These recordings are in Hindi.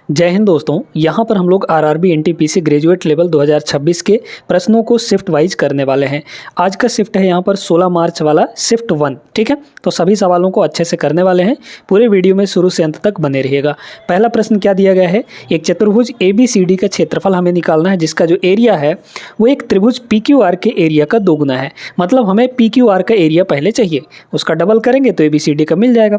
जय हिंद दोस्तों, यहाँ पर हम लोग आरआरबी एनटीपीसी ग्रेजुएट लेवल 2026 के प्रश्नों को शिफ्ट वाइज करने वाले हैं। आज का शिफ्ट है यहाँ पर 16 मार्च वाला शिफ्ट 1। ठीक है, तो सभी सवालों को अच्छे से करने वाले हैं। पूरे वीडियो में शुरू से अंत तक बने रहिएगा। पहला प्रश्न क्या दिया गया है, एक चतुर्भुज ABCD का क्षेत्रफल हमें निकालना है, जिसका जो एरिया है वो एक त्रिभुज PQR के एरिया का दोगुना है। मतलब हमें PQR का एरिया पहले चाहिए, उसका डबल करेंगे तो ABCD का मिल जाएगा।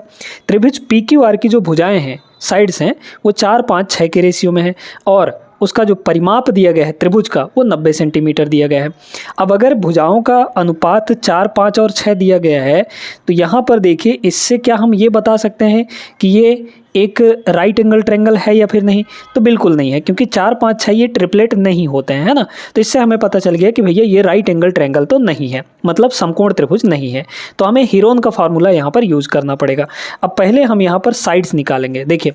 त्रिभुज PQR की जो भुजाएं हैं, साइड्स हैं, वो 4, 5, 6 के रेशियो में है और उसका जो परिमाप दिया गया है त्रिभुज का वो 90 सेंटीमीटर दिया गया है। अब अगर भुजाओं का अनुपात 4, 5 और 6 दिया गया है तो यहाँ पर देखिए, इससे क्या हम ये बता सकते हैं कि ये एक राइट एंगल ट्रायंगल है या फिर नहीं? तो बिल्कुल नहीं है, क्योंकि 4, 5, 6 ये ट्रिपलेट नहीं होते हैं, है ना। तो इससे हमें पता चल गया कि भैया ये राइट एंगल ट्रायंगल तो नहीं है, मतलब समकोण त्रिभुज नहीं है। तो हमें हीरोन का फार्मूला यहाँ पर यूज़ करना पड़ेगा। अब पहले हम यहाँ पर साइड्स निकालेंगे। देखिए,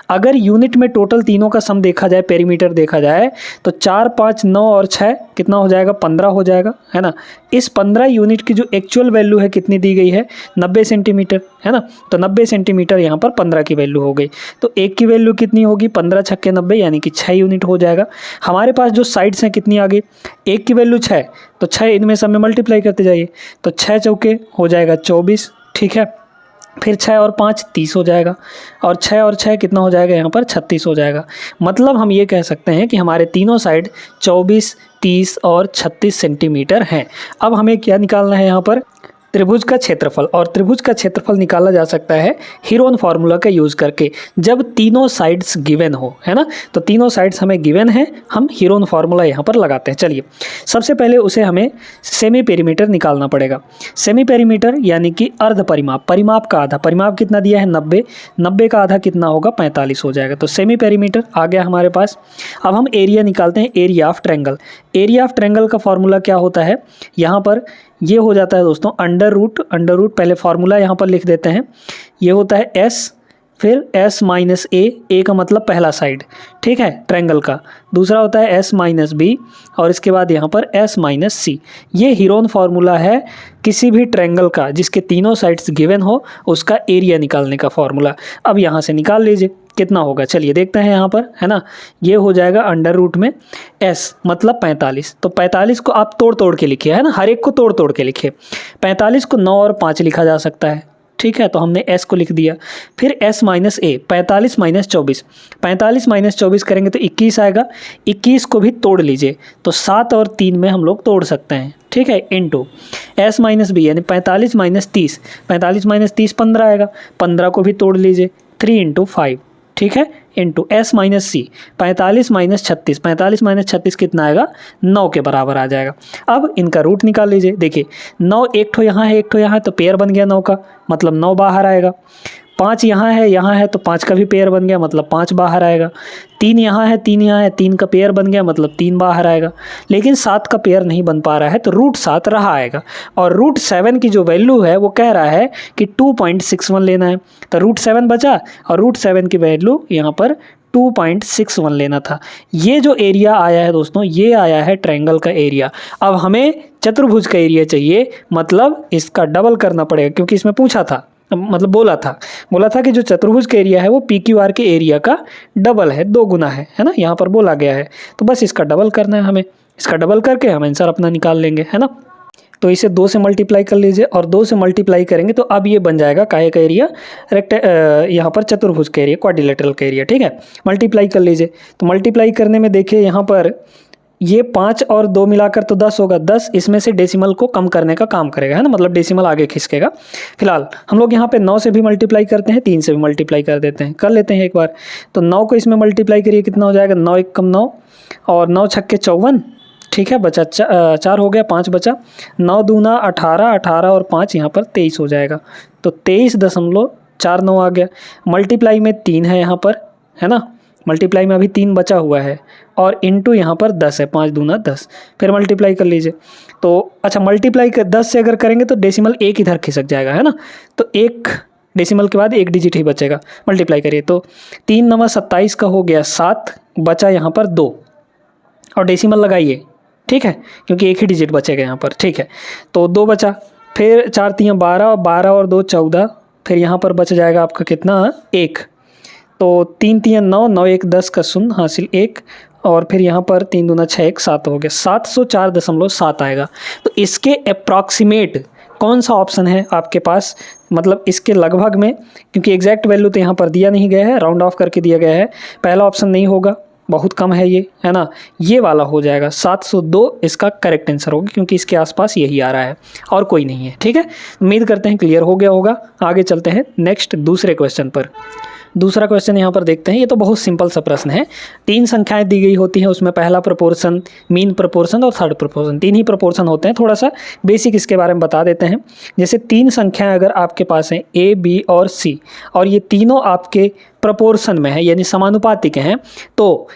अगर यूनिट में टोटल तीनों का सम देखा जाए, पेरीमीटर देखा जाए, तो 4, 5, 9 और 6 कितना हो जाएगा? 15 हो जाएगा, है ना। इस 15 यूनिट की जो एक्चुअल वैल्यू है कितनी दी गई है? 90 सेंटीमीटर, है ना। तो 90 सेंटीमीटर यहाँ पर 15 की वैल्यू हो गई। तो एक की वैल्यू कितनी होगी? 15 छक्के 90, यानी कि 6 यूनिट हो जाएगा। हमारे पास जो साइड्स हैं कितनी आ गई? एक की वैल्यू 6, तो 6 इनमें सब में मल्टीप्लाई करते जाइए, तो 6 चौके हो जाएगा 24। ठीक है, फिर 6 और 5 30 हो जाएगा, और 6 और 6 कितना हो जाएगा? यहाँ पर 36 हो जाएगा। मतलब हम ये कह सकते हैं कि हमारे तीनों साइड 24, 30 और 36 सेंटीमीटर हैं। अब हमें क्या निकालना है यहाँ पर? त्रिभुज का क्षेत्रफल। और त्रिभुज का क्षेत्रफल निकाला जा सकता है हीरोन फार्मूला का यूज़ करके, जब तीनों साइड्स गिवन हो, है ना। तो तीनों साइड्स हमें गिवन है, हम हीरोन फार्मूला यहाँ पर लगाते हैं। चलिए, सबसे पहले उसे हमें सेमी पेरीमीटर निकालना पड़ेगा। सेमी पेरीमीटर यानी कि अर्ध परिमाप, परिमाप का आधा। परिमाप कितना दिया है? 90। 90 का आधा कितना होगा? 45 हो जाएगा। तो सेमी पेरीमीटर आ गया हमारे पास। अब हम एरिया निकालते हैं, area of triangle. Area of triangle का फार्मूला क्या होता है? यहाँ पर ये हो जाता है दोस्तों अंडर रूट पहले फार्मूला यहाँ पर लिख देते हैं। ये होता है S, फिर S माइनस A का मतलब पहला साइड, ठीक है, ट्रायंगल का। दूसरा होता है S माइनस B, और इसके बाद यहाँ पर S माइनस C। ये हीरोन फार्मूला है किसी भी ट्रायंगल का जिसके तीनों साइड्स गिवन हो, उसका एरिया निकालने का फार्मूला। अब यहाँ से निकाल लीजिए कितना होगा। चलिए देखते हैं यहाँ पर, है ना। ये हो जाएगा अंडर रूट में S मतलब 45। तो 45 को आप तोड़ तोड़ के लिखिए, है ना, हर एक को तोड़ तोड़ के लिखिए। 45 को 9 और 5 लिखा जा सकता है, ठीक है, तो हमने S को लिख दिया। फिर S minus A, 45 minus 24, 45 minus 24 करेंगे तो 21 आएगा। 21 को भी तोड़ लीजिए, तो 7 और 3 में हम लोग तोड़ सकते हैं, ठीक है, इनटू S माइनस B यानी 45 माइनस 30, 45 माइनस 30 15 आएगा। 15 को भी तोड़ लीजिए, 3 × 5, ठीक है, into S minus C, 45 minus 36, 45 minus 36 कितना आएगा? 9 के बराबर आ जाएगा। अब इनका रूट निकाल लीजिए। देखिए, 9 एक ठो यहाँ है, एक ठो यहाँ है, तो पेयर बन गया 9 का, मतलब 9 बाहर आएगा। 5 यहाँ है, तो 5 का भी पेयर बन गया, मतलब 5 बाहर आएगा। 3 यहाँ है, 3 यहाँ है, 3 का पेयर बन गया, मतलब 3 बाहर आएगा। लेकिन 7 का पेयर नहीं बन पा रहा है, तो रूट 7 रहा आएगा। और रूट 7 की जो वैल्यू है वो कह रहा है कि 2.61 लेना है, तो रूट 7 बचा, और रूट 7 की वैल्यू यहाँ पर 2.61 लेना था। ये जो एरिया आया है दोस्तों, ये आया है ट्रायंगल का एरिया। अब हमें चतुर्भुज का एरिया चाहिए, मतलब इसका डबल करना पड़ेगा, क्योंकि इसमें पूछा था, मतलब बोला था कि जो चतुर्भुज का एरिया है वो PQR के एरिया का डबल है, 2 गुना है ना, यहाँ पर बोला गया है। तो बस इसका डबल करना है हमें, इसका डबल करके हम आंसर अपना निकाल लेंगे, है ना। तो इसे 2 से मल्टीप्लाई कर लीजिए, और 2 से मल्टीप्लाई करेंगे तो अब ये बन जाएगा काहे का एरिया? यहाँ पर चतुर्भुज का एरिया, क्वाड्रिलेटरल का एरिया, ठीक है। मल्टीप्लाई कर लीजिए, तो मल्टीप्लाई करने में देखिए यहाँ पर ये 5 और 2 मिलाकर तो 10 होगा। 10 इसमें से डेसिमल को कम करने का काम करेगा, है ना, मतलब डेसिमल आगे खिसकेगा। फिलहाल हम लोग यहाँ पे 9 से भी मल्टीप्लाई करते हैं, 3 से भी मल्टीप्लाई कर देते हैं, कर लेते हैं एक बार। तो 9 को इसमें मल्टीप्लाई करिए, कितना हो जाएगा? 9 × 9, और 9 छक्के 54, ठीक है, बचा 4 हो गया, 5 बचा। 9 दूना 18, 18 और 5 यहाँ पर 23 हो जाएगा। तो 23.49 आ गया। मल्टीप्लाई में 3 है यहाँ पर, है ना, मल्टीप्लाई में अभी 3 बचा हुआ है, और इनटू यहाँ पर 10 है, 5 दूना 10। फिर मल्टीप्लाई कर लीजिए। तो अच्छा, मल्टीप्लाई कर 10 से अगर करेंगे तो डेसिमल एक इधर खिसक जाएगा, है ना, तो एक डेसिमल के बाद एक डिजिट ही बचेगा। मल्टीप्लाई करिए तो 3 × 9 = 27 का हो गया 7, बचा यहाँ पर 2, और डेसिमल लगाइए, ठीक है, क्योंकि एक ही डिजिट बचेगा यहाँ पर, ठीक है। तो 2 बचा, फिर 4 × 3 = 12, और 12 और 2 = 14, फिर यहाँ पर बच जाएगा आपका कितना? 1। तो 3 3 9, 9 1 10 का शून्य हासिल 1, और फिर यहाँ पर 3 दूना 6 1 7 हो गया, 704.7 आएगा। तो इसके अप्रॉक्सीमेट कौन सा ऑप्शन है आपके पास, मतलब इसके लगभग में, क्योंकि एग्जैक्ट वैल्यू तो यहाँ पर दिया नहीं गया है, राउंड ऑफ करके दिया गया है। पहला ऑप्शन नहीं होगा, बहुत कम है ये, है ना, ये वाला हो जाएगा 702 इसका करेक्ट आंसर होगा, क्योंकि इसके आसपास यही आ रहा है और कोई नहीं है। ठीक है, उम्मीद करते हैं क्लियर हो गया होगा। आगे चलते हैं नेक्स्ट दूसरे क्वेश्चन पर। दूसरा क्वेश्चन यहाँ पर देखते हैं। ये तो बहुत सिंपल सा प्रश्न है। 3 संख्याएं दी गई होती हैं, उसमें पहला प्रोपोर्शन, मीन प्रोपोर्शन और थर्ड प्रोपोर्शन, 3 ही प्रोपोर्शन होते हैं। थोड़ा सा बेसिक इसके बारे में बता देते हैं। जैसे 3 संख्याएं अगर आपके पास हैं A, B और C, और ये तीनों आपके प्रोपोर्शन में है यानी समानुपातिक हैं, तो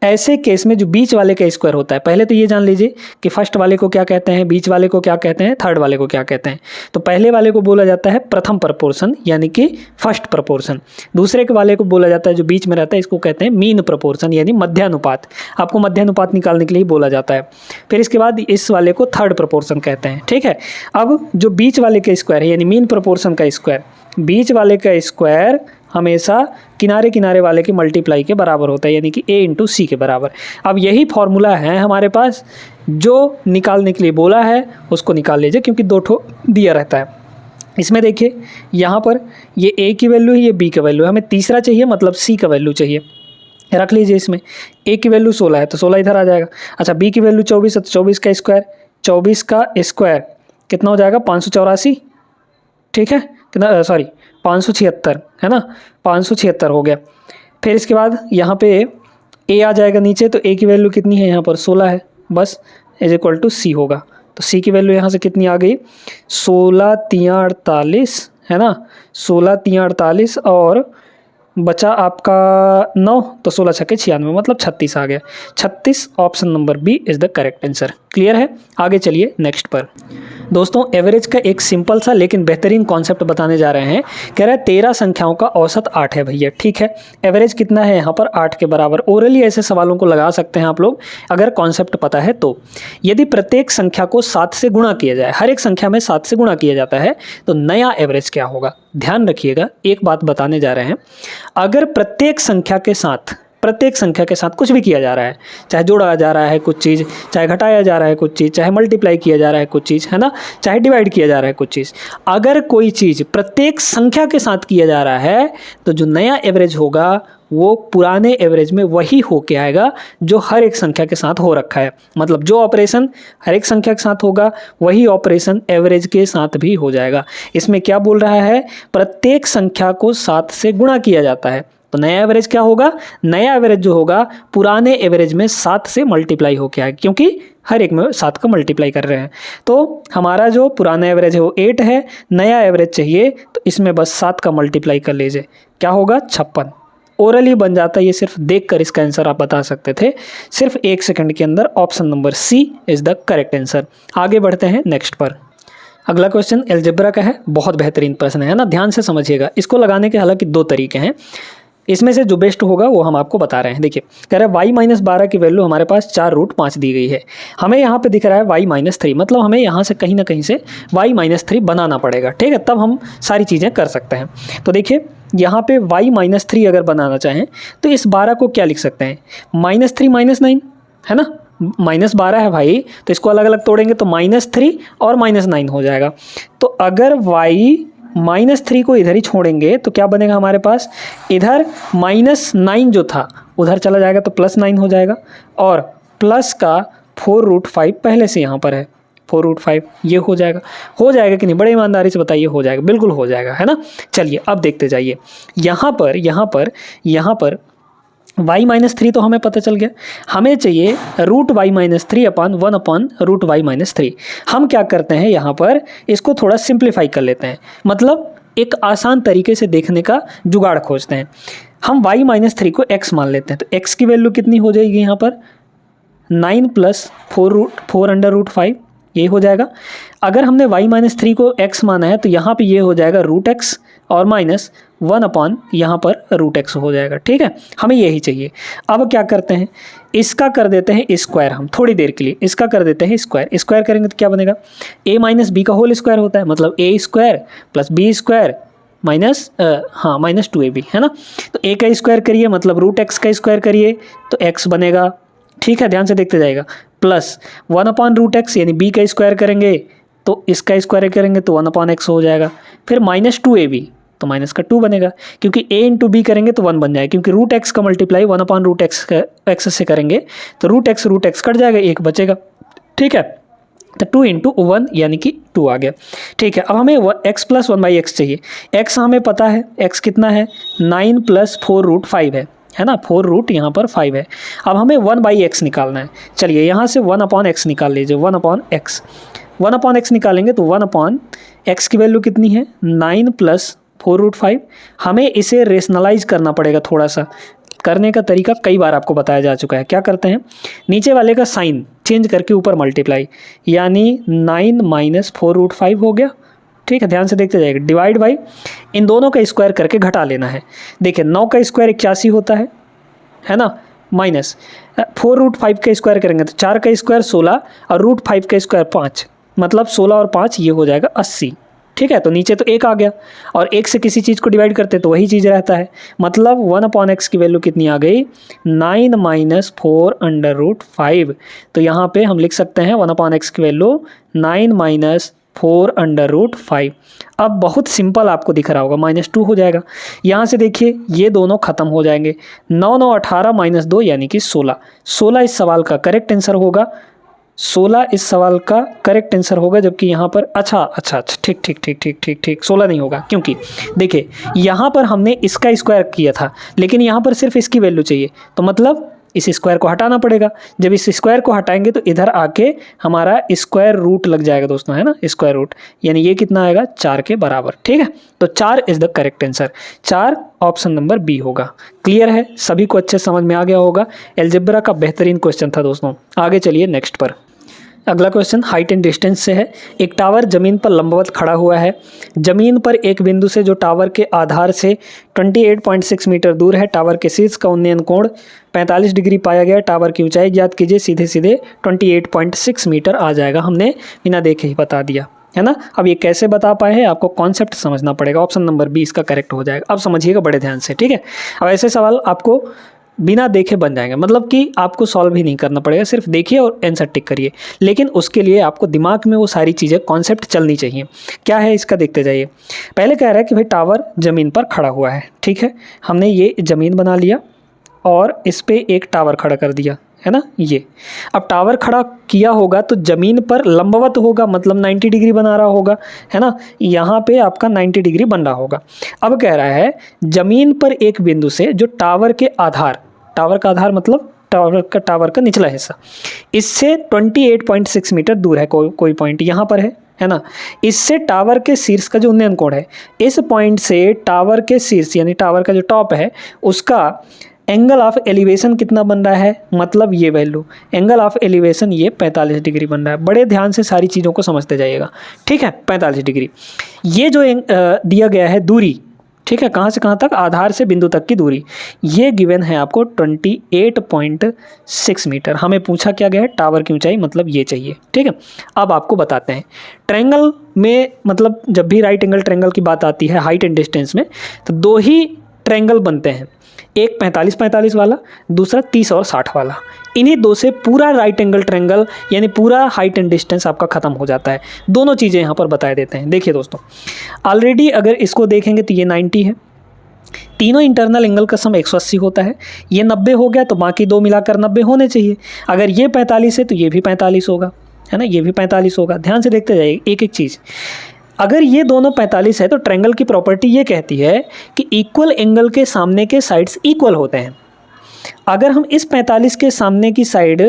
ऐसे केस में जो बीच वाले का स्क्वायर होता है, पहले तो ये जान लीजिए कि फर्स्ट वाले को क्या कहते हैं, बीच वाले को क्या कहते हैं, थर्ड वाले को क्या कहते हैं। तो पहले वाले को बोला जाता है प्रथम प्रोपोर्शन यानी कि फर्स्ट प्रोपोर्शन। दूसरे के वाले को बोला जाता है जो बीच में रहता है, इसको कहते हैं मीन प्रोपोर्शन यानी मध्यानुपात। आपको मध्यानुपात निकालने के लिए बोला जाता है। फिर इसके बाद इस वाले को थर्ड प्रोपोर्शन कहते हैं। ठीक है, अब जो बीच वाले का स्क्वायर है यानी मीन प्रोपोर्शन का स्क्वायर, बीच वाले का स्क्वायर हमेशा किनारे किनारे वाले के मल्टीप्लाई के बराबर होता है, यानी कि A इंटू सी के बराबर। अब यही फॉर्मूला है हमारे पास, जो निकालने के लिए बोला है उसको निकाल लीजिए, क्योंकि 2 ठो दिया रहता है। इसमें देखिए यहाँ पर ये A की वैल्यू है, ये B का वैल्यू है, हमें तीसरा चाहिए, मतलब C का वैल्यू चाहिए। रख लीजिए इसमें A की वैल्यू 16 है तो 16 इधर आ जाएगा। अच्छा, B की वैल्यू 24 है तो 24 का स्क्वायर, 24 का स्क्वायर कितना हो जाएगा, 584। ठीक है, कितना, सॉरी 576 है ना, 576 हो गया। फिर इसके बाद यहाँ पे A आ जाएगा नीचे, तो A की वैल्यू कितनी है यहाँ पर 16 है, बस इज इक्वल टू C होगा। तो C की वैल्यू यहाँ से कितनी आ गई, 16 3 48 है ना, 16 3 48 और बचा आपका 9, तो 16 छक्के 96, मतलब 36 आ गया। 36 option number B is the correct answer. Clear है, आगे चलिए नेक्स्ट पर। दोस्तों एवरेज का एक सिंपल सा लेकिन बेहतरीन कॉन्सेप्ट बताने जा रहे हैं। कह रहा है 13 संख्याओं का औसत 8 है भैया। ठीक है, एवरेज कितना है यहाँ पर 8 के बराबर। ओरली ऐसे सवालों को लगा सकते हैं आप लोग अगर कॉन्सेप्ट पता है तो। यदि प्रत्येक संख्या को 7 से गुणा किया जाए, हर एक संख्या में 7 से गुणा किया जाता है, तो नया एवरेज क्या होगा। ध्यान रखिएगा, एक बात बताने जा रहे हैं। अगर प्रत्येक संख्या के साथ कुछ भी किया जा रहा है, चाहे जोड़ा जा रहा है कुछ चीज़, चाहे घटाया जा रहा है कुछ चीज़, चाहे मल्टीप्लाई किया जा रहा है कुछ चीज़, है ना, चाहे डिवाइड किया जा रहा है कुछ चीज़, अगर कोई चीज़ प्रत्येक संख्या के साथ किया जा रहा है, तो जो नया एवरेज होगा वो पुराने एवरेज में वही होके आएगा जो हर एक संख्या के साथ हो रखा है। मतलब जो ऑपरेशन हर एक संख्या के साथ होगा वही ऑपरेशन एवरेज के साथ भी हो जाएगा। इसमें क्या बोल रहा है, प्रत्येक संख्या को 7 से गुणा किया जाता है, तो नया एवरेज क्या होगा, नया एवरेज जो होगा पुराने एवरेज में 7 से मल्टीप्लाई होके आएगा, क्योंकि हर एक में 7 का मल्टीप्लाई कर रहे हैं। तो हमारा जो पुराना एवरेज है वो 8 है, नया एवरेज चाहिए तो इसमें बस 7 का मल्टीप्लाई कर लीजिए, क्या होगा 56। ओरली बन जाता है, ये सिर्फ देखकर इसका आंसर आप बता सकते थे सिर्फ 1 सेकंड के अंदर। Option number C is the correct answer. आगे बढ़ते हैं नेक्स्ट पर। अगला क्वेश्चन अलजेब्रा का है, बहुत बेहतरीन प्रश्न है ना, ध्यान से समझिएगा। इसको लगाने के हालांकि 2 तरीके हैं, इसमें से जो बेस्ट होगा वो हम आपको बता रहे हैं। देखिए कह रहा है y-12 की वैल्यू हमारे पास 4√5 दी गई है। हमें यहाँ पे दिख रहा है y-3, मतलब हमें यहाँ से कहीं ना कहीं से y-3 बनाना पड़ेगा। ठीक है, तब हम सारी चीज़ें कर सकते हैं। तो देखिए यहाँ पे y-3 अगर बनाना चाहें तो इस 12 को क्या लिख सकते हैं, -3 -9 है ना, -12 है भाई, तो इसको अलग अलग तोड़ेंगे तो -3 और -9 हो जाएगा। तो अगर y-3 को इधर ही छोड़ेंगे तो क्या बनेगा हमारे पास, इधर -9 जो था उधर चला जाएगा तो +9 हो जाएगा, और प्लस का 4√5 पहले से यहाँ पर है 4√5, ये हो जाएगा कि नहीं, बड़े ईमानदारी से बताइए हो जाएगा, बिल्कुल हो जाएगा, है ना। चलिए अब देखते जाइए, यहाँ पर y-3 तो हमें पता चल गया, हमें चाहिए √y-3 / 1/√y-3। हम क्या करते हैं यहाँ पर, इसको थोड़ा सिंप्लीफाई कर लेते हैं, मतलब एक आसान तरीके से देखने का जुगाड़ खोजते हैं। हम y-3 को x मान लेते हैं, तो x की वैल्यू कितनी हो जाएगी यहाँ पर 9 + 4√5, ये हो जाएगा। अगर हमने y-3 को x माना है तो यहाँ पे ये हो जाएगा √x और -1 यहाँ पर √x हो जाएगा। ठीक है, हमें यही चाहिए। अब क्या करते हैं, इसका कर देते हैं स्क्वायर, हम थोड़ी देर के लिए इसका कर देते हैं स्क्वायर। स्क्वायर करेंगे तो क्या बनेगा, a - b का होल स्क्वायर होता है, मतलब a² + b² माइनस -2ab है ना। तो a का स्क्वायर करिए मतलब रूट एक्स का स्क्वायर करिए तो x बनेगा, ठीक है, ध्यान से देखते जाएगा, प्लस 1/√x यानी b का स्क्वायर करेंगे तो इसका स्क्वायर करेंगे तो 1/x हो जाएगा, फिर -2ab तो माइनस का 2 बनेगा, क्योंकि a इंटू बी करेंगे तो 1 बन जाएगा, क्योंकि रूट एक्स का मल्टीप्लाई 1/√x से करेंगे तो रूट एक्स कट जाएगा, 1 बचेगा, ठीक है। तो 2 इंटू 1 यानी कि 2 आ गया, ठीक है। अब हमें x + 1/x चाहिए। x हमें पता है x कितना है, 9 + 4√5 है ना, 4 रूट यहाँ पर 5 है। अब हमें 1/x निकालना है। चलिए यहाँ से 1/x निकाल लीजिए, 1/x निकालेंगे तो 1/x की वैल्यू कितनी है, 9 + 4√5। हमें इसे रेशनलाइज करना पड़ेगा, थोड़ा सा करने का तरीका कई बार आपको बताया जा चुका है। क्या करते हैं, नीचे वाले का साइन चेंज करके ऊपर मल्टीप्लाई, यानी 9 - 4√5 हो गया, ठीक है, ध्यान से देखते जाएगा, डिवाइड बाई इन दोनों का स्क्वायर करके घटा लेना है। देखिए 9 का स्क्वायर 81 होता है ना, माइनस 4√5 का स्क्वायर करेंगे तो 4 का स्क्वायर 16 और √5 का स्क्वायर 5, मतलब 16 और 5 ये हो जाएगा 80, ठीक है। तो नीचे तो 1 आ गया और 1 से किसी चीज़ को डिवाइड करते तो वही चीज़ रहता है, मतलब 1/x की वैल्यू कितनी आ गई, 9 - 4√5। तो यहाँ पे हम लिख सकते हैं 1/x की वैल्यू 9 - 4√5। अब बहुत सिंपल आपको दिख रहा होगा, -2 हो जाएगा। यहाँ से देखिए ये दोनों खत्म हो जाएंगे, 9 - 9 18 -2 यानी कि 16। 16 इस सवाल का करेक्ट आंसर होगा, 16 इस सवाल का करेक्ट आंसर होगा, जबकि यहाँ पर अच्छा ठीक 16 नहीं होगा, क्योंकि देखिए यहाँ पर हमने इसका स्क्वायर किया था, लेकिन यहाँ पर सिर्फ इसकी वैल्यू चाहिए, तो मतलब इस स्क्वायर को हटाना पड़ेगा। जब इस स्क्वायर को हटाएंगे तो इधर आके हमारा स्क्वायर रूट लग जाएगा दोस्तों, है ना, स्क्वायर रूट, यानी ये कितना आएगा, 4 के बराबर, ठीक है। तो 4 is the correct answer, 4 option number B होगा। क्लियर है, सभी को अच्छे समझ में आ गया होगा। अलजेब्रा का बेहतरीन क्वेश्चन था दोस्तों। आगे चलिए नेक्स्ट पर। अगला क्वेश्चन हाइट एंड डिस्टेंस से है। एक टावर जमीन पर लंबवत खड़ा हुआ है। जमीन पर एक बिंदु से जो टावर के आधार से 28.6 मीटर दूर है, टावर के शीर्ष का उन्नयन कोण 45 डिग्री पाया गया। टावर की ऊंचाई ज्ञात कीजिए। सीधे सीधे 28.6 मीटर आ जाएगा, हमने बिना देखे ही बता दिया, है ना। अब ये कैसे बता पाए हैं, आपको कॉन्सेप्ट समझना पड़ेगा। ऑप्शन नंबर बी इसका करेक्ट हो जाएगा। अब समझिएगा बड़े ध्यान से, ठीक है। अब ऐसे सवाल आपको बिना देखे बन जाएंगे, मतलब कि आपको सॉल्व ही नहीं करना पड़ेगा, सिर्फ देखिए और आंसर टिक करिए, लेकिन उसके लिए आपको दिमाग में वो सारी चीज़ें कॉन्सेप्ट चलनी चाहिए। क्या है इसका, देखते जाइए। पहले कह रहा है कि भाई टावर ज़मीन पर खड़ा हुआ है, ठीक है। हमने ये ज़मीन बना लिया और इस पर एक टावर खड़ा कर दिया, है ना। ये अब टावर खड़ा किया होगा तो ज़मीन पर लंबवत होगा, मतलब 90 डिग्री बना रहा होगा, है ना। यहाँ पे आपका 90 डिग्री बन रहा होगा। अब कह रहा है ज़मीन पर एक बिंदु से जो टावर के आधार, टावर का आधार मतलब टावर का निचला हिस्सा, इससे 28.6 मीटर दूर है, कोई पॉइंट यहाँ पर है ना। इससे टावर के शीर्ष का जो उन्नयन कोण है, इस पॉइंट से टावर के शीर्ष यानी टावर का जो टॉप है उसका एंगल ऑफ एलिवेशन कितना बन रहा है, मतलब ये वैल्यू एंगल ऑफ एलिवेशन ये 45 डिग्री बन रहा है। बड़े ध्यान से सारी चीज़ों को समझते जाइएगा, ठीक है। 45 डिग्री ये जो दिया गया है दूरी, ठीक है, कहाँ से कहाँ तक, आधार से बिंदु तक की दूरी, ये गिवन है आपको 28.6 मीटर। हमें पूछा क्या गया है, टावर की ऊंचाई, मतलब ये चाहिए, ठीक है। अब आपको बताते हैं ट्रायंगल में, मतलब जब भी राइट एंगल ट्रायंगल की बात आती है हाइट एंड डिस्टेंस में, तो दो ही ट्रायंगल बनते हैं, एक 45-45 वाला, दूसरा 30 और 60 वाला। इन्हीं दो से पूरा राइट एंगल ट्रायंगल यानी पूरा हाइट एंड डिस्टेंस आपका खत्म हो जाता है। दोनों चीज़ें यहाँ पर बताए देते हैं। देखिए दोस्तों, ऑलरेडी अगर इसको देखेंगे तो ये 90 है, तीनों इंटरनल एंगल का सम 180 होता है, ये 90 हो गया तो बाकी दो मिलाकर 90 होने चाहिए। अगर ये 45 है तो ये भी 45 होगा, है ना, ये भी 45 होगा। ध्यान से देखते जाइए एक एक चीज़। अगर ये दोनों 45 है तो ट्रायंगल की प्रॉपर्टी ये कहती है कि इक्वल एंगल के सामने के साइड्स इक्वल होते हैं। अगर हम इस 45 के सामने की साइड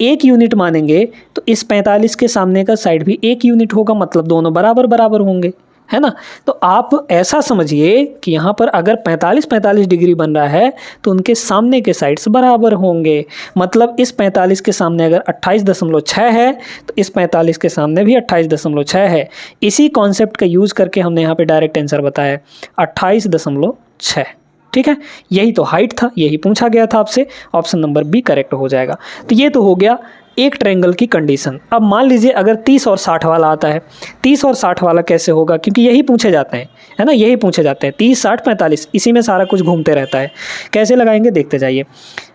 1 यूनिट मानेंगे तो इस 45 के सामने का साइड भी 1 यूनिट होगा, मतलब दोनों बराबर बराबर होंगे, है ना। तो आप ऐसा समझिए कि यहाँ पर अगर 45-45 डिग्री बन रहा है तो उनके सामने के साइड्स बराबर होंगे, मतलब इस 45 के सामने अगर 28.6 है तो इस 45 के सामने भी 28.6 है। इसी कॉन्सेप्ट का यूज़ करके हमने यहाँ पे डायरेक्ट आंसर बताया 28.6, ठीक है, यही तो हाइट था, यही पूछा गया था आपसे। ऑप्शन नंबर बी करेक्ट हो जाएगा। तो ये तो हो गया एक ट्रायंगल की कंडीशन। अब मान लीजिए अगर 30 और 60 वाला आता है, 30 और 60 वाला कैसे होगा, क्योंकि यही पूछे जाते हैं, है ना, यही पूछे जाते हैं 30 60 45, इसी में सारा कुछ घूमते रहता है। कैसे लगाएंगे देखते जाइए।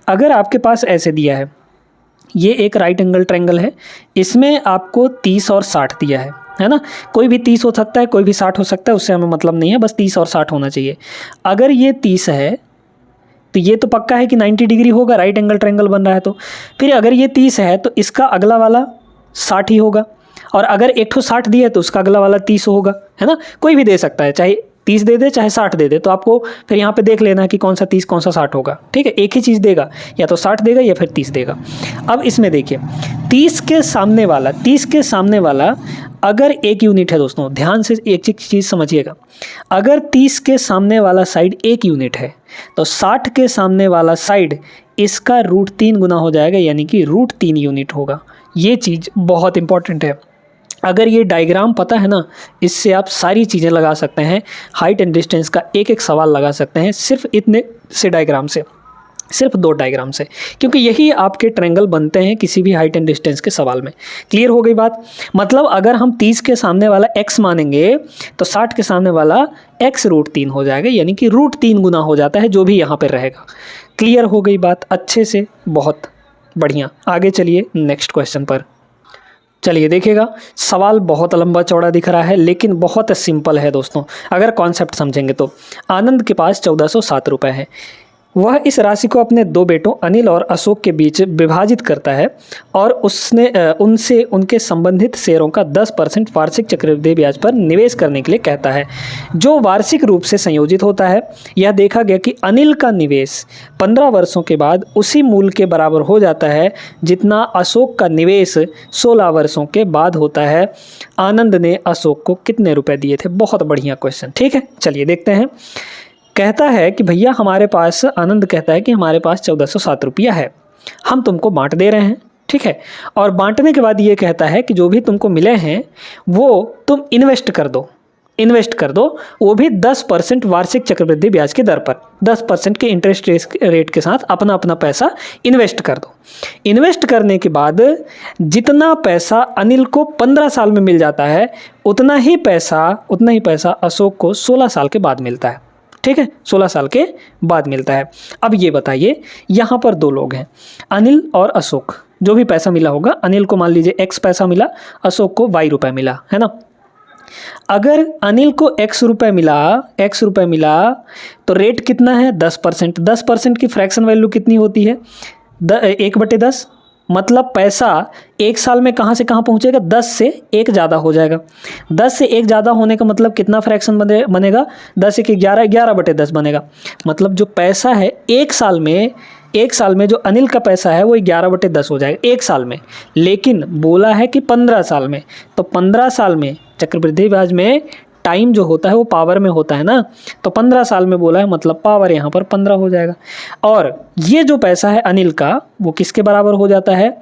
अगर आपके पास ऐसे दिया है, ये एक राइट एंगल ट्रायंगल है, इसमें आपको 30 और 60 दिया है ना, कोई भी 30 हो सकता है, कोई भी 60 हो सकता है, उससे हमें मतलब नहीं है, बस 30 और 60 होना चाहिए। अगर ये 30 है तो ये तो पक्का है कि 90 डिग्री होगा, राइट एंगल ट्रायंगल बन रहा है तो। फिर अगर ये 30 है तो इसका अगला वाला 60 ही होगा, और अगर एक ठो 60 दिया है तो उसका अगला वाला 30 होगा, है ना। कोई भी दे सकता है, चाहे 30 दे दे चाहे 60 दे दे, तो आपको फिर यहाँ पे देख लेना है कि कौन सा 30 कौन सा 60 होगा, ठीक है। एक ही चीज़ देगा, या तो 60 देगा या फिर 30 देगा। अब इसमें देखिए 30 के सामने वाला अगर एक यूनिट है, दोस्तों ध्यान से एक चीज़ समझिएगा, अगर 30 के सामने वाला साइड 1 यूनिट है तो 60 के सामने वाला साइड इसका √3 गुना हो जाएगा, यानी कि √3 यूनिट होगा। ये चीज़ बहुत इंपॉर्टेंट है। अगर ये डायग्राम पता है ना, इससे आप सारी चीज़ें लगा सकते हैं, हाइट एंड डिस्टेंस का एक एक सवाल लगा सकते हैं सिर्फ इतने से डायग्राम से, सिर्फ 2 डायग्राम से, क्योंकि यही आपके ट्रायंगल बनते हैं किसी भी हाइट एंड डिस्टेंस के सवाल में। क्लियर हो गई बात। मतलब अगर हम 30 के सामने वाला x मानेंगे तो 60 के सामने वाला x √3 हो जाएगा, यानी कि √3 गुना हो जाता है जो भी यहाँ पर रहेगा। क्लियर हो गई बात अच्छे से, बहुत बढ़िया। आगे चलिए नेक्स्ट क्वेश्चन पर। चलिए देखिएगा, सवाल बहुत लंबा चौड़ा दिख रहा है लेकिन बहुत सिंपल है दोस्तों, अगर कॉन्सेप्ट समझेंगे तो। आनंद के पास 1407 रुपये है। वह इस राशि को अपने 2 बेटों अनिल और अशोक के बीच विभाजित करता है और उनसे उनके संबंधित शेयरों का 10% वार्षिक चक्रवृद्धि ब्याज पर निवेश करने के लिए कहता है, जो वार्षिक रूप से संयोजित होता है। यह देखा गया कि अनिल का निवेश 15 वर्षों के बाद उसी मूल्य के बराबर हो जाता है जितना अशोक का निवेश 16 वर्षों के बाद होता है। आनंद ने अशोक को कितने रुपए दिए थे? बहुत बढ़िया क्वेश्चन, ठीक है। चलिए देखते हैं। कहता है कि भैया हमारे पास, आनंद कहता है कि हमारे पास 1407 रुपया है, हम तुमको बांट दे रहे हैं, ठीक है। और बांटने के बाद ये कहता है कि जो भी तुमको मिले हैं वो तुम इन्वेस्ट कर दो, वो भी 10% वार्षिक चक्रवृद्धि ब्याज की दर पर, 10% के इंटरेस्ट रेट के साथ अपना अपना पैसा इन्वेस्ट कर दो। इन्वेस्ट करने के बाद जितना पैसा अनिल को 15 साल में मिल जाता है, उतना ही पैसा अशोक को 16 साल के बाद मिलता है, ठीक है, 16 साल के बाद मिलता है। अब ये बताइए, यहाँ पर 2 लोग हैं, अनिल और अशोक। जो भी पैसा मिला होगा, अनिल को मान लीजिए x पैसा मिला, अशोक को y रुपये मिला, है ना। अगर अनिल को x रुपये मिला तो रेट कितना है? 10%। 10% की फ्रैक्शन वैल्यू कितनी होती है? 1/10। मतलब पैसा 1 साल में कहाँ से कहाँ पहुँचेगा? 10 से 1 ज़्यादा हो जाएगा। 10 से 1 ज़्यादा होने का मतलब कितना फ्रैक्शन बनेगा? 10 1 11, 11/10 बनेगा। मतलब जो पैसा है 1 साल में जो अनिल का पैसा है वो 11/10 हो जाएगा 1 साल में। लेकिन बोला है कि 15 साल में, तो 15 साल में चक्रवृद्धि ब्याज में टाइम जो होता है वो पावर में होता है ना, तो 15 साल में बोला है, मतलब पावर यहाँ पर 15 हो जाएगा। और ये जो पैसा है अनिल का, वो किसके बराबर हो जाता है?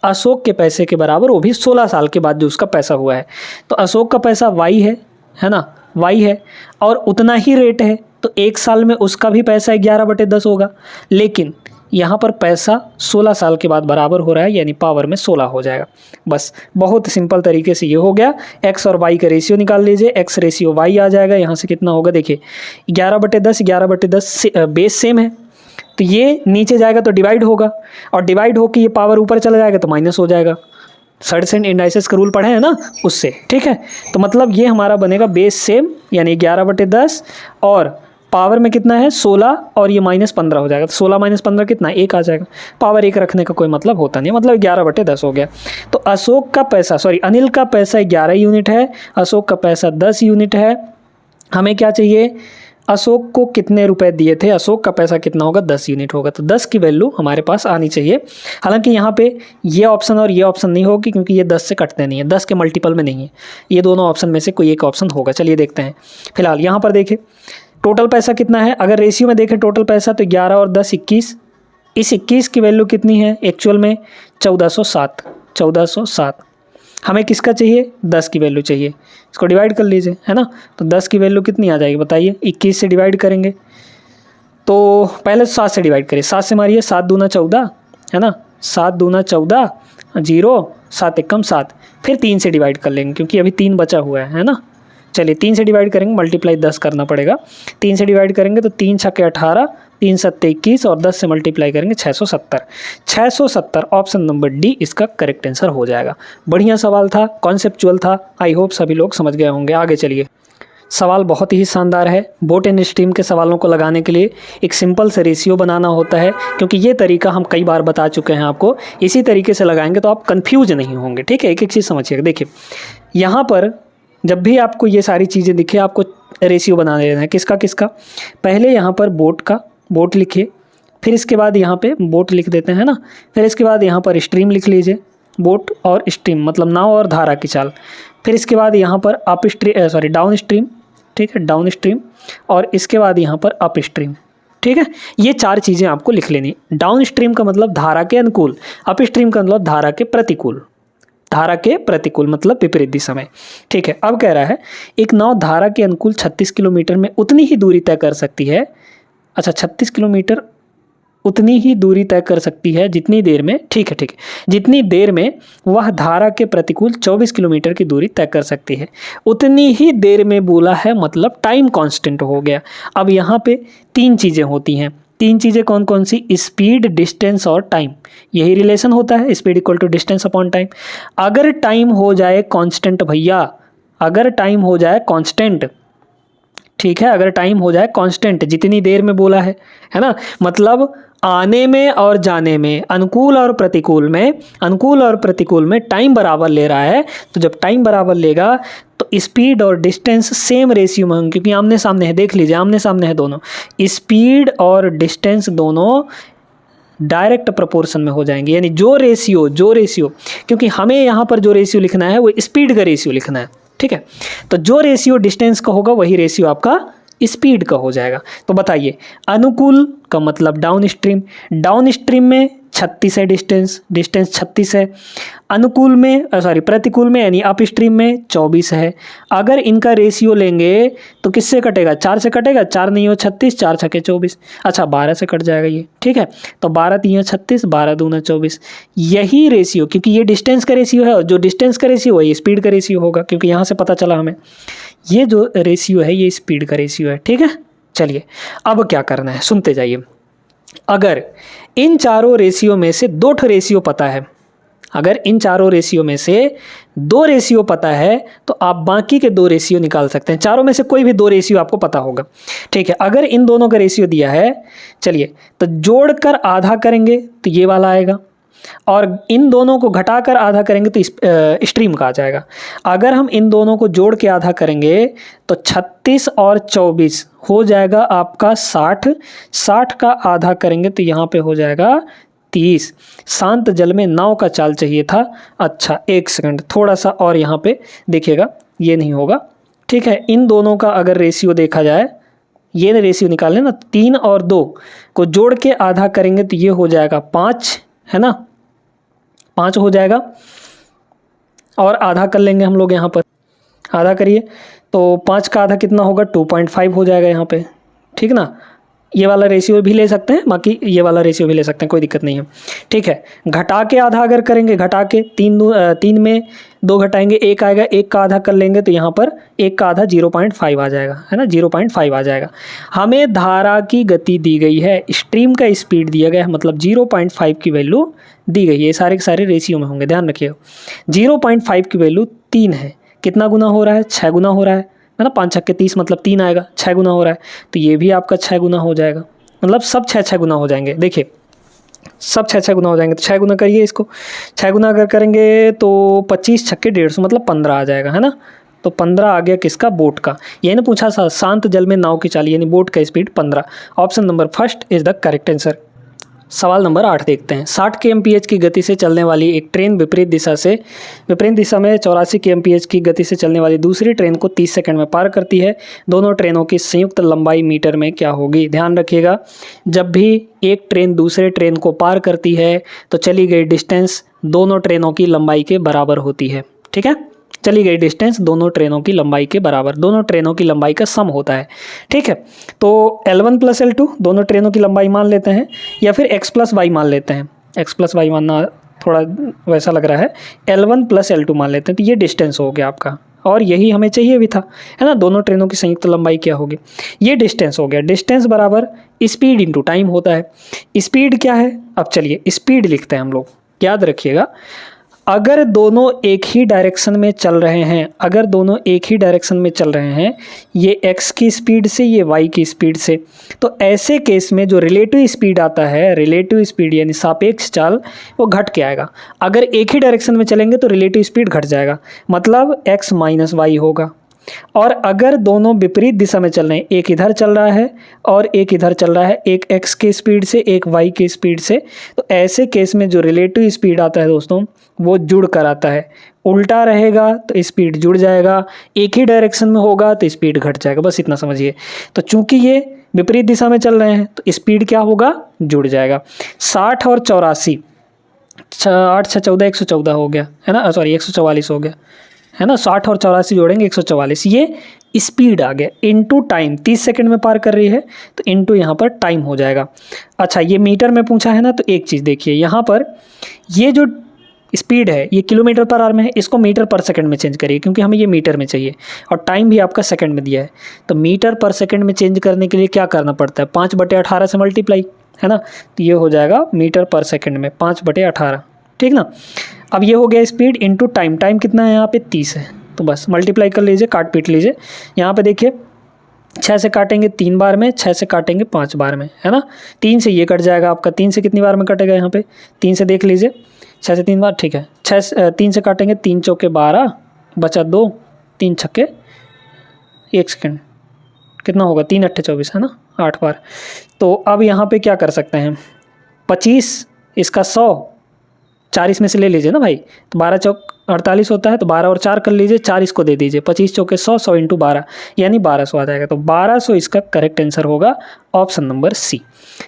अशोक के पैसे के बराबर, वो भी 16 साल के बाद जो उसका पैसा हुआ है। तो अशोक का पैसा y है ना, y है, और उतना ही रेट है, तो 1 साल में उसका भी पैसा 11/10 होगा। लेकिन यहाँ पर पैसा 16 साल के बाद बराबर हो रहा है, यानी पावर में 16 हो जाएगा। बस बहुत सिंपल तरीके से ये हो गया। x और y का रेशियो निकाल लीजिए, x रेशियो y आ जाएगा। यहाँ से कितना होगा देखिए, 11/10 बेस सेम है, तो ये नीचे जाएगा तो डिवाइड होगा, और डिवाइड होकर ये पावर ऊपर चला जाएगा तो माइनस हो जाएगा। सर्टेन इंडाइसेस का रूल पढ़े हैं ना, उससे, ठीक है। तो मतलब ये हमारा बनेगा बेस सेम, यानी 11/10, और पावर में कितना है 16, और ये -15 हो जाएगा। तो 16 - 15 कितना? 1 आ जाएगा। पावर 1 रखने का कोई मतलब होता नहीं, मतलब 11/10 हो गया। तो अनिल का पैसा 11 यूनिट है, अशोक का पैसा 10 यूनिट है। हमें क्या चाहिए? अशोक को कितने रुपए दिए थे? अशोक का पैसा कितना होगा? 10 यूनिट होगा। तो 10 की वैल्यू हमारे पास आनी चाहिए। हालांकि यहाँ पे ये ऑप्शन और ये ऑप्शन नहीं होगी, क्योंकि ये 10 से कटते नहीं है, 10 के मल्टीपल में नहीं है। ये दोनों ऑप्शन में से कोई एक ऑप्शन होगा। चलिए देखते हैं। फिलहाल यहाँ पर देखें टोटल पैसा कितना है। अगर रेशियो में देखें टोटल पैसा, तो 11 और 10 21। इस 21 की वैल्यू कितनी है एक्चुअल में? 1407। हमें किसका चाहिए? 10 की वैल्यू चाहिए। इसको डिवाइड कर लीजिए, है ना। तो 10 की वैल्यू कितनी आ जाएगी बताइए? 21 से डिवाइड करेंगे तो पहले 7 से डिवाइड करिए, 7 से मारिए, 7 दूना 14 है ना, 7 दूना 14, 0, 7 एकम 7, फिर 3 से डिवाइड कर लेंगे क्योंकि अभी 3 बचा हुआ है ना। चलिए 3 से डिवाइड करेंगे, मल्टीप्लाई 10 करना पड़ेगा, 3 से डिवाइड करेंगे तो 3 छक्के 18, 3 सत्ते 21 और 10 से मल्टीप्लाई करेंगे 670। 670 ऑप्शन नंबर डी इसका करेक्ट आंसर हो जाएगा। बढ़िया सवाल था, कॉन्सेप्चुअल था, आई होप सभी लोग समझ गए होंगे। आगे चलिए, सवाल बहुत ही शानदार है। बोट एंड स्ट्रीम के सवालों को लगाने के लिए एक सिंपल से रेशियो बनाना होता है, क्योंकि ये तरीका हम कई बार बता चुके हैं आपको। इसी तरीके से लगाएंगे तो आप कंफ्यूज नहीं होंगे, ठीक है। एक एक चीज़ समझिएगा। देखिए यहाँ पर जब भी आपको ये सारी चीज़ें दिखे, आपको रेशियो बना लेना है। किसका किसका? पहले यहाँ पर बोट का, बोट लिखिए, फिर इसके बाद यहाँ पे बोट लिख देते हैं ना, फिर इसके बाद यहाँ पर स्ट्रीम लिख लीजिए, बोट और स्ट्रीम मतलब नाव और धारा की चाल। फिर इसके बाद यहाँ पर अप स्ट्रीम डाउन स्ट्रीम, ठीक है, डाउन स्ट्रीम, और इसके बाद यहाँ पर अप स्ट्रीम, ठीक है। ये 4 चीज़ें आपको लिख लेनी। डाउन स्ट्रीम का मतलब धारा के अनुकूल, अप स्ट्रीम का मतलब धारा के प्रतिकूल, धारा के प्रतिकूल मतलब विपरीत दिशा में, ठीक है। अब कह रहा है एक नाव धारा के अनुकूल 36 किलोमीटर में उतनी ही दूरी तय कर सकती है। अच्छा, 36 किलोमीटर उतनी ही दूरी तय कर सकती है जितनी देर में, ठीक है, ठीक है, जितनी देर में वह धारा के प्रतिकूल 24 किलोमीटर की दूरी तय कर सकती है। उतनी ही देर में बोला है, मतलब टाइम कांस्टेंट हो गया। अब यहाँ पे 3 चीज़ें होती हैं। 3 चीज़ें कौन कौन सी? स्पीड, डिस्टेंस और टाइम। यही रिलेशन होता है, speed equal to distance upon time. अगर टाइम हो जाए कांस्टेंट भैया, अगर टाइम हो जाए कांस्टेंट, ठीक है, अगर टाइम हो जाए कांस्टेंट, जितनी देर में बोला है ना, मतलब आने में और जाने में, अनुकूल और प्रतिकूल में, अनुकूल और प्रतिकूल में टाइम बराबर ले रहा है। तो जब टाइम बराबर लेगा तो स्पीड और डिस्टेंस सेम रेशियो में होंगे, क्योंकि आमने सामने है। देख लीजिए, आमने सामने है दोनों, स्पीड और डिस्टेंस दोनों डायरेक्ट प्रोपोर्शन में हो जाएंगे। यानी जो रेशियो, क्योंकि हमें यहाँ पर जो रेशियो लिखना है वो स्पीड का रेशियो लिखना है, ठीक है। तो जो रेशियो डिस्टेंस का होगा वही रेशियो आपका स्पीड का हो जाएगा। तो बताइए, अनुकूल का मतलब डाउन स्ट्रीम, डाउन स्ट्रीम में 36 है डिस्टेंस, डिस्टेंस 36 है। अनुकूल में प्रतिकूल में यानी अप स्ट्रीम में 24 है। अगर इनका रेशियो लेंगे तो किससे कटेगा? 4 से कटेगा, 4 नहीं हो 36, 4 छके 24, अच्छा 12 से कट जाएगा ये, ठीक है। तो 12 3 36, 12 दूना 24। यही रेशियो, क्योंकि ये डिस्टेंस का रेशियो है और जो डिस्टेंस का रेशियो है ये स्पीड का रेशियो होगा, क्योंकि यहाँ से पता चला हमें ये जो रेशियो है ये स्पीड का रेशियो है, ठीक है। चलिए अब क्या करना है, सुनते जाइए। अगर इन चारों रेशियो में से 2 रेशियो पता है, अगर इन चारों रेशियो में से 2 रेशियो पता है तो आप बाकी के 2 रेशियो निकाल सकते हैं। चारों में से कोई भी 2 रेशियो आपको पता होगा, ठीक है। अगर इन दोनों का रेशियो दिया है, चलिए तो जोड़कर आधा करेंगे तो ये वाला आएगा, और इन दोनों को घटाकर आधा करेंगे तो स्ट्रीम का आ जाएगा। अगर हम इन दोनों को जोड़ के आधा करेंगे तो 36 और 24 हो जाएगा आपका 60, 60 का आधा करेंगे तो यहाँ पे हो जाएगा 30। शांत जल में नाव का चाल चाहिए था। अच्छा 1 सेकंड, थोड़ा सा और यहाँ पे देखिएगा, ये नहीं होगा, ठीक है। इन दोनों का अगर रेशियो देखा जाए, ये रेशियो निकाल लेना, 3 और 2 को जोड़ के आधा करेंगे तो ये हो जाएगा 5, है ना, 5 हो जाएगा। और आधा कर लेंगे हम लोग, यहाँ पर आधा करिए तो 5 का आधा कितना होगा? 2.5 हो जाएगा यहाँ पे, ठीक ना। ये वाला रेशियो भी ले सकते हैं, बाकी ये वाला रेशियो भी ले सकते हैं, कोई दिक्कत नहीं है, ठीक है। घटा के आधा अगर करेंगे, घटा के 3 में 2 घटाएंगे 1 आएगा, 1 का आधा कर लेंगे तो यहाँ पर 1 का आधा 0.5 आ जाएगा, है ना, 0.5 आ जाएगा। हमें धारा की गति दी गई है, स्ट्रीम का स्पीड दिया गया है, मतलब 0.5 की वैल्यू दी गई है। ये सारे के सारे रेशियो में होंगे, ध्यान रखिएगा। 0.5 की वैल्यू 3 है, कितना गुना हो रहा है? 6 गुना हो रहा है ना, 5 छक्के 30 मतलब 3 आएगा, 6 गुना हो रहा है, तो ये भी आपका 6 गुना हो जाएगा, मतलब सब 6 गुना हो जाएंगे। देखिए सब 6 गुना हो जाएंगे, तो 6 गुना करिए इसको, 6 गुना अगर करेंगे तो 25 छक्के 150 मतलब 15 आ जाएगा, है ना। तो 15 आ गया किसका? बोट का। ये ना पूछा था, शांत जल में नाव की चाल यानी बोट का speed 15। Option number first is the correct answer. सवाल नंबर 8 देखते हैं। 60 kmph की गति से चलने वाली एक ट्रेन विपरीत दिशा में 84 kmph की गति से चलने वाली दूसरी ट्रेन को 30 सेकंड में पार करती है। दोनों ट्रेनों की संयुक्त लंबाई मीटर में क्या होगी? ध्यान रखिएगा, जब भी एक ट्रेन दूसरे ट्रेन को पार करती है तो चली गई डिस्टेंस दोनों ट्रेनों की लंबाई के बराबर होती है, ठीक है। चली गई डिस्टेंस दोनों ट्रेनों की लंबाई के बराबर, दोनों ट्रेनों की लंबाई का सम होता है। ठीक है, तो L1 + L2 दोनों ट्रेनों की लंबाई मान लेते हैं, या फिर x + y मान लेते हैं। x + y मानना थोड़ा वैसा लग रहा है, L1 + L2 मान लेते हैं। तो ये डिस्टेंस हो गया आपका, और यही हमें चाहिए भी था, है ना। दोनों ट्रेनों की संयुक्त लंबाई क्या होगी, ये डिस्टेंस हो गया। डिस्टेंस बराबर स्पीड इंटू टाइम होता है। स्पीड क्या है, अब चलिए स्पीड लिखते हैं हम लोग, याद रखिएगा। अगर दोनों एक ही डायरेक्शन में चल रहे हैं, अगर दोनों एक ही डायरेक्शन में चल रहे हैं, ये x की स्पीड से, ये y की स्पीड से, तो ऐसे केस में जो रिलेटिव स्पीड आता है, रिलेटिव स्पीड यानी सापेक्ष चाल, वो घट के आएगा। अगर एक ही डायरेक्शन में चलेंगे तो रिलेटिव स्पीड घट जाएगा, मतलब x - y होगा। और अगर दोनों विपरीत दिशा में चल रहे हैं, एक इधर चल रहा है और एक इधर चल रहा है, एक x की स्पीड से, एक y की स्पीड से, तो ऐसे केस में जो रिलेटिव स्पीड आता है दोस्तों, वो जुड़ कर आता है। उल्टा रहेगा तो स्पीड जुड़ जाएगा, एक ही डायरेक्शन में होगा तो स्पीड घट जाएगा, बस इतना समझिए। तो चूंकि ये विपरीत दिशा में चल रहे हैं तो स्पीड क्या होगा, जुड़ जाएगा। 60 और 84, 8 6 14 114 हो गया, है ना, सॉरी 144 हो गया, है ना। 60 और 84 जोड़ेंगे 144, ये स्पीड आ गया। इनटू टाइम, 30 सेकंड में पार कर रही है तो इनटू यहाँ पर टाइम हो जाएगा। अच्छा, ये मीटर में पूछा है ना, तो एक चीज़ देखिए, यहाँ पर ये जो स्पीड है ये km/h में है, इसको मीटर/सेकंड में चेंज करिए, क्योंकि हमें ये मीटर में चाहिए, और टाइम भी आपका सेकंड में दिया है। तो मीटर/सेकंड में चेंज करने के लिए क्या करना पड़ता है, 5/18 से मल्टीप्लाई, है ना। तो ये हो जाएगा मीटर/सेकंड में 5/18, ठीक ना। अब ये हो गया स्पीड इंटू टाइम, टाइम कितना है यहाँ पे 30 है, तो बस मल्टीप्लाई कर लीजिए, काट पीट लीजिए। यहाँ पे देखिए 6 से काटेंगे 3 बार में, 6 से काटेंगे 5 बार में, है ना। 3 से ये कट जाएगा आपका, 3 से कितनी बार में कटेगा, यहाँ पे 3 से देख लीजिए, 6 से 3 बार, ठीक है। 3 से काटेंगे, 3 चौके 12, बचा 2, 3 छक्के 1 सेकेंड, कितना होगा, 3 8 24, है ना, 8 बार। तो अब यहाँ पे क्या कर सकते हैं, 25, इसका 100, 4 इसमें से ले लीजिए ना भाई, तो 12 चौक 48 होता है, तो 12 और 4 कर लीजिए, 4 इसको दे दीजिए, 25 चौके 100, 100 इंटू 12 यानी 1200 आ जाएगा। तो 1200 इसका करेक्ट आंसर होगा, ऑप्शन नंबर सी।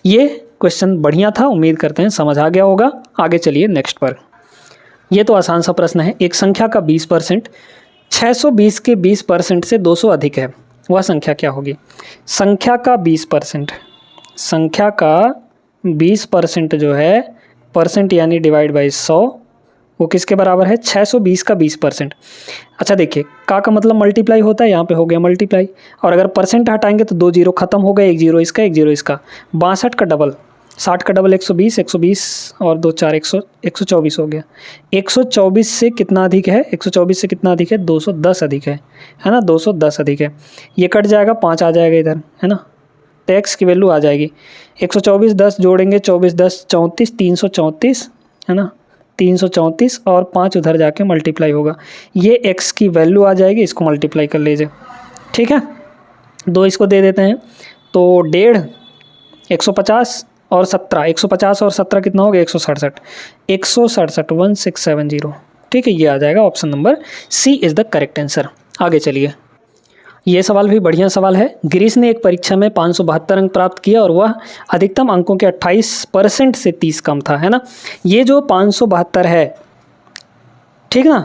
ये क्वेश्चन बढ़िया था, उम्मीद करते हैं समझ आ गया होगा। आगे चलिए नेक्स्ट पर। ये तो आसान सा प्रश्न है। एक संख्या का 20% 620 के 20% से 200 अधिक है, वह संख्या क्या होगी। संख्या का 20%, संख्या का 20% जो है, परसेंट यानी डिवाइड बाई 100, वो किसके बराबर है, 620 का 20%। अच्छा देखिए, का मतलब मल्टीप्लाई होता है, यहाँ पे हो गया मल्टीप्लाई, और अगर परसेंट हटाएंगे तो 2 जीरो खत्म हो गए, 1 जीरो इसका, 1 जीरो इसका। 62 का डबल, 60 का डबल 120, 120 और 2 4 124 हो गया। 124 से कितना अधिक है, 124 से कितना अधिक है, 210 अधिक है ना, 210 अधिक है। ये कट जाएगा, 5 आ जाएगा इधर, है ना, तो एक्स की वैल्यू आ जाएगी 124, 10 जोड़ेंगे 24 10 34, 334, है ना, 334 और 5 उधर जाके मल्टीप्लाई होगा, ये एक्स की वैल्यू आ जाएगी, इसको मल्टीप्लाई कर लीजिए, ठीक है। 2 इसको दे देते हैं, तो 1.5 150 और 17, 150 और 17 कितना हो गया, 167, 1670, ठीक है। ये आ जाएगा, option number C is the correct answer. आगे चलिए, ये सवाल भी बढ़िया सवाल है। गिरीश ने एक परीक्षा में 572 अंक प्राप्त किया और वह अधिकतम अंकों के 28% से 30 कम था, है ना। ये जो 572 है, ठीक ना,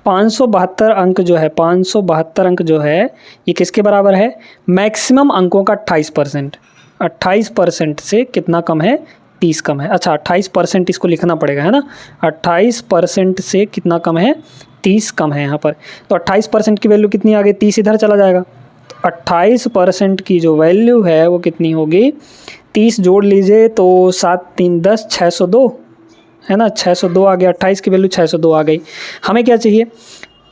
572 अंक जो है, 572 अंक जो है, ये किसके बराबर है, मैक्सिमम अंकों का 28%, 28% से कितना कम है, 30 कम है। अच्छा 28% इसको लिखना पड़ेगा, है ना, 28% से कितना कम है, 30 कम है यहाँ पर। तो 28% की वैल्यू कितनी आ गई, 30 इधर चला जाएगा, तो 28% की जो वैल्यू है वो कितनी होगी, 30 जोड़ लीजिए, तो 7 3 10, 602, है ना, 602 आ गया, 28 की वैल्यू 602 आ गई। हमें क्या चाहिए,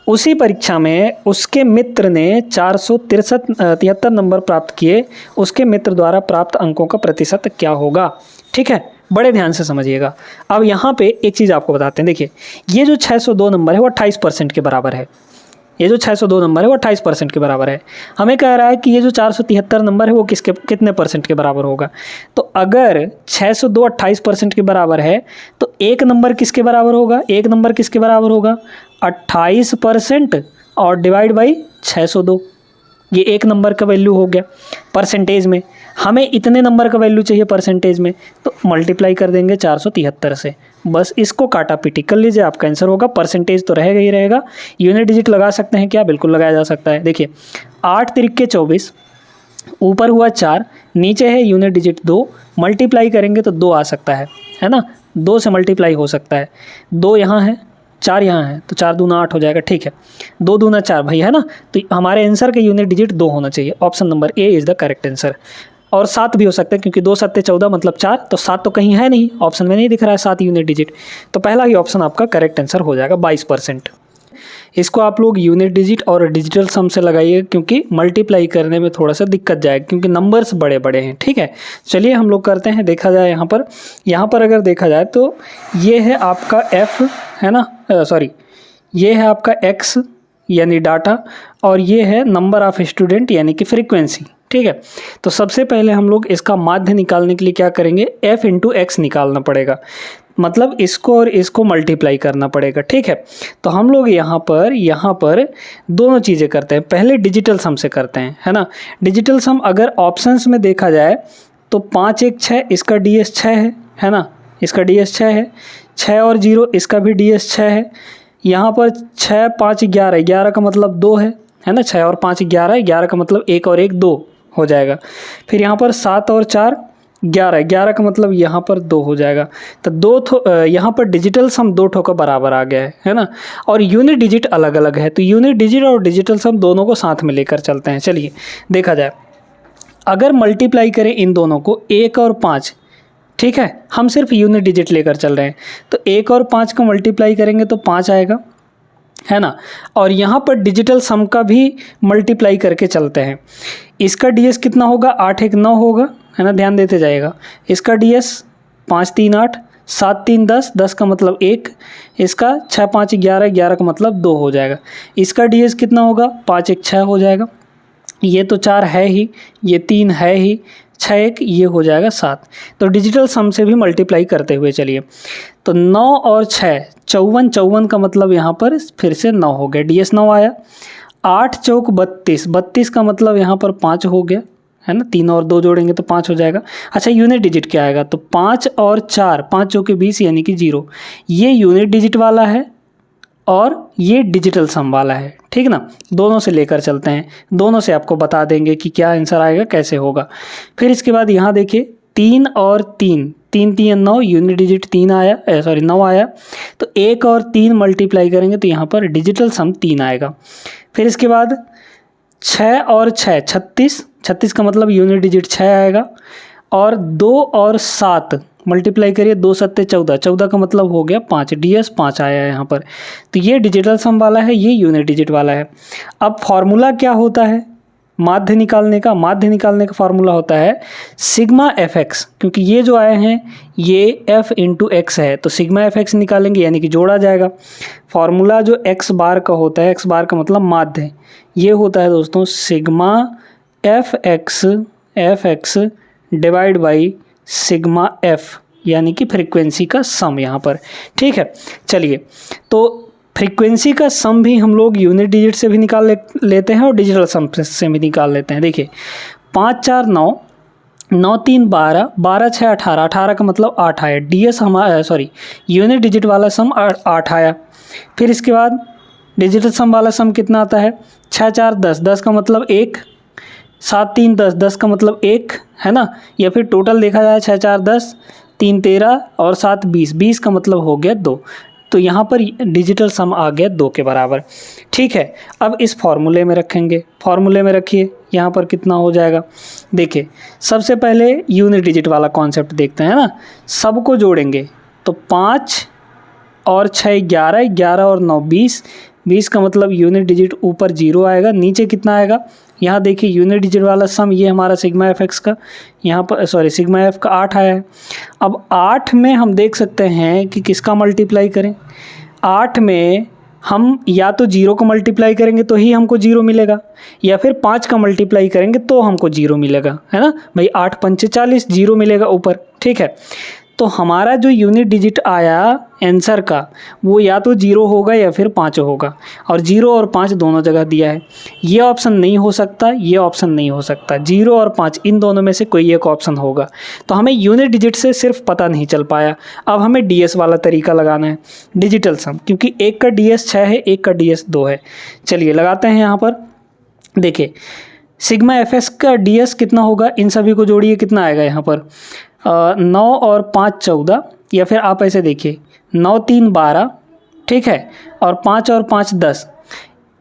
उसी परीक्षा में उसके मित्र ने 463 नंबर प्राप्त किए, उसके मित्र द्वारा प्राप्त अंकों का प्रतिशत क्या होगा, ठीक है। बड़े ध्यान से समझिएगा। अब यहाँ पे एक चीज़ आपको बताते हैं, देखिए ये जो 602 नंबर है वो 28% के बराबर है, ये जो 602 नंबर है वो 28% के बराबर है। हमें कह रहा है कि ये जो 473 नंबर है वो किसके कितने परसेंट के बराबर होगा। तो अगर 602 28% के बराबर है तो एक नंबर किसके बराबर होगा, एक नंबर किसके बराबर होगा, 28% और डिवाइड बाई 602, ये एक नंबर का वैल्यू हो गया परसेंटेज में। हमें इतने नंबर का वैल्यू चाहिए परसेंटेज में, तो मल्टीप्लाई कर देंगे 473 से, बस इसको काटा पीटी कर लीजिए, आपका आंसर होगा। परसेंटेज तो रहेगा ही रहेगा। यूनिट डिजिट लगा सकते हैं क्या? बिल्कुल लगाया जा सकता है। देखिए 8 तिरिक्के 24, ऊपर हुआ 4, नीचे है यूनिट डिजिट 2, मल्टीप्लाई करेंगे तो 2 आ सकता है ना, 2 से मल्टीप्लाई हो सकता है। 2 यहाँ है, 4 यहाँ है, तो 4 दूना 8 हो जाएगा। ठीक है, 2 दूना 4 भाई, है ना। तो हमारे आंसर का यूनिट डिजिट 2 होना चाहिए। Option number A is the correct answer. और 7 भी हो सकता है, क्योंकि 2 सत्ते 14 मतलब 4, तो 7 तो कहीं है नहीं, ऑप्शन में नहीं दिख रहा है 7 यूनिट डिजिट। तो पहला ही ऑप्शन आपका करेक्ट आंसर हो जाएगा 22%। इसको आप लोग यूनिट डिजिट और डिजिटल सम से लगाइए, क्योंकि मल्टीप्लाई करने में थोड़ा सा दिक्कत जाएगा, क्योंकि नंबर्स बड़े बड़े हैं। ठीक है, चलिए हम लोग करते हैं। देखा जाए यहाँ पर अगर देखा जाए तो ये है आपका f, है ना, सॉरी, ये है आपका x यानी डाटा, और ये है नंबर ऑफ़ स्टूडेंट यानी कि फ्रीक्वेंसी। ठीक है, तो सबसे पहले हम लोग इसका माध्य निकालने के लिए क्या करेंगे, f इंटू एक्स निकालना पड़ेगा, मतलब इसको और इसको मल्टीप्लाई करना पड़ेगा। ठीक है, तो हम लोग यहाँ पर दोनों चीज़ें करते हैं। पहले डिजिटल सम से करते हैं, है ना। डिजिटल सम अगर ऑप्शंस में देखा जाए तो 5 1 6, इसका ds 6 है ना, इसका ds 6 है। 6 और 0, इसका भी ds 6 है। यहाँ पर 6 5 11, 11 का मतलब 2 है ना। 6 और 5 11, 11 का मतलब 1 और 1 2 हो जाएगा। फिर यहाँ पर 7 और 4 11, 11 का मतलब यहाँ पर 2 हो जाएगा। तो यहाँ पर डिजिटल सम 2 ठो का बराबर आ गया है ना। और यूनिट डिजिट अलग अलग है, तो यूनिट डिजिट और डिजिटल सम दोनों को साथ में लेकर चलते हैं। चलिए देखा जाए, अगर मल्टीप्लाई करें इन दोनों को 1 और 5, ठीक है, हम सिर्फ यूनिट डिजिट लेकर चल रहे हैं, तो 1 और 5 को मल्टीप्लाई करेंगे तो 5 आएगा, है ना। और यहाँ पर डिजिटल सम का भी मल्टीप्लाई करके चलते हैं। इसका ds कितना होगा, 8 1 9 होगा, है ना, ध्यान देते जाएगा। इसका ds 5 3 8, 7 3 10, 10 का मतलब 1, इसका 6 5 11, 11 का मतलब 2 हो जाएगा। इसका ds कितना होगा, 5 1 6 हो जाएगा। ये तो 4 है ही, ये 3 है ही, 6 1 ये हो जाएगा 7। तो डिजिटल सम से भी मल्टीप्लाई करते हुए चलिए, तो 9 और 6 54, 54 का मतलब यहाँ पर फिर से 9 हो गया, ds 9 आया। 8 चौक 32, 32 का मतलब यहाँ पर 5 हो गया, है ना। 3 और 2 जोड़ेंगे तो 5 हो जाएगा। अच्छा, यूनिट डिजिट क्या आएगा, तो 5 और 4, 5 चौके 20 यानी कि 0। ये यूनिट डिजिट वाला है और ये डिजिटल सम वाला है, ठीक ना। दोनों से लेकर चलते हैं, दोनों से आपको बता देंगे कि क्या आंसर आएगा, कैसे होगा। फिर इसके बाद यहाँ देखिए 3 और 3, 3 3 9, यूनिट डिजिट 3 आया, 9 आया। तो 1 और 3 मल्टीप्लाई करेंगे तो यहाँ पर डिजिटल सम 3 आएगा। फिर इसके बाद 6 और 6 36, 36 का मतलब यूनिट डिजिट 6 आएगा। और 2 और 7 मल्टीप्लाई करिए, 2 सत्ते 14, 14 का मतलब हो गया 5, ds 5 आया है यहाँ पर। तो ये डिजिटल सम वाला है, ये यूनिट डिजिट वाला है। अब फॉर्मूला क्या होता है माध्य निकालने का, माध्य निकालने का फार्मूला होता है सिग्मा fx, क्योंकि ये जो आए हैं ये f इंटू एक्स है, तो सिग्मा fx निकालेंगे यानी कि जोड़ा जाएगा। फार्मूला जो x बार का होता है, x बार का मतलब माध्य, ये होता है दोस्तों sigma fx divide by sigma f, यानी कि फ्रीक्वेंसी का सम यहाँ पर। ठीक है, चलिए, तो फ्रीक्वेंसी का सम भी हम लोग यूनिट डिजिट से भी निकाल लेते हैं और डिजिटल सम से भी निकाल लेते हैं। देखिए 5 4 9, 9 3 12, 12 6 18, 18 का मतलब 8 आया, ds हमारा यूनिट डिजिट वाला सम 8 आया। फिर इसके बाद डिजिटल सम वाला सम कितना आता है, 6 4 10, 10 का मतलब 1, 7 3 10, 10 का मतलब 1, है ना। या फिर टोटल देखा जाए 6 4 10, 3 13 और 7 20, 20 का मतलब हो गया 2। तो यहाँ पर डिजिटल सम आ गया 2 के बराबर। ठीक है, अब इस फॉर्मूले में रखेंगे, फॉर्मूले में रखिए, यहाँ पर कितना हो जाएगा। देखिए सबसे पहले यूनिट डिजिट वाला कॉन्सेप्ट देखते हैं ना, सबको जोड़ेंगे तो 5 और 6 11, 11 और 9 20, 20 का मतलब यूनिट डिजिट ऊपर 0 आएगा, नीचे कितना आएगा। यहाँ देखिए यूनिट डिजिट वाला सम ये हमारा सिग्मा fx का, यहाँ पर सिग्मा f का 8 आया है। अब 8 में हम देख सकते हैं कि किसका मल्टीप्लाई करें। 8 में हम या तो 0 को मल्टीप्लाई करेंगे तो ही हमको 0 मिलेगा, या फिर 5 का मल्टीप्लाई करेंगे तो हमको 0 मिलेगा, है ना भाई। 8 5 40, 0 मिलेगा ऊपर। ठीक है, तो हमारा जो यूनिट डिजिट आया आंसर का वो या तो 0 होगा या फिर 5 होगा, और 0 और 5 दोनों जगह दिया है। ये ऑप्शन नहीं हो सकता, ये ऑप्शन नहीं हो सकता, 0 और 5 इन दोनों में से कोई एक ऑप्शन होगा। तो हमें यूनिट डिजिट से सिर्फ पता नहीं चल पाया। अब हमें डीएस वाला तरीका लगाना है, डिजिटल सम, क्योंकि एक का डीएस 6 है, एक का डीएस 2 है। चलिए लगाते हैं यहाँ पर। देखिए सिग्मा एफ एस का डीएस कितना होगा, इन सभी को जोड़िए, कितना आएगा यहाँ पर 9 और 5 14, या फिर आप ऐसे देखिए 9 3 12, ठीक है, और 5 और 5 10।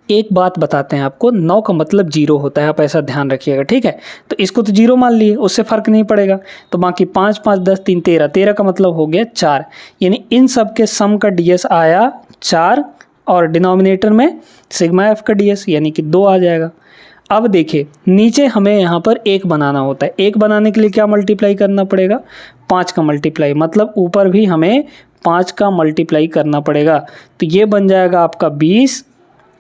एक बात बताते हैं आपको, 9 का मतलब 0 होता है, आप ऐसा ध्यान रखिएगा, ठीक है। तो इसको तो 0 मान लिए, उससे फ़र्क नहीं पड़ेगा। तो बाकी 5 5 10 3 13, 13 का मतलब हो गया 4, यानी इन सब के सम का डीएस आया 4, और डिनोमिनेटर में सिग्मा एफ का डीएस यानी कि 2 आ जाएगा। अब देखिए नीचे हमें यहाँ पर 1 बनाना होता है। 1 बनाने के लिए क्या मल्टीप्लाई करना पड़ेगा, 5 का मल्टीप्लाई, मतलब ऊपर भी हमें 5 का मल्टीप्लाई करना पड़ेगा। तो ये बन जाएगा आपका 20,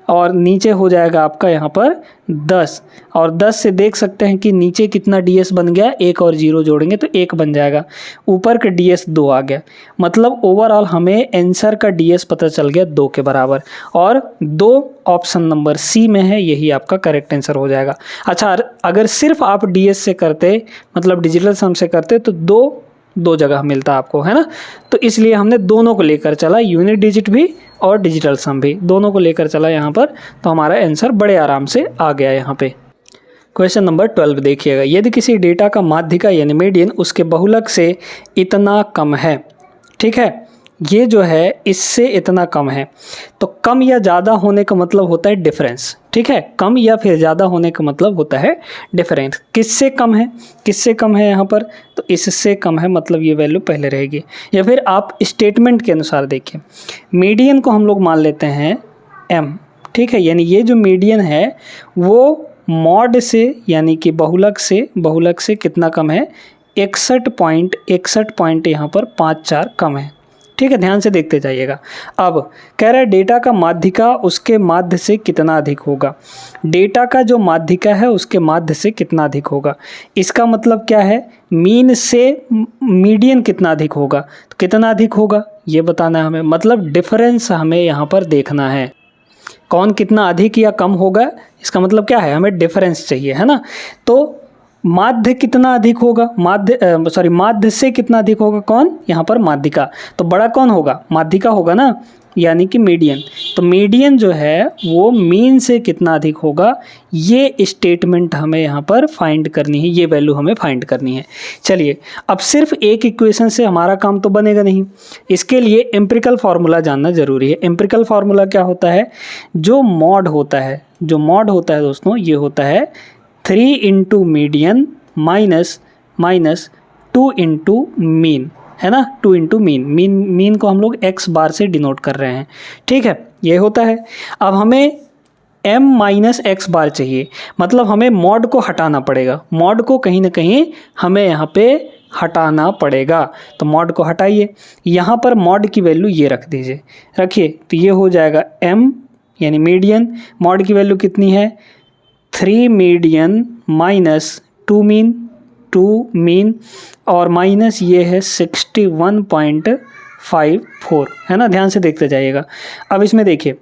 और नीचे हो जाएगा आपका यहाँ पर 10, और 10 से देख सकते हैं कि नीचे कितना डीएस बन गया, 1 और 0 जोड़ेंगे तो 1 बन जाएगा, ऊपर का डीएस 2 आ गया। मतलब ओवरऑल हमें आंसर का डीएस पता चल गया 2 के बराबर, और 2 ऑप्शन नंबर सी में है, यही आपका करेक्ट आंसर हो जाएगा। अच्छा, अगर सिर्फ आप डीएस से करते, मतलब डिजिटल सम से करते, तो दो जगह मिलता आपको, है ना। तो इसलिए हमने दोनों को लेकर चला, यूनिट डिजिट भी और डिजिटल सम भी, दोनों को लेकर चला यहाँ पर, तो हमारा आंसर बड़े आराम से आ गया यहाँ पे। क्वेश्चन नंबर 12 देखिएगा, यदि किसी डेटा का माध्यिका यानी मीडियन उसके बहुलक से इतना कम है, ठीक है, ये जो है इससे इतना कम है, तो कम या ज़्यादा होने का मतलब होता है डिफरेंस, ठीक है, कम या फिर ज़्यादा होने का मतलब होता है डिफरेंस। किससे कम है, किससे कम है यहाँ पर, तो इससे कम है, मतलब ये वैल्यू पहले रहेगी। या फिर आप स्टेटमेंट के अनुसार देखिए, मीडियन को हम लोग मान लेते हैं m, ठीक है, यानी ये जो मीडियन है वो मॉड से यानी कि बहुलक से कितना कम है, 61 पॉइंट यहाँ पर 5-4 कम है, ठीक है, ध्यान से देखते जाइएगा। अब कह रहा है डेटा का माध्यिका उसके माध्य से कितना अधिक होगा, डेटा का जो माध्यिका है उसके माध्य से कितना अधिक होगा। इसका मतलब क्या है, मीन से मीडियन कितना अधिक होगा, तो कितना अधिक होगा ये बताना है हमें, मतलब डिफरेंस हमें यहाँ पर देखना है, कौन कितना अधिक या कम होगा, इसका मतलब क्या है, हमें डिफरेंस चाहिए, है ना। तो माध्य कितना अधिक होगा, माध्य से कितना अधिक होगा, कौन यहाँ पर माध्यिका, तो बड़ा कौन होगा, माध्यिका होगा ना, यानी कि मीडियन। तो मीडियन जो है वो मीन से कितना अधिक होगा, ये स्टेटमेंट हमें यहाँ पर फाइंड करनी है, ये वैल्यू हमें फाइंड करनी है। चलिए अब सिर्फ एक इक्वेशन से हमारा काम तो बनेगा नहीं, इसके लिए एम्पिरिकल फार्मूला जानना ज़रूरी है। एम्पिरिकल फार्मूला क्या होता है, जो मॉड होता है दोस्तों, ये होता है 3 into median minus 2 into mean, है ना, 2 इंटू मीन को हम लोग x बार से डिनोट कर रहे हैं, ठीक है, ये होता है। अब हमें m माइनस एक्स बार चाहिए, मतलब हमें मॉड को हटाना पड़ेगा, मॉड को कहीं ना कहीं हमें यहाँ पे हटाना पड़ेगा। तो मॉड को हटाइए, यहाँ पर मॉड की वैल्यू ये रख दीजिए, रखिए, तो ये हो जाएगा m यानी मीडियन, मॉड की वैल्यू कितनी है 3 मीडियन माइनस 2 मीन, और माइनस ये है 61.54, है ना, ध्यान से देखते जाइएगा। अब इसमें देखिए,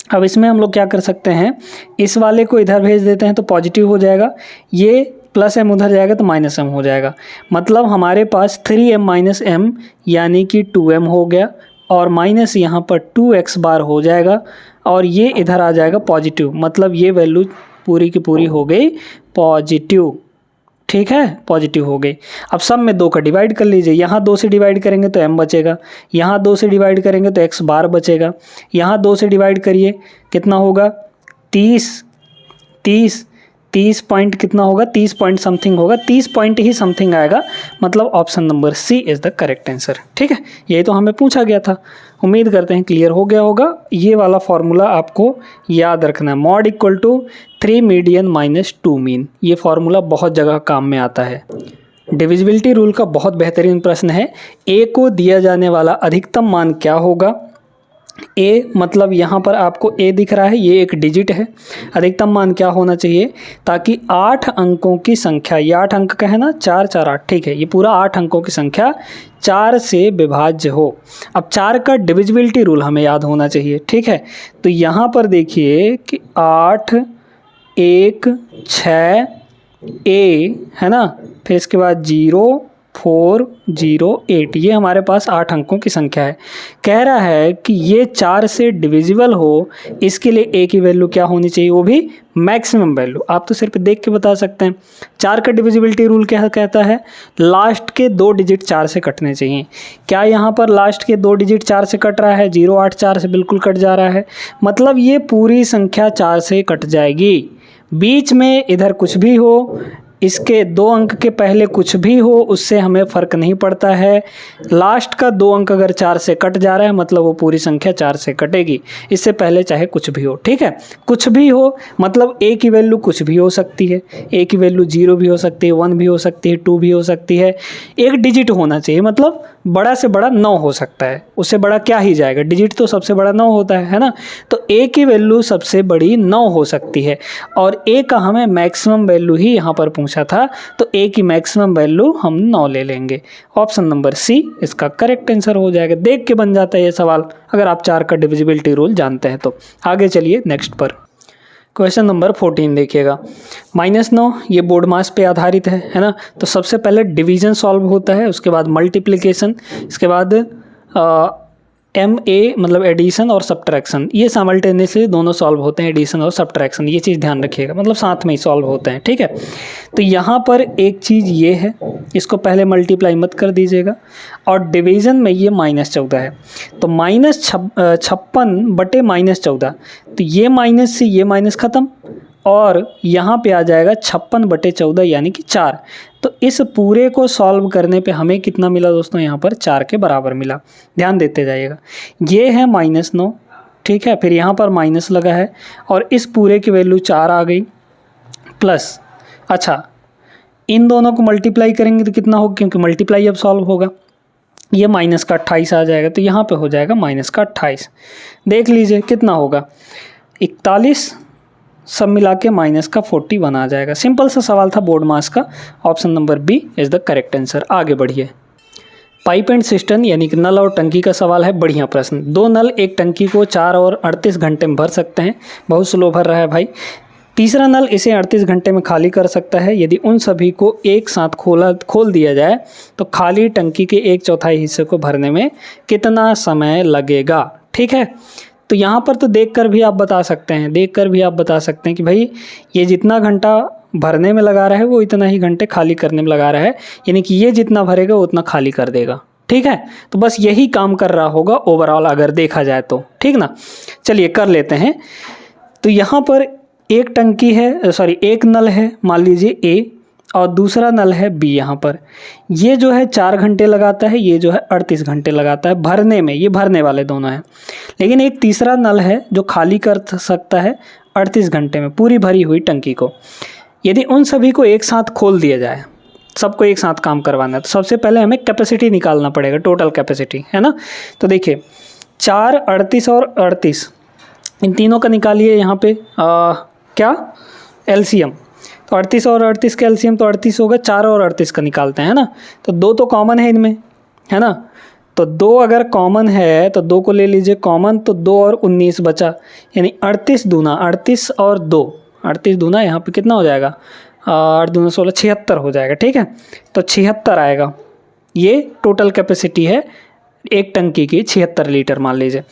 अब इसमें हम लोग क्या कर सकते हैं, इस वाले को इधर भेज देते हैं तो पॉजिटिव हो जाएगा, ये प्लस m उधर जाएगा तो माइनस m हो जाएगा, मतलब हमारे पास 3m माइनस m यानी कि 2m हो गया, और माइनस यहाँ पर 2x बार हो जाएगा, और ये इधर आ जाएगा पॉजिटिव, मतलब ये वैल्यू पूरी की पूरी हो गई पॉजिटिव, ठीक है, पॉजिटिव हो गई। अब सब में 2 का डिवाइड कर लीजिए, यहाँ 2 से डिवाइड करेंगे तो m बचेगा, यहाँ 2 से डिवाइड करेंगे तो x बार बचेगा, यहाँ 2 से डिवाइड करिए कितना होगा 30 पॉइंट कितना होगा, 30 पॉइंट समथिंग होगा, 30 पॉइंट ही समथिंग आएगा, मतलब option number C is the correct answer, ठीक है। यही तो हमें पूछा गया था। उम्मीद करते हैं क्लियर हो गया होगा। ये वाला फॉर्मूला आपको याद रखना है, mode equal to 3 median minus 2 mean, ये फार्मूला बहुत जगह काम में आता है। डिविजिबिलिटी रूल का बहुत बेहतरीन प्रश्न है, ए को दिया जाने वाला अधिकतम मान क्या होगा। ए मतलब यहाँ पर आपको ए दिख रहा है, ये एक डिजिट है, अधिकतम मान क्या होना चाहिए, ताकि 8 अंकों की संख्या, ये 8 अंक का है ना, 4 4 8, ठीक है, ये पूरा 8 अंकों की संख्या 4 से विभाज्य हो। अब 4 का डिविजिबिलिटी रूल हमें याद होना चाहिए, ठीक है। तो यहाँ पर देखिए कि 8, 1, 6, ए है ना, फिर इसके बाद 0, 4, 0, 8, ये हमारे पास 8 अंकों की संख्या है। कह रहा है कि ये 4 से डिविजिबल हो, इसके लिए ए की वैल्यू क्या होनी चाहिए, वो भी मैक्सिमम वैल्यू। आप तो सिर्फ देख के बता सकते हैं। 4 का डिविजिबिलिटी रूल क्या कहता है, लास्ट के 2 डिजिट 4 से कटने चाहिए। क्या यहाँ पर लास्ट के 2 डिजिट 4 से कट रहा है, 0, 8 4 से बिल्कुल कट जा रहा है, मतलब ये पूरी संख्या 4 से कट जाएगी। बीच में इधर कुछ भी हो, इसके 2 अंक के पहले कुछ भी हो, उससे हमें फ़र्क नहीं पड़ता है। लास्ट का 2 अंक अगर 4 से कट जा रहा है मतलब वो पूरी संख्या 4 से कटेगी, इससे पहले चाहे कुछ भी हो, ठीक है। कुछ भी हो मतलब ए की वैल्यू कुछ भी हो सकती है, ए की वैल्यू 0 भी हो सकती है, 1 भी हो सकती है, 2 भी हो सकती है। एक डिजिट होना चाहिए, मतलब बड़ा से बड़ा 9 हो सकता है, उससे बड़ा क्या ही जाएगा, डिजिट तो सबसे बड़ा 9 होता है ना। तो ए की वैल्यू सबसे बड़ी 9 हो सकती है, और ए का हमें मैक्सिमम वैल्यू ही यहाँ पर पूछा था, तो ए की मैक्सिमम वैल्यू हम 9 ले लेंगे। ऑप्शन नंबर सी इसका करेक्ट आंसर हो जाएगा। देख के बन जाता है ये सवाल, अगर आप 4 का डिविजिबिलिटी रूल जानते हैं तो। आगे चलिए नेक्स्ट पर, क्वेश्चन नंबर 14 देखिएगा। -9 ये बोर्ड मास पे आधारित है ना। तो सबसे पहले डिवीजन सॉल्व होता है, उसके बाद मल्टीप्लिकेशन, इसके बाद MA मतलब एडिशन और सब्ट्रैक्शन, ये साइमल्टेनियसली दोनों सॉल्व होते हैं, एडिशन और सब्ट्रैक्शन, ये चीज़ ध्यान रखिएगा, मतलब साथ में ही सॉल्व होते हैं, ठीक है। तो यहाँ पर एक चीज़ ये है, इसको पहले मल्टीप्लाई मत कर दीजिएगा, और डिवीज़न में ये -14 है, तो -56 बटे -14, तो ये माइनस से ये माइनस ख़त्म, और यहाँ पे आ जाएगा 56 बटे 14 यानी कि 4। तो इस पूरे को सॉल्व करने पे हमें कितना मिला दोस्तों, यहाँ पर 4 के बराबर मिला। ध्यान देते जाइएगा, ये है -9, ठीक है, फिर यहाँ पर माइनस लगा है, और इस पूरे की वैल्यू 4 आ गई, प्लस अच्छा इन दोनों को मल्टीप्लाई करेंगे तो कितना होगा, क्योंकि मल्टीप्लाई अब सॉल्व होगा, ये माइनस का 28 आ जाएगा, तो यहाँ पे हो जाएगा माइनस का 28। देख लीजिए कितना होगा, 41, सब मिला के माइनस का 41 आ जाएगा। सिंपल सा सवाल था बोर्ड मास का। Option number B is the correct answer. आगे बढ़िए, पाइप एंड सिस्टम यानी कि नल और टंकी का सवाल है। बढ़िया प्रश्न। 2 नल एक टंकी को 4 और 38 घंटे में भर सकते हैं, बहुत स्लो भर रहा है भाई। तीसरा नल इसे 38 घंटे में खाली कर सकता है। यदि उन सभी को एक साथ खोल दिया जाए तो खाली टंकी के 1/4 हिस्से को भरने में कितना समय लगेगा, ठीक है। तो यहाँ पर तो देखकर भी आप बता सकते हैं, कि भाई ये जितना घंटा भरने में लगा रहा है वो इतना ही घंटे खाली करने में लगा रहा है, यानी कि ये जितना भरेगा उतना खाली कर देगा, ठीक है। तो बस यही काम कर रहा होगा ओवरऑल अगर देखा जाए तो, ठीक ना। चलिए कर लेते हैं। तो यहाँ पर एक नल है, मान लीजिए A, और दूसरा नल है B। यहाँ पर ये जो है 4 घंटे लगाता है, ये जो है 38 घंटे लगाता है भरने में, ये भरने वाले दोनों हैं। लेकिन एक तीसरा नल है जो खाली कर सकता है 38 घंटे में पूरी भरी हुई टंकी को। यदि उन सभी को एक साथ खोल दिया जाए, सबको एक साथ काम करवाना है, तो सबसे पहले हमें कैपेसिटी निकालना पड़ेगा, टोटल कैपेसिटी, है ना। तो देखिए 4, 38 और 38, इन तीनों का निकालिए यहाँ पे क्या एलसीएम। तो 38 और 38 का एलसीएम तो 38 होगा, 4 और 38 का निकालते हैं ना। तो 2 तो कॉमन है इनमें, है ना। तो 2 अगर कॉमन है तो 2 को ले लीजिए कॉमन, तो 2 और 19 बचा, यानी 38 दूना 38 और 2, 38 दूना यहाँ पे कितना हो जाएगा, 8 दूना 16, 76 हो जाएगा, ठीक है। तो 76 आएगा, ये टोटल कैपेसिटी है एक टंकी की, 76 लीटर मान लीजिए।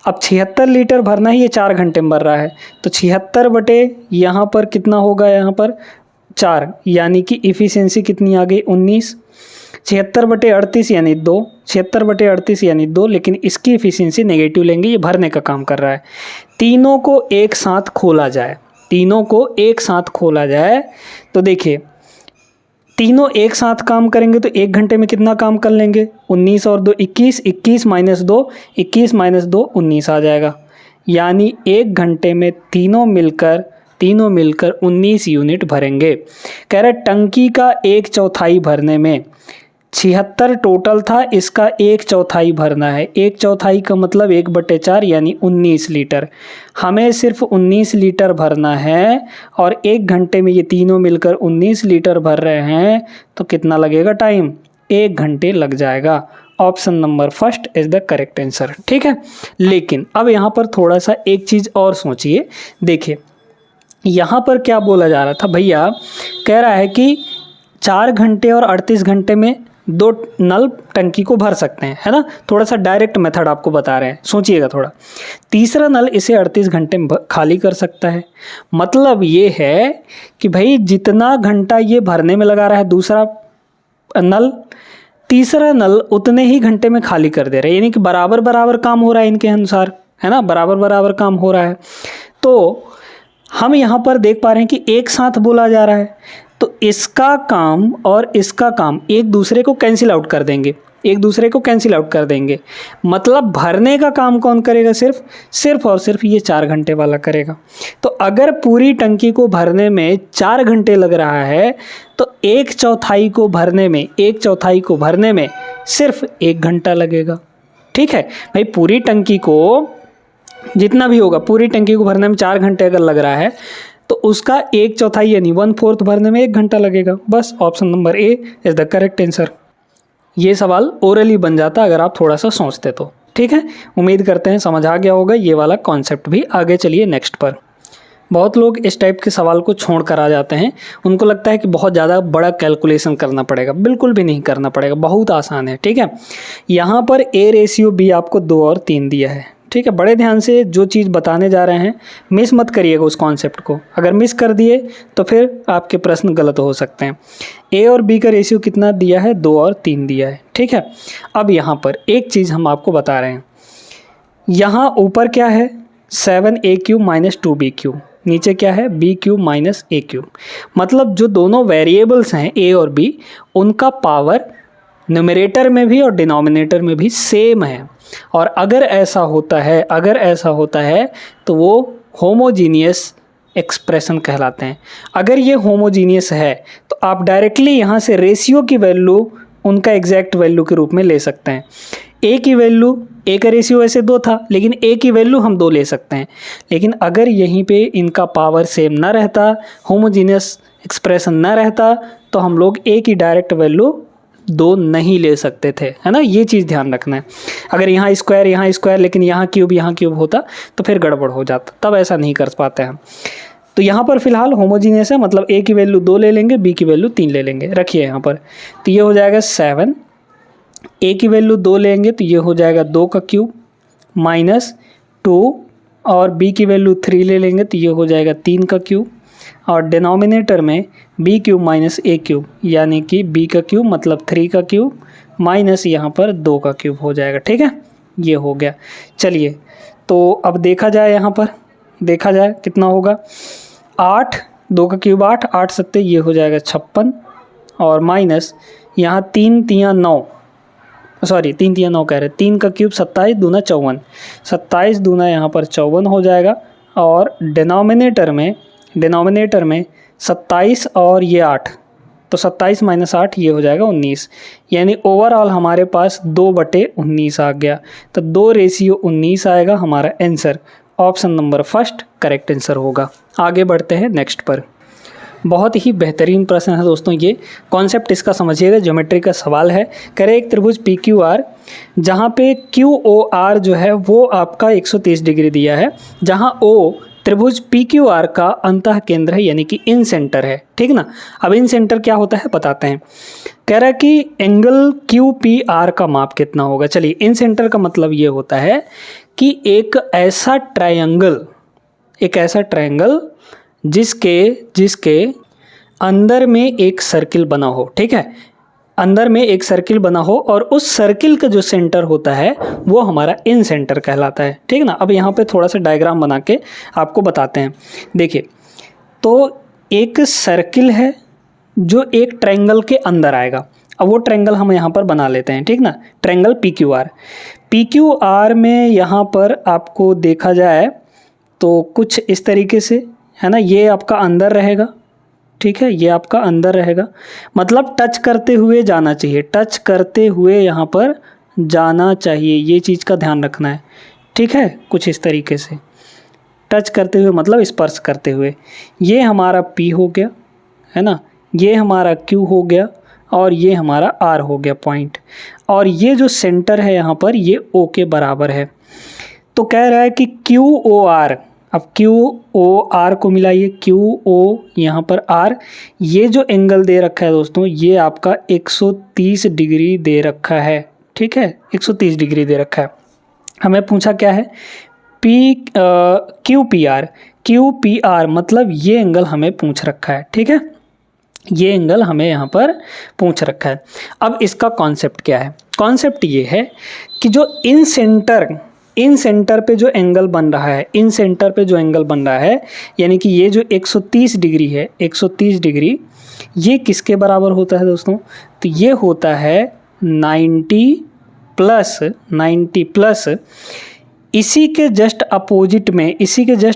अब 76 लीटर भरना ही ये 4 घंटे में भर रहा है, तो 76 बटे यहाँ पर कितना होगा, यहाँ पर 4, यानी कि इफ़िशियंसी कितनी आ गई 19। 76 बटे 38 यानी 2, 76 बटे 38 यानी 2, लेकिन इसकी इफ़िशियंसी नेगेटिव लेंगे, ये भरने का काम कर रहा है। तीनों को एक साथ खोला जाए, तो देखिए तीनों एक साथ काम करेंगे तो 1 घंटे में कितना काम कर लेंगे, 19 और 2 21, 21 माइनस 2 21 माइनस 2 19 आ जाएगा, यानी 1 घंटे में तीनों मिलकर 19 यूनिट भरेंगे। कह रहे टंकी का 1/4 भरने में 76 टोटल था, इसका 1/4 भरना है। 1/4 का मतलब 1/4 यानी 19 लीटर। हमें सिर्फ 19 लीटर भरना है, और 1 घंटे में ये तीनों मिलकर 19 लीटर भर रहे हैं, तो कितना लगेगा टाइम, 1 घंटे लग जाएगा। Option number first is the correct answer. ठीक है, लेकिन अब यहाँ पर थोड़ा सा एक चीज़ और सोचिए। देखिए यहाँ पर क्या बोला जा रहा था भैया, कह रहा है कि 4 घंटे और 38 घंटे में 2 नल टंकी को भर सकते हैं, है ना। थोड़ा सा डायरेक्ट मेथड आपको बता रहे हैं, सोचिएगा थोड़ा। तीसरा नल इसे 38 घंटे में खाली कर सकता है। मतलब ये है कि भाई जितना घंटा ये भरने में लगा रहा है दूसरा नल, तीसरा नल उतने ही घंटे में खाली कर दे रहा है, यानी कि बराबर बराबर काम हो रहा है इनके अनुसार, है ना, बराबर बराबर काम हो रहा है। तो हम यहाँ पर देख पा रहे हैं कि एक साथ बोला जा रहा है, तो इसका काम और इसका काम एक दूसरे को कैंसिल आउट कर देंगे, एक दूसरे को कैंसिल आउट कर देंगे। मतलब भरने का काम कौन करेगा, सिर्फ और सिर्फ ये 4 घंटे वाला करेगा। तो अगर पूरी टंकी को भरने में 4 घंटे लग रहा है तो 1/4 को भरने में, 1/4 को भरने में सिर्फ 1 घंटा लगेगा। ठीक है भाई, पूरी टंकी को जितना भी होगा, पूरी टंकी को भरने में 4 घंटे अगर लग रहा है तो उसका 1/4 यानी 1/4 भरने में 1 घंटा लगेगा। बस option number A is the correct answer. ये सवाल ओरली बन जाता अगर आप थोड़ा सा सोचते तो। ठीक है, उम्मीद करते हैं समझ आ गया होगा ये वाला कॉन्सेप्ट भी। आगे चलिए नेक्स्ट पर। बहुत लोग इस टाइप के सवाल को छोड़ कर आ जाते हैं, उनको लगता है कि बहुत ज़्यादा बड़ा कैलकुलेशन करना पड़ेगा। बिल्कुल भी नहीं करना पड़ेगा, बहुत आसान है। ठीक है, यहाँ पर ए रेशियो बी आपको 2 और 3 दिया है। ठीक है, बड़े ध्यान से जो चीज़ बताने जा रहे हैं मिस मत करिएगा उस कॉन्सेप्ट को। अगर मिस कर दिए तो फिर आपके प्रश्न गलत हो सकते हैं। ए और बी का रेशियो कितना दिया है, 2 और 3 दिया है। ठीक है, अब यहाँ पर एक चीज़ हम आपको बता रहे हैं, यहाँ ऊपर क्या है 7a³ - 2b³, नीचे क्या है b³ - a³। मतलब जो दोनों वेरिएबल्स हैं ए और बी, उनका पावर न्यूमरेटर में भी और डिनोमिनेटर में भी सेम है। और अगर ऐसा होता है तो वो होमोजीनियस एक्सप्रेशन कहलाते हैं। अगर ये होमोजीनियस है तो आप डायरेक्टली यहाँ से रेशियो की वैल्यू उनका एग्जैक्ट वैल्यू के रूप में ले सकते हैं। ए की वैल्यू, ए का रेशियो वैसे 2 था लेकिन ए की वैल्यू हम 2 ले सकते हैं। लेकिन अगर यहीं पे इनका पावर सेम ना रहता, होमोजीनियस एक्सप्रेशन ना रहता, तो हम लोग ए की डायरेक्ट वैल्यू 2 नहीं ले सकते थे, है ना। ये चीज़ ध्यान रखना है। अगर यहाँ स्क्वायर लेकिन यहाँ क्यूब होता तो फिर गड़बड़ हो जाता, तब ऐसा नहीं कर पाते हम। तो यहाँ पर फिलहाल होमोजीनियस है, मतलब ए की वैल्यू 2 ले लेंगे, बी की वैल्यू 3 ले लेंगे। रखिए यहाँ पर, तो ये हो जाएगा 7, ए की वैल्यू 2 लेंगे तो ये हो जाएगा 2 का क्यूब -2, और बी की वैल्यू 3 ले लेंगे तो ये हो जाएगा 3 का क्यूब, और डिनोमिनेटर में b³ - a³ यानी कि b का क्यूब मतलब 3 का क्यूब माइनस यहाँ पर 2 का क्यूब हो जाएगा। ठीक है, ये हो गया। चलिए तो अब देखा जाए, यहाँ पर देखा जाए कितना होगा, 8, 2 का क्यूब 8, 8 सत्ते ये हो जाएगा 56, और माइनस यहाँ 3 तियाँ 9, सॉरी 3 तियाँ 9 कह रहे, 3 का क्यूब 27 दूना 54, 27 दूना यहाँ पर 54 हो जाएगा। और डिनोमिनेटर में 27 और ये 8, तो 27 - 8 ये हो जाएगा 19, यानी ओवरऑल हमारे पास 2/19 आ गया। तो 2:19 आएगा हमारा answer. Option number first correct answer होगा। आगे बढ़ते हैं नेक्स्ट पर। बहुत ही बेहतरीन प्रश्न है दोस्तों, ये कॉन्सेप्ट इसका समझिएगा। ज्योमेट्री का सवाल है। करें एक त्रिभुज PQR जहाँ पे QOR जो है वो आपका 130 डिग्री दिया है, जहाँ O त्रिभुज PQR का अंतः केंद्र है, यानी कि इन सेंटर है। ठीक ना। अब इन सेंटर क्या होता है बताते हैं। कह रहा है कि एंगल QPR का माप कितना होगा। चलिए, इन सेंटर का मतलब ये होता है कि एक ऐसा ट्रायंगल जिसके अंदर में एक सर्किल बना हो। ठीक है, अंदर में एक सर्किल बना हो और उस सर्किल का जो सेंटर होता है वो हमारा इन सेंटर कहलाता है। ठीक ना। अब यहाँ पे थोड़ा सा डायग्राम बना के आपको बताते हैं। देखिए, तो एक सर्किल है जो एक ट्रायंगल के अंदर आएगा। अब वो ट्रायंगल हम यहाँ पर बना लेते हैं। ठीक ना, ट्रायंगल PQR में यहाँ पर आपको देखा जाए तो कुछ इस तरीके से, है ना, ये आपका अंदर रहेगा। ठीक है, ये आपका अंदर रहेगा, मतलब टच करते हुए जाना चाहिए, टच करते हुए यहाँ पर जाना चाहिए, ये चीज़ का ध्यान रखना है। ठीक है, कुछ इस तरीके से टच करते हुए मतलब स्पर्श करते हुए। ये हमारा P हो गया, है ना, ये हमारा Q हो गया, और ये हमारा आर हो गया पॉइंट, और ये जो सेंटर है यहाँ पर ये ओ के बराबर है। तो कह रहा है कि क्यू ओ आर, अब क्यू ओ आर को मिलाइए, क्यू ओ यहाँ पर आर, ये जो एंगल दे रखा है दोस्तों ये आपका 130 डिग्री दे रखा है, ठीक है, 130 डिग्री दे रखा है। हमें पूछा क्या है, क्यू पी आर मतलब ये एंगल हमें पूछ रखा है, ठीक है, ये एंगल हमें यहाँ पर पूछ रखा है। अब इसका कॉन्सेप्ट क्या है, कॉन्सेप्ट ये है कि जो इन सेंटर पे जो एंगल बन रहा है, इन सेंटर पे जो एंगल बन रहा है, यानी कि ये जो 130 डिग्री है, 130 डिग्री, ये किसके बराबर होता है दोस्तों, तो ये होता है 90 प्लस इसी के जस्ट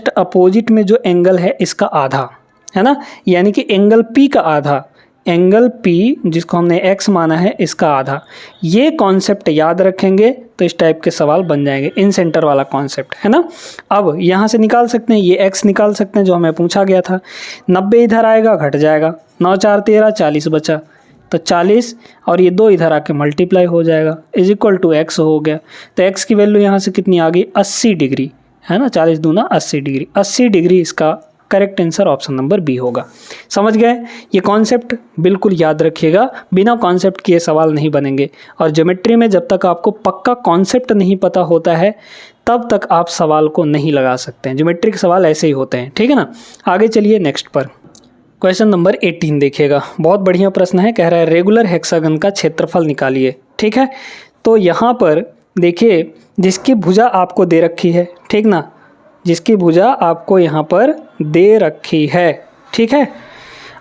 अपोजिट में जो एंगल है इसका आधा, है ना, यानी कि एंगल P का आधा, एंगल P जिसको हमने x माना है इसका आधा। ये कॉन्सेप्ट याद रखेंगे तो इस टाइप के सवाल बन जाएंगे, इन सेंटर वाला कॉन्सेप्ट, है ना। अब यहाँ से निकाल सकते हैं, ये x निकाल सकते हैं जो हमें पूछा गया था। 90 इधर आएगा, घट जाएगा, 9 4 13, 40 बचा, तो 40 और ये 2 इधर आके मल्टीप्लाई हो जाएगा, इज इक्वल टू x हो गया। तो x की वैल्यू यहाँ से कितनी आ गई, 80 डिग्री, है ना, 40 दूना 80 डिग्री, 80 डिग्री इसका correct answer option number B होगा। समझ गए, ये कॉन्सेप्ट बिल्कुल याद रखिएगा, बिना कॉन्सेप्ट के सवाल नहीं बनेंगे। और ज्योमेट्री में जब तक आपको पक्का कॉन्सेप्ट नहीं पता होता है तब तक आप सवाल को नहीं लगा सकते हैं, ज्योमेट्री के सवाल ऐसे ही होते हैं, ठीक है ना। आगे चलिए नेक्स्ट पर, क्वेश्चन नंबर 18 देखिएगा, बहुत बढ़िया प्रश्न है। कह रहा है रेगुलर हेक्सागन का क्षेत्रफल निकालिए, ठीक है। तो यहाँ पर देखिए जिसकी भुजा आपको दे रखी है, ठीक ना, जिसकी भुजा आपको यहाँ पर दे रखी है, ठीक है।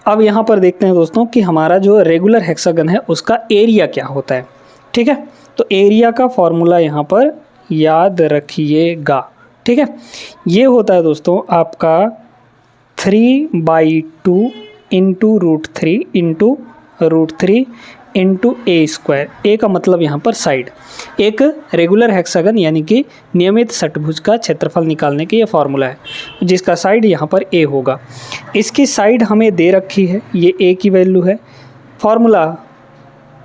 अब यहाँ पर देखते हैं दोस्तों कि हमारा जो रेगुलर हेक्सागन है उसका एरिया क्या होता है, ठीक है। तो एरिया का फॉर्मूला यहाँ पर याद रखिएगा, ठीक है। ये होता है दोस्तों आपका 3/2 इंटू √3 इंटू ए स्क्वायर। ए का मतलब यहाँ पर साइड, एक रेगुलर हेक्सागन यानी कि नियमित षटभुज का क्षेत्रफल निकालने के ये फार्मूला है, जिसका साइड यहाँ पर ए होगा। इसकी साइड हमें दे रखी है, ये ए की वैल्यू है, फार्मूला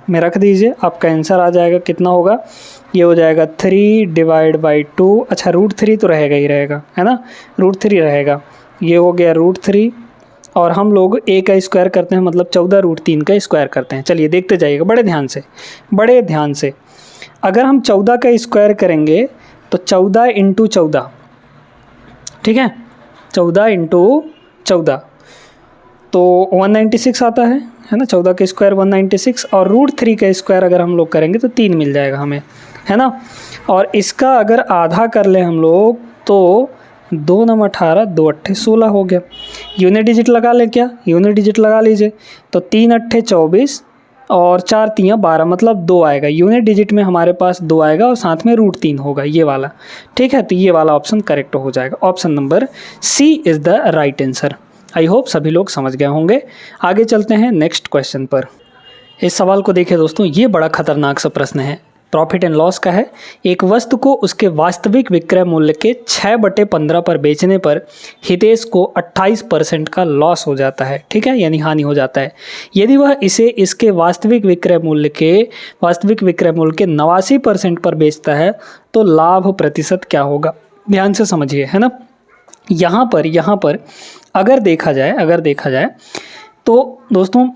में रख दीजिए, आपका आंसर आ जाएगा, कितना होगा, ये हो जाएगा 3/2, अच्छा √3 तो रहेगा ही रहेगा, है ना, √3 रहेगा, ये हो गया √3, और हम लोग ए का स्क्वायर करते हैं मतलब 14√3 का स्क्वायर करते हैं। चलिए देखते जाइएगा बड़े ध्यान से। अगर हम 14 का स्क्वायर करेंगे तो 14 इंटू 14, ठीक है, 14 इंटू 14 तो 196 आता है ना, 14 का स्क्वायर 196, और √3 का स्क्वायर अगर हम लोग करेंगे तो 3 मिल जाएगा हमें, है ना। और इसका अगर आधा कर लें हम लोग तो 2 9 18, 2 8 16 हो गया। यूनिट डिजिट लगा लें क्या, यूनिट डिजिट लगा लीजिए, तो 3 8 24 और 4 3 12, मतलब 2 आएगा। यूनिट डिजिट में हमारे पास 2 आएगा और साथ में √3 होगा, ये वाला, ठीक है। तो ये वाला ऑप्शन करेक्ट हो जाएगा, option number C is the right answer. I hope सभी लोग समझ गए होंगे। आगे चलते हैं नेक्स्ट क्वेश्चन पर। इस सवाल को देखिए दोस्तों, ये बड़ा खतरनाक सा प्रश्न है, प्रॉफिट एंड लॉस का है। एक वस्तु को उसके वास्तविक विक्रय मूल्य के 6/15 पर बेचने पर हितेश को 28% का लॉस हो जाता है, ठीक है, यानी हानि हो जाता है। यदि वह इसे इसके वास्तविक विक्रय मूल्य के 89% पर बेचता है तो लाभ प्रतिशत क्या होगा। ध्यान से समझिए, है ना। यहाँ पर अगर देखा जाए तो दोस्तों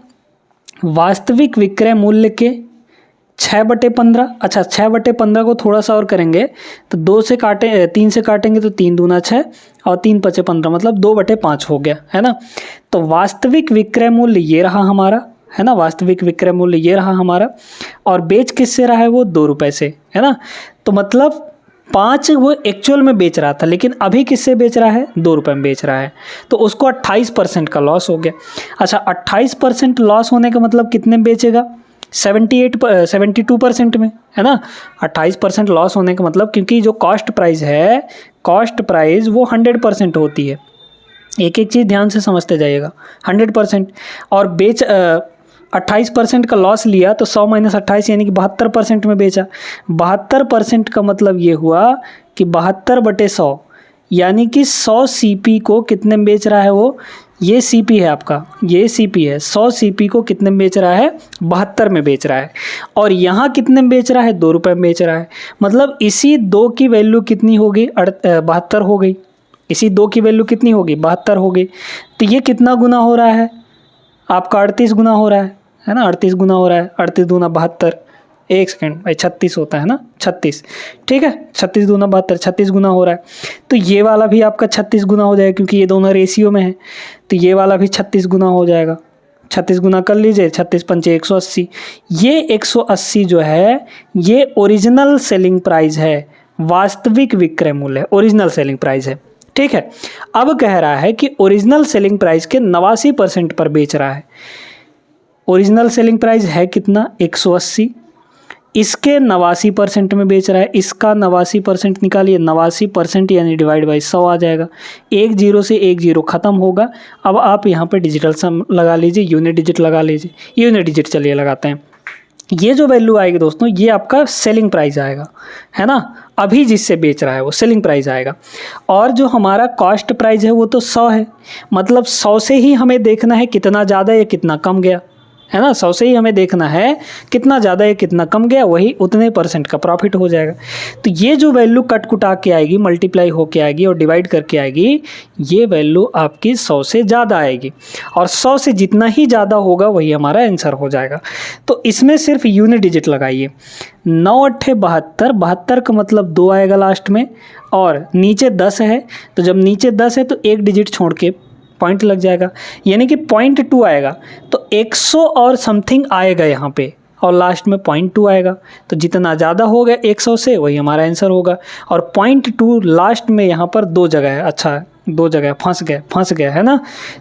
वास्तविक विक्रय मूल्य के 6/15, अच्छा 6/15 को थोड़ा सा और करेंगे तो 3 से काटेंगे तो 3 दूना 6 और 3 5 15, मतलब 2/5 हो गया, है ना। तो वास्तविक विक्रय मूल्य ये रहा हमारा, है ना, वास्तविक विक्रय मूल्य ये रहा हमारा, और बेच किससे रहा है वो 2 रुपये से, है ना। तो मतलब 5 वो एक्चुअल में बेच रहा था, लेकिन अभी किससे बेच रहा है, 2 रुपये में बेच रहा है, तो उसको 28% का लॉस हो गया। अच्छा 28% लॉस होने का मतलब कितने में बेचेगा, 72% में, है ना। 28% लॉस होने का मतलब, क्योंकि जो कॉस्ट प्राइस वो 100% होती है, एक चीज़ ध्यान से समझते जाइएगा, 100%, और 28% का लॉस लिया तो 100 - 28 यानी कि 72% में बेचा। 72% का मतलब ये हुआ कि 72/100 यानी कि 100 CP को कितने में बेच रहा है वो, ये सीपी है आपका, ये सीपी है, 100 सीपी को कितने में बेच रहा है, 72 में बेच रहा है। और यहाँ कितने में बेच रहा है, 2 रुपये में बेच रहा है। मतलब इसी 2 की वैल्यू कितनी होगी, 72 हो गई। इसी 2 की वैल्यू कितनी होगी, 72 हो गई। तो ये कितना गुना हो रहा है आपका, 38 गुना हो रहा है ना, 38 गुना हो रहा है। 38 दूना 72, एक सेकेंड भाई, 36 होता है ना, 36, ठीक है। 36 दूना 72, 36 गुना हो रहा है। तो ये वाला भी आपका 36 गुना हो जाएगा, क्योंकि ये दोनों रेशियो में है। तो ये वाला भी 36 गुना हो जाएगा। 36 गुना कर लीजिए, 36 पंचे 180। ये 180 जो है ये ओरिजिनल सेलिंग प्राइस है, वास्तविक विक्रय मूल्य, ओरिजिनल सेलिंग प्राइस है, ठीक है। अब कह रहा है कि ओरिजिनल सेलिंग प्राइस के 89% पर बेच रहा है। ओरिजिनल सेलिंग प्राइस है कितना, 180, इसके 89% में बेच रहा है। इसका 89% निकालिए, 89% यानी डिवाइड बाई 100 आ जाएगा। एक जीरो से एक जीरो ख़त्म होगा। अब आप यहाँ पे डिजिटल सम लगा लीजिए, यूनिट डिजिट लगा लीजिए। यूनिट डिजिट चलिए लगाते हैं। ये जो वैल्यू आएगी दोस्तों, ये आपका सेलिंग प्राइस आएगा, है ना। अभी जिससे बेच रहा है वो सेलिंग प्राइस आएगा। और जो हमारा कॉस्ट प्राइस है वो तो 100 है। मतलब 100 से ही हमें देखना है कितना ज़्यादा या कितना कम गया, है ना। 100 से ही हमें देखना है कितना ज़्यादा या कितना कम गया, वही उतने % का प्रॉफिट हो जाएगा। तो ये जो वैल्यू कट कुटा के आएगी, मल्टीप्लाई होके आएगी और डिवाइड करके आएगी, ये वैल्यू आपकी 100 से ज़्यादा आएगी। और 100 से जितना ही ज़्यादा होगा वही हमारा आंसर हो जाएगा। तो इसमें सिर्फ यूनिट डिजिट लगाइए। 9 अट्ठे 72, 72 का मतलब 2 आएगा लास्ट में, और नीचे 10 है। तो जब नीचे 10 है तो एक डिजिट छोड़ के पॉइंट लग जाएगा, यानी कि 0.2 आएगा। तो 100 और समथिंग आएगा यहाँ पे, और लास्ट में 0.2 आएगा। तो जितना ज़्यादा होगा 100 से वही हमारा आंसर होगा। और 0.2 लास्ट में यहाँ पर 2 जगह है। अच्छा, 2 जगह फंस गया है ना।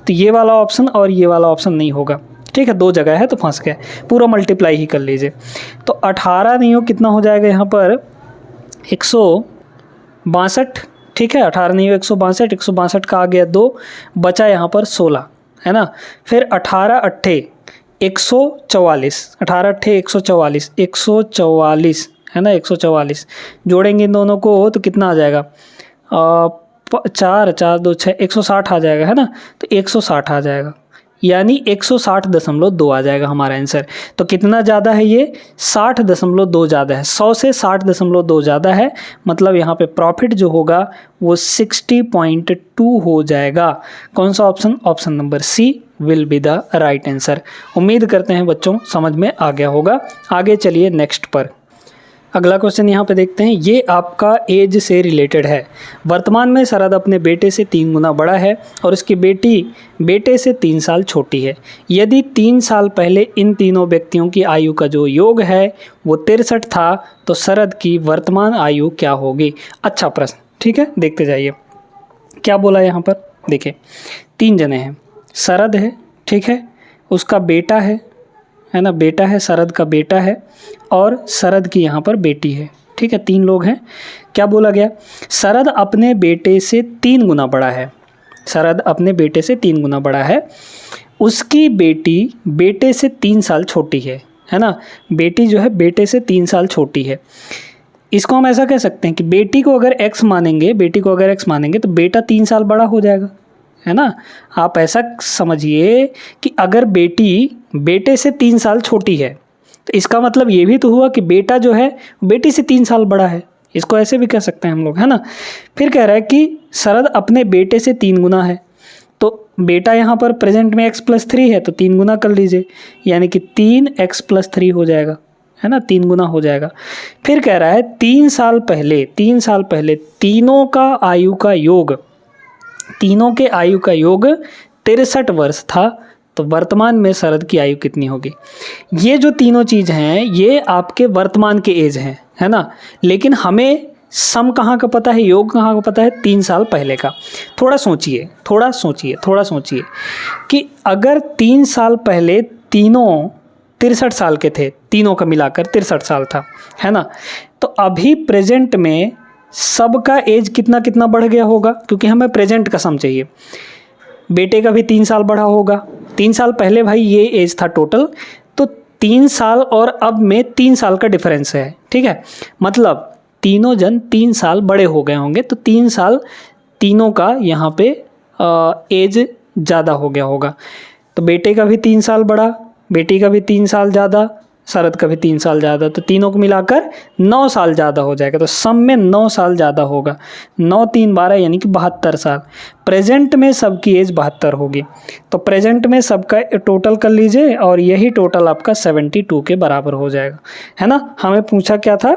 तो ये वाला ऑप्शन और ये वाला ऑप्शन नहीं होगा, ठीक है। 2 जगह है तो फंस गया। पूरा मल्टीप्लाई ही कर लीजिए। तो 18 नहीं हो, कितना हो जाएगा यहाँ पर, 162, ठीक है। 18 नहीं हो, 162, 162 का आ गया 2, बचा यहाँ पर 16, है ना। फिर 18 अट्ठे 144, 18 अट्ठे 144, 144 है ना, 144 जोड़ेंगे इन दोनों को तो कितना आ जाएगा, 4 4 2 6, 160 आ जाएगा, है ना। तो 160 आ जाएगा, यानी 160.2 आ जाएगा हमारा आंसर। तो कितना ज़्यादा है ये, 60.2 ज़्यादा है। 100 से 60.2 ज़्यादा है। मतलब यहाँ पे प्रॉफिट जो होगा वो 60.2 हो जाएगा। कौन सा option, option number C will be the right answer. उम्मीद करते हैं बच्चों समझ में आ गया होगा। आगे चलिए नेक्स्ट पर। अगला क्वेश्चन यहाँ पे देखते हैं। ये आपका एज से रिलेटेड है। वर्तमान में शरद अपने बेटे से 3 गुना बड़ा है और उसकी बेटी बेटे से 3 साल छोटी है। यदि 3 साल पहले इन तीनों व्यक्तियों की आयु का जो योग है वो 63 था, तो शरद की वर्तमान आयु क्या होगी। अच्छा प्रश्न, ठीक है, देखते जाइए क्या बोला यहाँ पर। देखिए 3 जने हैं, शरद है, ठीक है, उसका बेटा है ना, बेटा है, शरद का बेटा है, और शरद की यहाँ पर बेटी है, ठीक है। 3 लोग हैं। क्या बोला गया, शरद अपने बेटे से 3 गुना बड़ा है। शरद अपने बेटे से 3 गुना बड़ा है। उसकी बेटी बेटे से 3 साल छोटी है ना। बेटी जो है बेटे से 3 साल छोटी है। इसको हम ऐसा कह सकते हैं कि बेटी को अगर x मानेंगे, बेटी को अगर x मानेंगे तो बेटा 3 साल बड़ा हो जाएगा, है ना। आप ऐसा समझिए कि अगर बेटी बेटे से 3 साल छोटी है तो इसका मतलब ये भी तो हुआ कि बेटा जो है बेटी से 3 साल बड़ा है। इसको ऐसे भी कह सकते हैं हम लोग, है ना। फिर कह रहा है कि शरद अपने बेटे से 3 गुना है, तो बेटा यहाँ पर प्रेजेंट में x+3 है तो 3 गुना कर लीजिए, यानी कि 3x+3 हो जाएगा, है ना, 3 गुना हो जाएगा। फिर कह रहा है 3 साल पहले तीनों का आयु का योग, तीनों के आयु का योग 63 वर्ष था, तो वर्तमान में शरद की आयु कितनी होगी। ये जो तीनों चीज़ हैं ये आपके वर्तमान के एज हैं, है ना। लेकिन हमें सम कहाँ का पता है, योग कहाँ का पता है, 3 साल पहले का। थोड़ा सोचिए कि अगर 3 साल पहले तीनों 63 साल के थे, तीनों का मिलाकर 63 साल था, है ना। तो अभी प्रेजेंट में सबका एज कितना कितना बढ़ गया होगा, क्योंकि हमें प्रेजेंट का सम चाहिए। बेटे का भी 3 साल बढ़ा होगा। 3 साल पहले भाई ये एज था टोटल, तो 3 साल और अब में 3 साल का डिफरेंस है, ठीक है। मतलब तीनों जन 3 साल बड़े हो गए होंगे, तो 3 साल तीनों का यहाँ पे एज ज़्यादा हो गया होगा। तो बेटे का भी 3 साल बड़ा, बेटी का भी 3 साल ज़्यादा, शरद का भी 3 साल ज़्यादा, तो तीनों को मिलाकर 9 साल ज़्यादा हो जाएगा। तो सम में 9 साल ज़्यादा होगा। 9 3 12 यानी कि 72 साल। प्रेजेंट में सबकी एज 72 होगी। तो प्रेजेंट में सबका टोटल कर लीजिए और यही टोटल आपका 72 के बराबर हो जाएगा, है ना। हमें पूछा क्या था,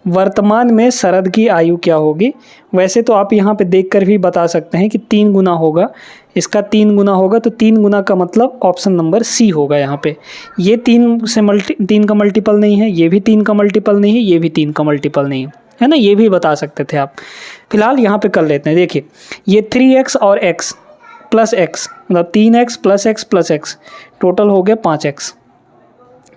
वर्तमान में शरद की आयु क्या होगी। वैसे तो आप यहाँ पे देखकर भी बता सकते हैं कि 3 गुना होगा, इसका 3 गुना होगा, तो 3 गुना का मतलब ऑप्शन नंबर सी होगा। यहाँ पे ये 3 का मल्टीपल नहीं है, ये भी 3 का मल्टीपल नहीं है, ये भी 3 का मल्टीपल नहीं है ना, ये भी बता सकते थे आप। फिलहाल यहाँ पे कर लेते हैं। देखिए ये 3x और x प्लस x मतलब 3x plus x plus x total हो गया 5x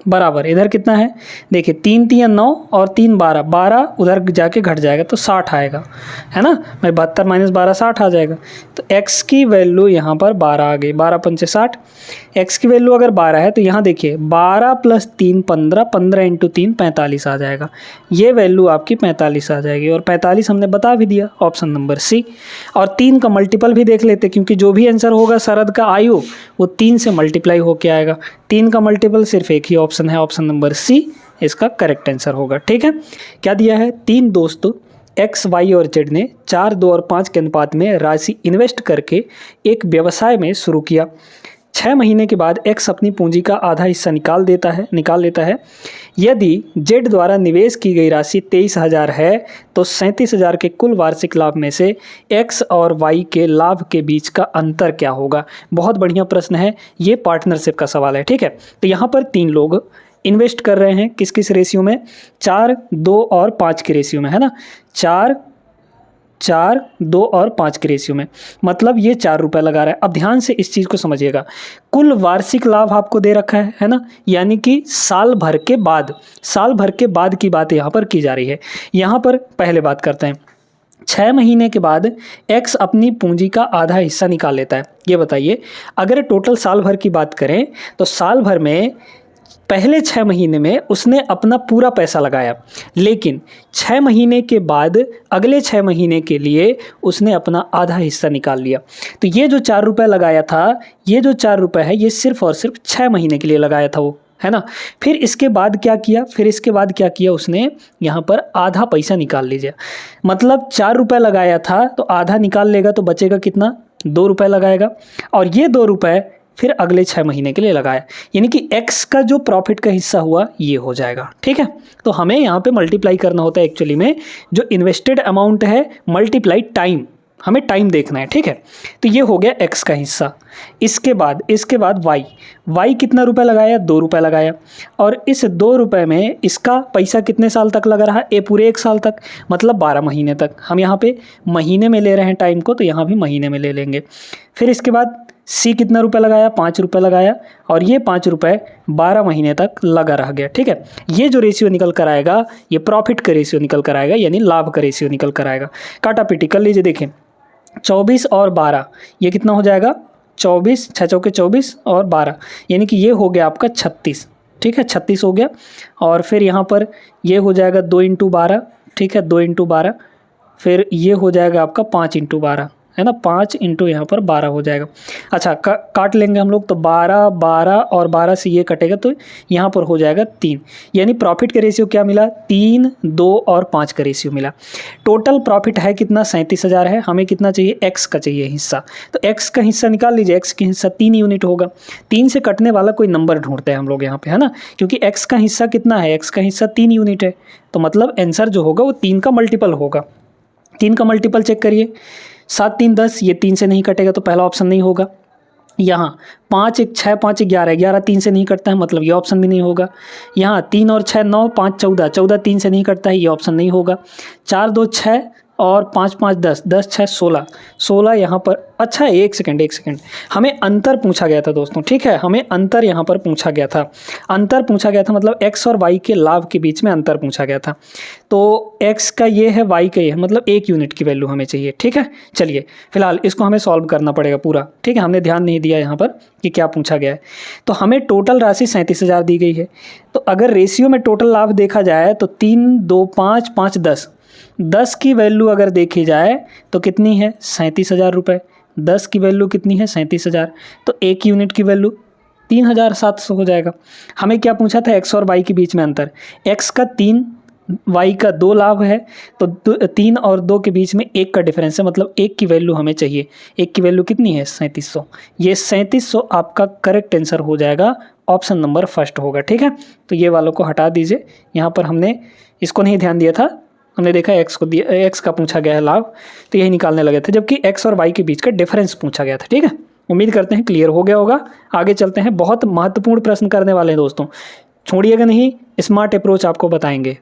बराबर इधर कितना है, देखिए 3 3 9 और 3 12, 12 उधर जाके घट जाएगा तो 60 आएगा, है ना। मैं 72 माइनस 12 60 आ जाएगा। तो x की वैल्यू यहाँ पर 12 आ गई, 12 पंचे 60। x की वैल्यू अगर 12 है तो यहाँ देखिए 12 प्लस 3 15, 15 इंटू 3 45 आ जाएगा। ये वैल्यू आपकी 45 आ जाएगी और 45 हमने बता भी दिया, ऑप्शन नंबर सी। और 3 का मल्टीपल भी देख लेते, क्योंकि जो भी आंसर होगा शरद का आयु वो 3 से मल्टीप्लाई होके आएगा। 3 का मल्टीपल सिर्फ एक ही ऑप्शन है, ऑप्शन नंबर सी इसका करेक्ट आंसर होगा। ठीक है, क्या दिया है, 3 दोस्त एक्स वाई और जेड ने 4 2 और 5 के अनुपात में राशि इन्वेस्ट करके एक व्यवसाय में शुरू किया। 6 महीने के बाद एक्स अपनी पूंजी का आधा हिस्सा निकाल लेता है। यदि जेड द्वारा निवेश की गई राशि 23,000 है तो 37,000 के कुल वार्षिक लाभ में से एक्स और वाई के लाभ के बीच का अंतर क्या होगा। बहुत बढ़िया प्रश्न है, ये पार्टनरशिप का सवाल है। ठीक है, तो यहाँ पर 3 लोग इन्वेस्ट कर रहे हैं, किस किस रेशियो में, 4 2 और 5 के रेशियो में, है ना। 4 2 और 5 के रेशियो में, मतलब ये 4 रुपये लगा रहा है। अब ध्यान से इस चीज़ को समझिएगा, कुल वार्षिक लाभ आपको दे रखा है ना, यानी कि साल भर के बाद की बात यहाँ पर की जा रही है। यहाँ पर पहले बात करते हैं, 6 महीने के बाद एक्स अपनी पूंजी का आधा हिस्सा निकाल लेता है। ये बताइए, अगर टोटल साल भर की बात करें तो साल भर में पहले 6 महीने में उसने अपना पूरा पैसा लगाया, लेकिन 6 महीने के बाद अगले 6 महीने के लिए उसने अपना आधा हिस्सा निकाल लिया। तो ये जो 4 रुपये लगाया था, ये जो 4 रुपये है, ये सिर्फ और सिर्फ 6 महीने के लिए लगाया था वो, है ना। फिर इसके बाद क्या किया, उसने यहाँ पर आधा पैसा निकाल लीजिए। मतलब 4 रुपये लगाया था तो आधा निकाल लेगा तो बचेगा कितना, 2 रुपये लगाएगा, और ये 2 रुपये फिर अगले 6 महीने के लिए लगाया, यानी कि x का जो प्रॉफिट का हिस्सा हुआ ये हो जाएगा। ठीक है, तो हमें यहाँ पे मल्टीप्लाई करना होता है एक्चुअली में, जो इन्वेस्टेड अमाउंट है मल्टीप्लाई टाइम, हमें टाइम देखना है। ठीक है, तो ये हो गया x का हिस्सा। इसके बाद y कितना रुपए लगाया, 2 रुपये लगाया, और इस 2 रुपये में इसका पैसा कितने साल तक लगा रहा, पूरे 1 साल तक, मतलब 12 महीने तक। हम यहाँ पे महीने में ले रहे हैं टाइम को, तो यहाँ भी महीने में ले लेंगे। फिर इसके बाद सी कितना रुपये लगाया, 5 रुपये लगाया, और ये 5 रुपये 12 महीने तक लगा रह गया। ठीक है, ये जो रेशियो निकल कर आएगा ये प्रॉफिट का रेशियो निकल कर आएगा, यानी लाभ का रेशियो निकल कर आएगा। काटा पीटी कर लीजिए, देखें 24 और 12 ये कितना हो जाएगा, 24 6 चौके 24 और 12, यानी कि ये हो गया आपका 36। ठीक है, 36 हो गया। और फिर यहाँ पर ये हो जाएगा 2 इंटू 12, ठीक है, 2 इंटू 12, फिर ये हो जाएगा आपका 5 इंटू 12, है ना, 5 इंटू यहाँ पर 12 हो जाएगा। अच्छा, काट लेंगे हम लोग, तो 12 12 और 12 से ये कटेगा तो यहाँ पर हो जाएगा 3, यानी प्रॉफिट का रेशियो क्या मिला, 3 2 और 5 का रेशियो मिला। टोटल प्रॉफिट है कितना, 37,000 है। हमें कितना चाहिए, x का चाहिए हिस्सा, तो x का हिस्सा निकाल लीजिए। x का हिस्सा 3 यूनिट होगा। 3 से कटने वाला कोई नंबर ढूंढते हैं हम लोग यहाँ पे, है ना, क्योंकि x का हिस्सा कितना है, x का हिस्सा 3 यूनिट है, तो मतलब आंसर जो होगा वो 3 का मल्टीपल होगा। 3 का मल्टीपल चेक करिए, 7 3 10, ये 3 से नहीं कटेगा तो पहला ऑप्शन नहीं होगा। यहाँ 5 1 6 5 11, 11 3 से नहीं कटता है, मतलब ये ऑप्शन भी नहीं होगा। यहाँ 3 और 6 9, 5 14, 14 3 से नहीं कटता है, ये ऑप्शन नहीं होगा। 4 2 6 और 5 5 10, 10 6 16, 16 यहाँ पर। अच्छा, एक सेकंड, हमें अंतर पूछा गया था दोस्तों। ठीक है, हमें अंतर यहाँ पर पूछा गया था, मतलब x और y के लाभ के बीच में अंतर पूछा गया था। तो x का ये है, y का ये है, मतलब 1 यूनिट की वैल्यू हमें चाहिए। ठीक है, चलिए फिलहाल इसको हमें सॉल्व करना पड़ेगा पूरा। ठीक है, हमने ध्यान नहीं दिया यहाँ पर कि क्या पूछा गया है। तो हमें टोटल राशि 37,000 दी गई है, तो अगर रेशियो में टोटल लाभ देखा जाए तो 3 2 5 5 10 की वैल्यू अगर देखी जाए तो कितनी है, 37,000 रुपये। 10 की वैल्यू कितनी है 37,000, तो 1 यूनिट की वैल्यू 3,700 हो जाएगा। हमें क्या पूछा था x और y के बीच में अंतर, x का 3 y का 2 लाभ है, तो 3 और 2 के बीच में 1 का डिफरेंस है, मतलब 1 की वैल्यू हमें चाहिए। 1 की वैल्यू कितनी है 3700, ये 3700 आपका करेक्ट आंसर हो जाएगा, ऑप्शन नंबर फर्स्ट होगा। ठीक है, तो ये वालों को हटा दीजिए, यहाँ पर हमने इसको नहीं ध्यान दिया था, हमने देखा x को दिया, x का पूछा गया है लाभ, तो यही निकालने लगे थे, जबकि x और y के बीच का डिफरेंस पूछा गया था। ठीक है, उम्मीद करते हैं क्लियर हो गया होगा। आगे चलते हैं, बहुत महत्वपूर्ण प्रश्न करने वाले हैं दोस्तों, छोड़िएगा नहीं, स्मार्ट अप्रोच आपको बताएंगे।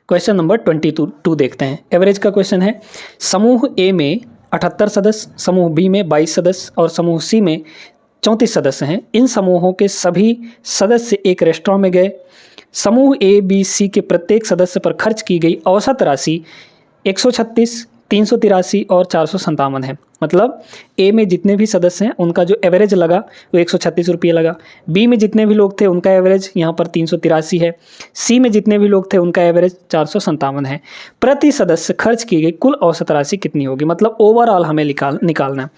क्वेश्चन नंबर 22 देखते हैं। एवरेज का क्वेश्चन है, समूह ए में 78 सदस्य, समूह बी में 22 सदस्य और समूह सी में 34 सदस्य हैं। इन समूहों के सभी सदस्य एक रेस्टोरेंट में गए। समूह ए बी सी के प्रत्येक सदस्य पर खर्च की गई औसत राशि 136, 383 और 457 है। मतलब ए में जितने भी सदस्य हैं उनका जो एवरेज लगा वो 136 रुपये लगा, बी में जितने भी लोग थे उनका एवरेज यहाँ पर 383 है, सी में जितने भी लोग थे उनका एवरेज 457 है। प्रति सदस्य खर्च की गई कुल औसत राशि कितनी होगी, मतलब ओवरऑल हमें निकालना है।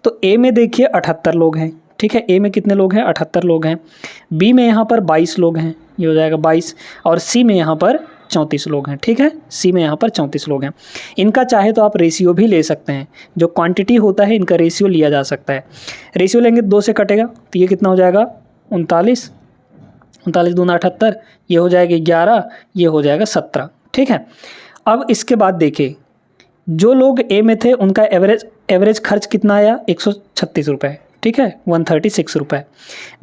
तो ए में देखिए 78 लोग हैं, ठीक है, ए में कितने लोग हैं 78 लोग हैं, बी में यहाँ पर 22 लोग हैं, ये हो जाएगा 22, और सी में यहाँ पर 34 लोग हैं। ठीक है, सी में यहाँ पर 34 लोग हैं। इनका चाहे तो आप रेशियो भी ले सकते हैं, जो क्वांटिटी होता है इनका रेशियो लिया जा सकता है। रेशियो लेंगे 2 से कटेगा तो ये कितना हो जाएगा 39, 39 दूना 78, ये हो जाएगा 11, ये हो जाएगा 17। ठीक है, अब इसके बाद देखिए जो लोग ए में थे उनका एवरेज खर्च कितना आया 136 रुपये, ठीक है 136 रुपये।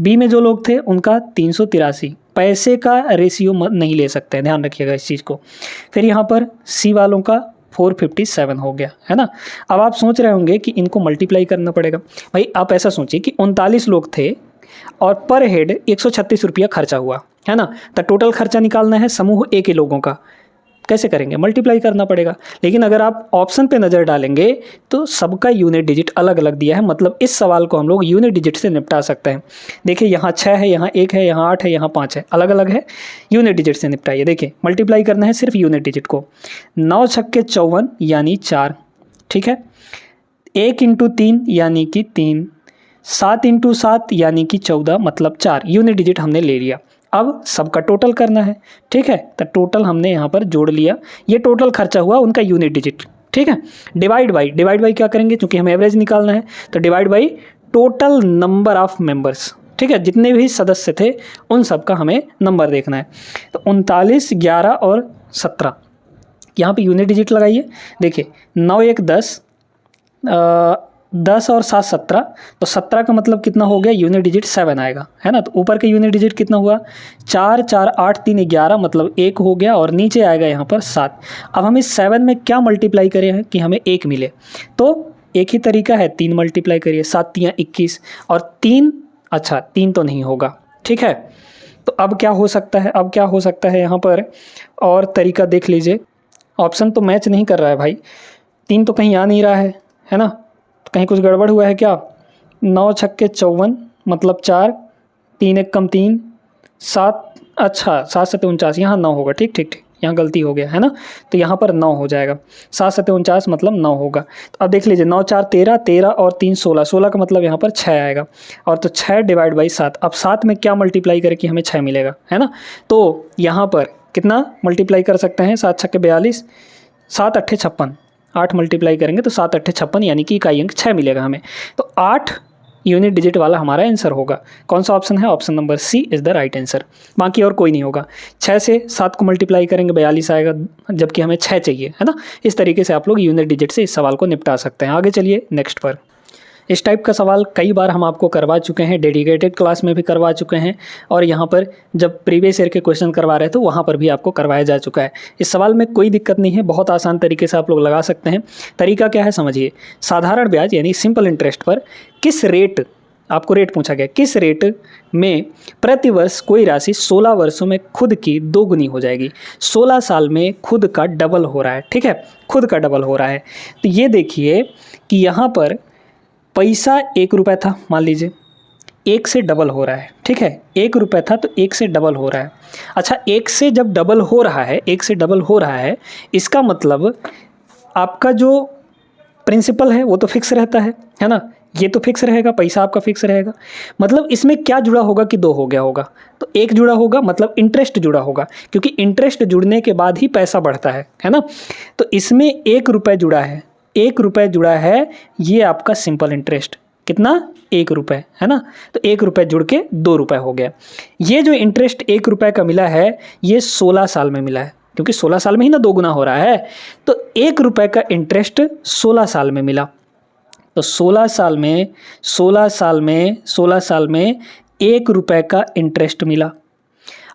बी में जो लोग थे उनका 383, पैसे का रेशियो नहीं ले सकते हैं, ध्यान रखिएगा इस चीज़ को। फिर यहाँ पर सी वालों का 457 हो गया, है ना। अब आप सोच रहे होंगे कि इनको मल्टीप्लाई करना पड़ेगा। भाई आप ऐसा सोचिए कि 39 लोग थे और पर हेड 136 रुपया खर्चा हुआ, है ना, तो टोटल खर्चा निकालना है समूह ए के लोगों का, कैसे करेंगे, मल्टीप्लाई करना पड़ेगा। लेकिन अगर आप ऑप्शन पे नज़र डालेंगे तो सबका यूनिट डिजिट अलग अलग दिया है, मतलब इस सवाल को हम लोग यूनिट डिजिट से निपटा सकते हैं। देखिए यहाँ 6 है, यहाँ 1 है, यहाँ 8 है, यहाँ 5 है, अलग अलग है, यूनिट डिजिट से निपटाइए। देखिए मल्टीप्लाई करना है सिर्फ यूनिट डिजिट को, 9 छक्के 54 यानी 4, ठीक है, 1 × 3 यानी कि 3, 7 × 7 यानी कि 14, मतलब 4, यूनिट डिजिट हमने ले लिया। अब सबका टोटल करना है, ठीक है, तो टोटल हमने यहाँ पर जोड़ लिया, ये टोटल खर्चा हुआ उनका यूनिट डिजिट, ठीक है। डिवाइड बाई क्या करेंगे, क्योंकि हमें एवरेज निकालना है, तो divide by total number of members, ठीक है, जितने भी सदस्य थे उन सब का हमें नंबर देखना है। तो 39, 11 और 17, यहाँ पे यूनिट डिजिट लगाइए। देखिए 9 1 10, 10 और 7 17, तो 17 का मतलब कितना हो गया, यूनिट डिजिट 7 आएगा, है ना। तो ऊपर का यूनिट डिजिट कितना हुआ 4 4 8 3 11, मतलब 1 हो गया, और नीचे आएगा यहाँ पर 7। अब हमें 7 में क्या मल्टीप्लाई करें हैं कि हमें 1 मिले, तो एक ही तरीका है, 3 मल्टीप्लाई करिए, 7 3 21 और 3, अच्छा 3 तो नहीं होगा, ठीक है। तो अब क्या हो सकता है, अब क्या हो सकता है यहाँ पर, और तरीका देख लीजिए, ऑप्शन तो मैच नहीं कर रहा है भाई, 3 तो कहीं आ नहीं रहा है ना, कहीं कुछ गड़बड़ हुआ है क्या। 9 छक्के 54 मतलब 4, 3 1 कम 3, 7, अच्छा 7 7 49, यहाँ 9 होगा, ठीक, यहाँ गलती हो गया है ना, तो यहाँ पर 9 हो जाएगा, 7 7 49 मतलब 9 होगा। तो अब देख लीजिए 9 4 13, 13 और 3 16, 16 का मतलब यहाँ पर 6 आएगा, और तो 6 डिवाइड बाई 7, अब 7 में क्या मल्टीप्लाई करें कि हमें 6 मिलेगा, है ना। तो यहाँ पर कितना मल्टीप्लाई कर सकते हैं, 7 छक्के 42, 7 8 56, 8 मल्टीप्लाई करेंगे तो 7 8 56 यानी कि इकाई अंक 6 मिलेगा हमें। तो 8 यूनिट डिजिट वाला हमारा आंसर होगा। कौन सा ऑप्शन है, option number C is the right answer, बाकी और कोई नहीं होगा। 6 से 7 को मल्टीप्लाई करेंगे 42 आएगा, जबकि हमें 6 चाहिए, है ना। इस तरीके से आप लोग यूनिट डिजिट से इस सवाल को निपटा सकते हैं। आगे चलिए नेक्स्ट पर। इस टाइप का सवाल कई बार हम आपको करवा चुके हैं, डेडिकेटेड क्लास में भी करवा चुके हैं, और यहाँ पर जब प्रीवियस ईयर के क्वेश्चन करवा रहे थे वहाँ पर भी आपको करवाया जा चुका है। इस सवाल में कोई दिक्कत नहीं है, बहुत आसान तरीके से आप लोग लगा सकते हैं। तरीका क्या है समझिए, साधारण ब्याज यानी सिंपल इंटरेस्ट पर किस रेट, आपको रेट पूछा गया, किस रेट में प्रति वर्ष कोई राशि 16 वर्षों में खुद की 2 गुनी हो जाएगी। 16 साल में खुद का डबल हो रहा है, ठीक है, खुद का डबल हो रहा है। तो ये देखिए कि यहाँ पर पैसा 1 रुपये था, मान लीजिए 1 से डबल हो रहा है, ठीक है, 1 रुपये था तो 1 से डबल हो रहा है। अच्छा 1 से जब डबल हो रहा है, 1 से डबल हो रहा है, इसका मतलब आपका जो प्रिंसिपल है वो तो फिक्स रहता है ना, ये तो फिक्स रहेगा, पैसा आपका फिक्स रहेगा। मतलब इसमें क्या जुड़ा होगा कि 2 हो गया होगा, तो 1 जुड़ा होगा मतलब इंटरेस्ट जुड़ा होगा, क्योंकि इंटरेस्ट जुड़ने के बाद ही पैसा बढ़ता है ना। तो इसमें 1 रुपये जुड़ा है, 1 रुपये जुड़ा है, ये आपका सिंपल इंटरेस्ट कितना 1 रुपये है ना। तो 1 रुपये जुड़ के 2 रुपये हो गया। ये जो इंटरेस्ट 1 रुपये का मिला है ये 16 साल में मिला है, क्योंकि 16 साल में ही ना 2 गुना हो रहा है। तो 1 रुपये का इंटरेस्ट 16 साल में मिला, तो 16 साल में 1 रुपये का इंटरेस्ट मिला।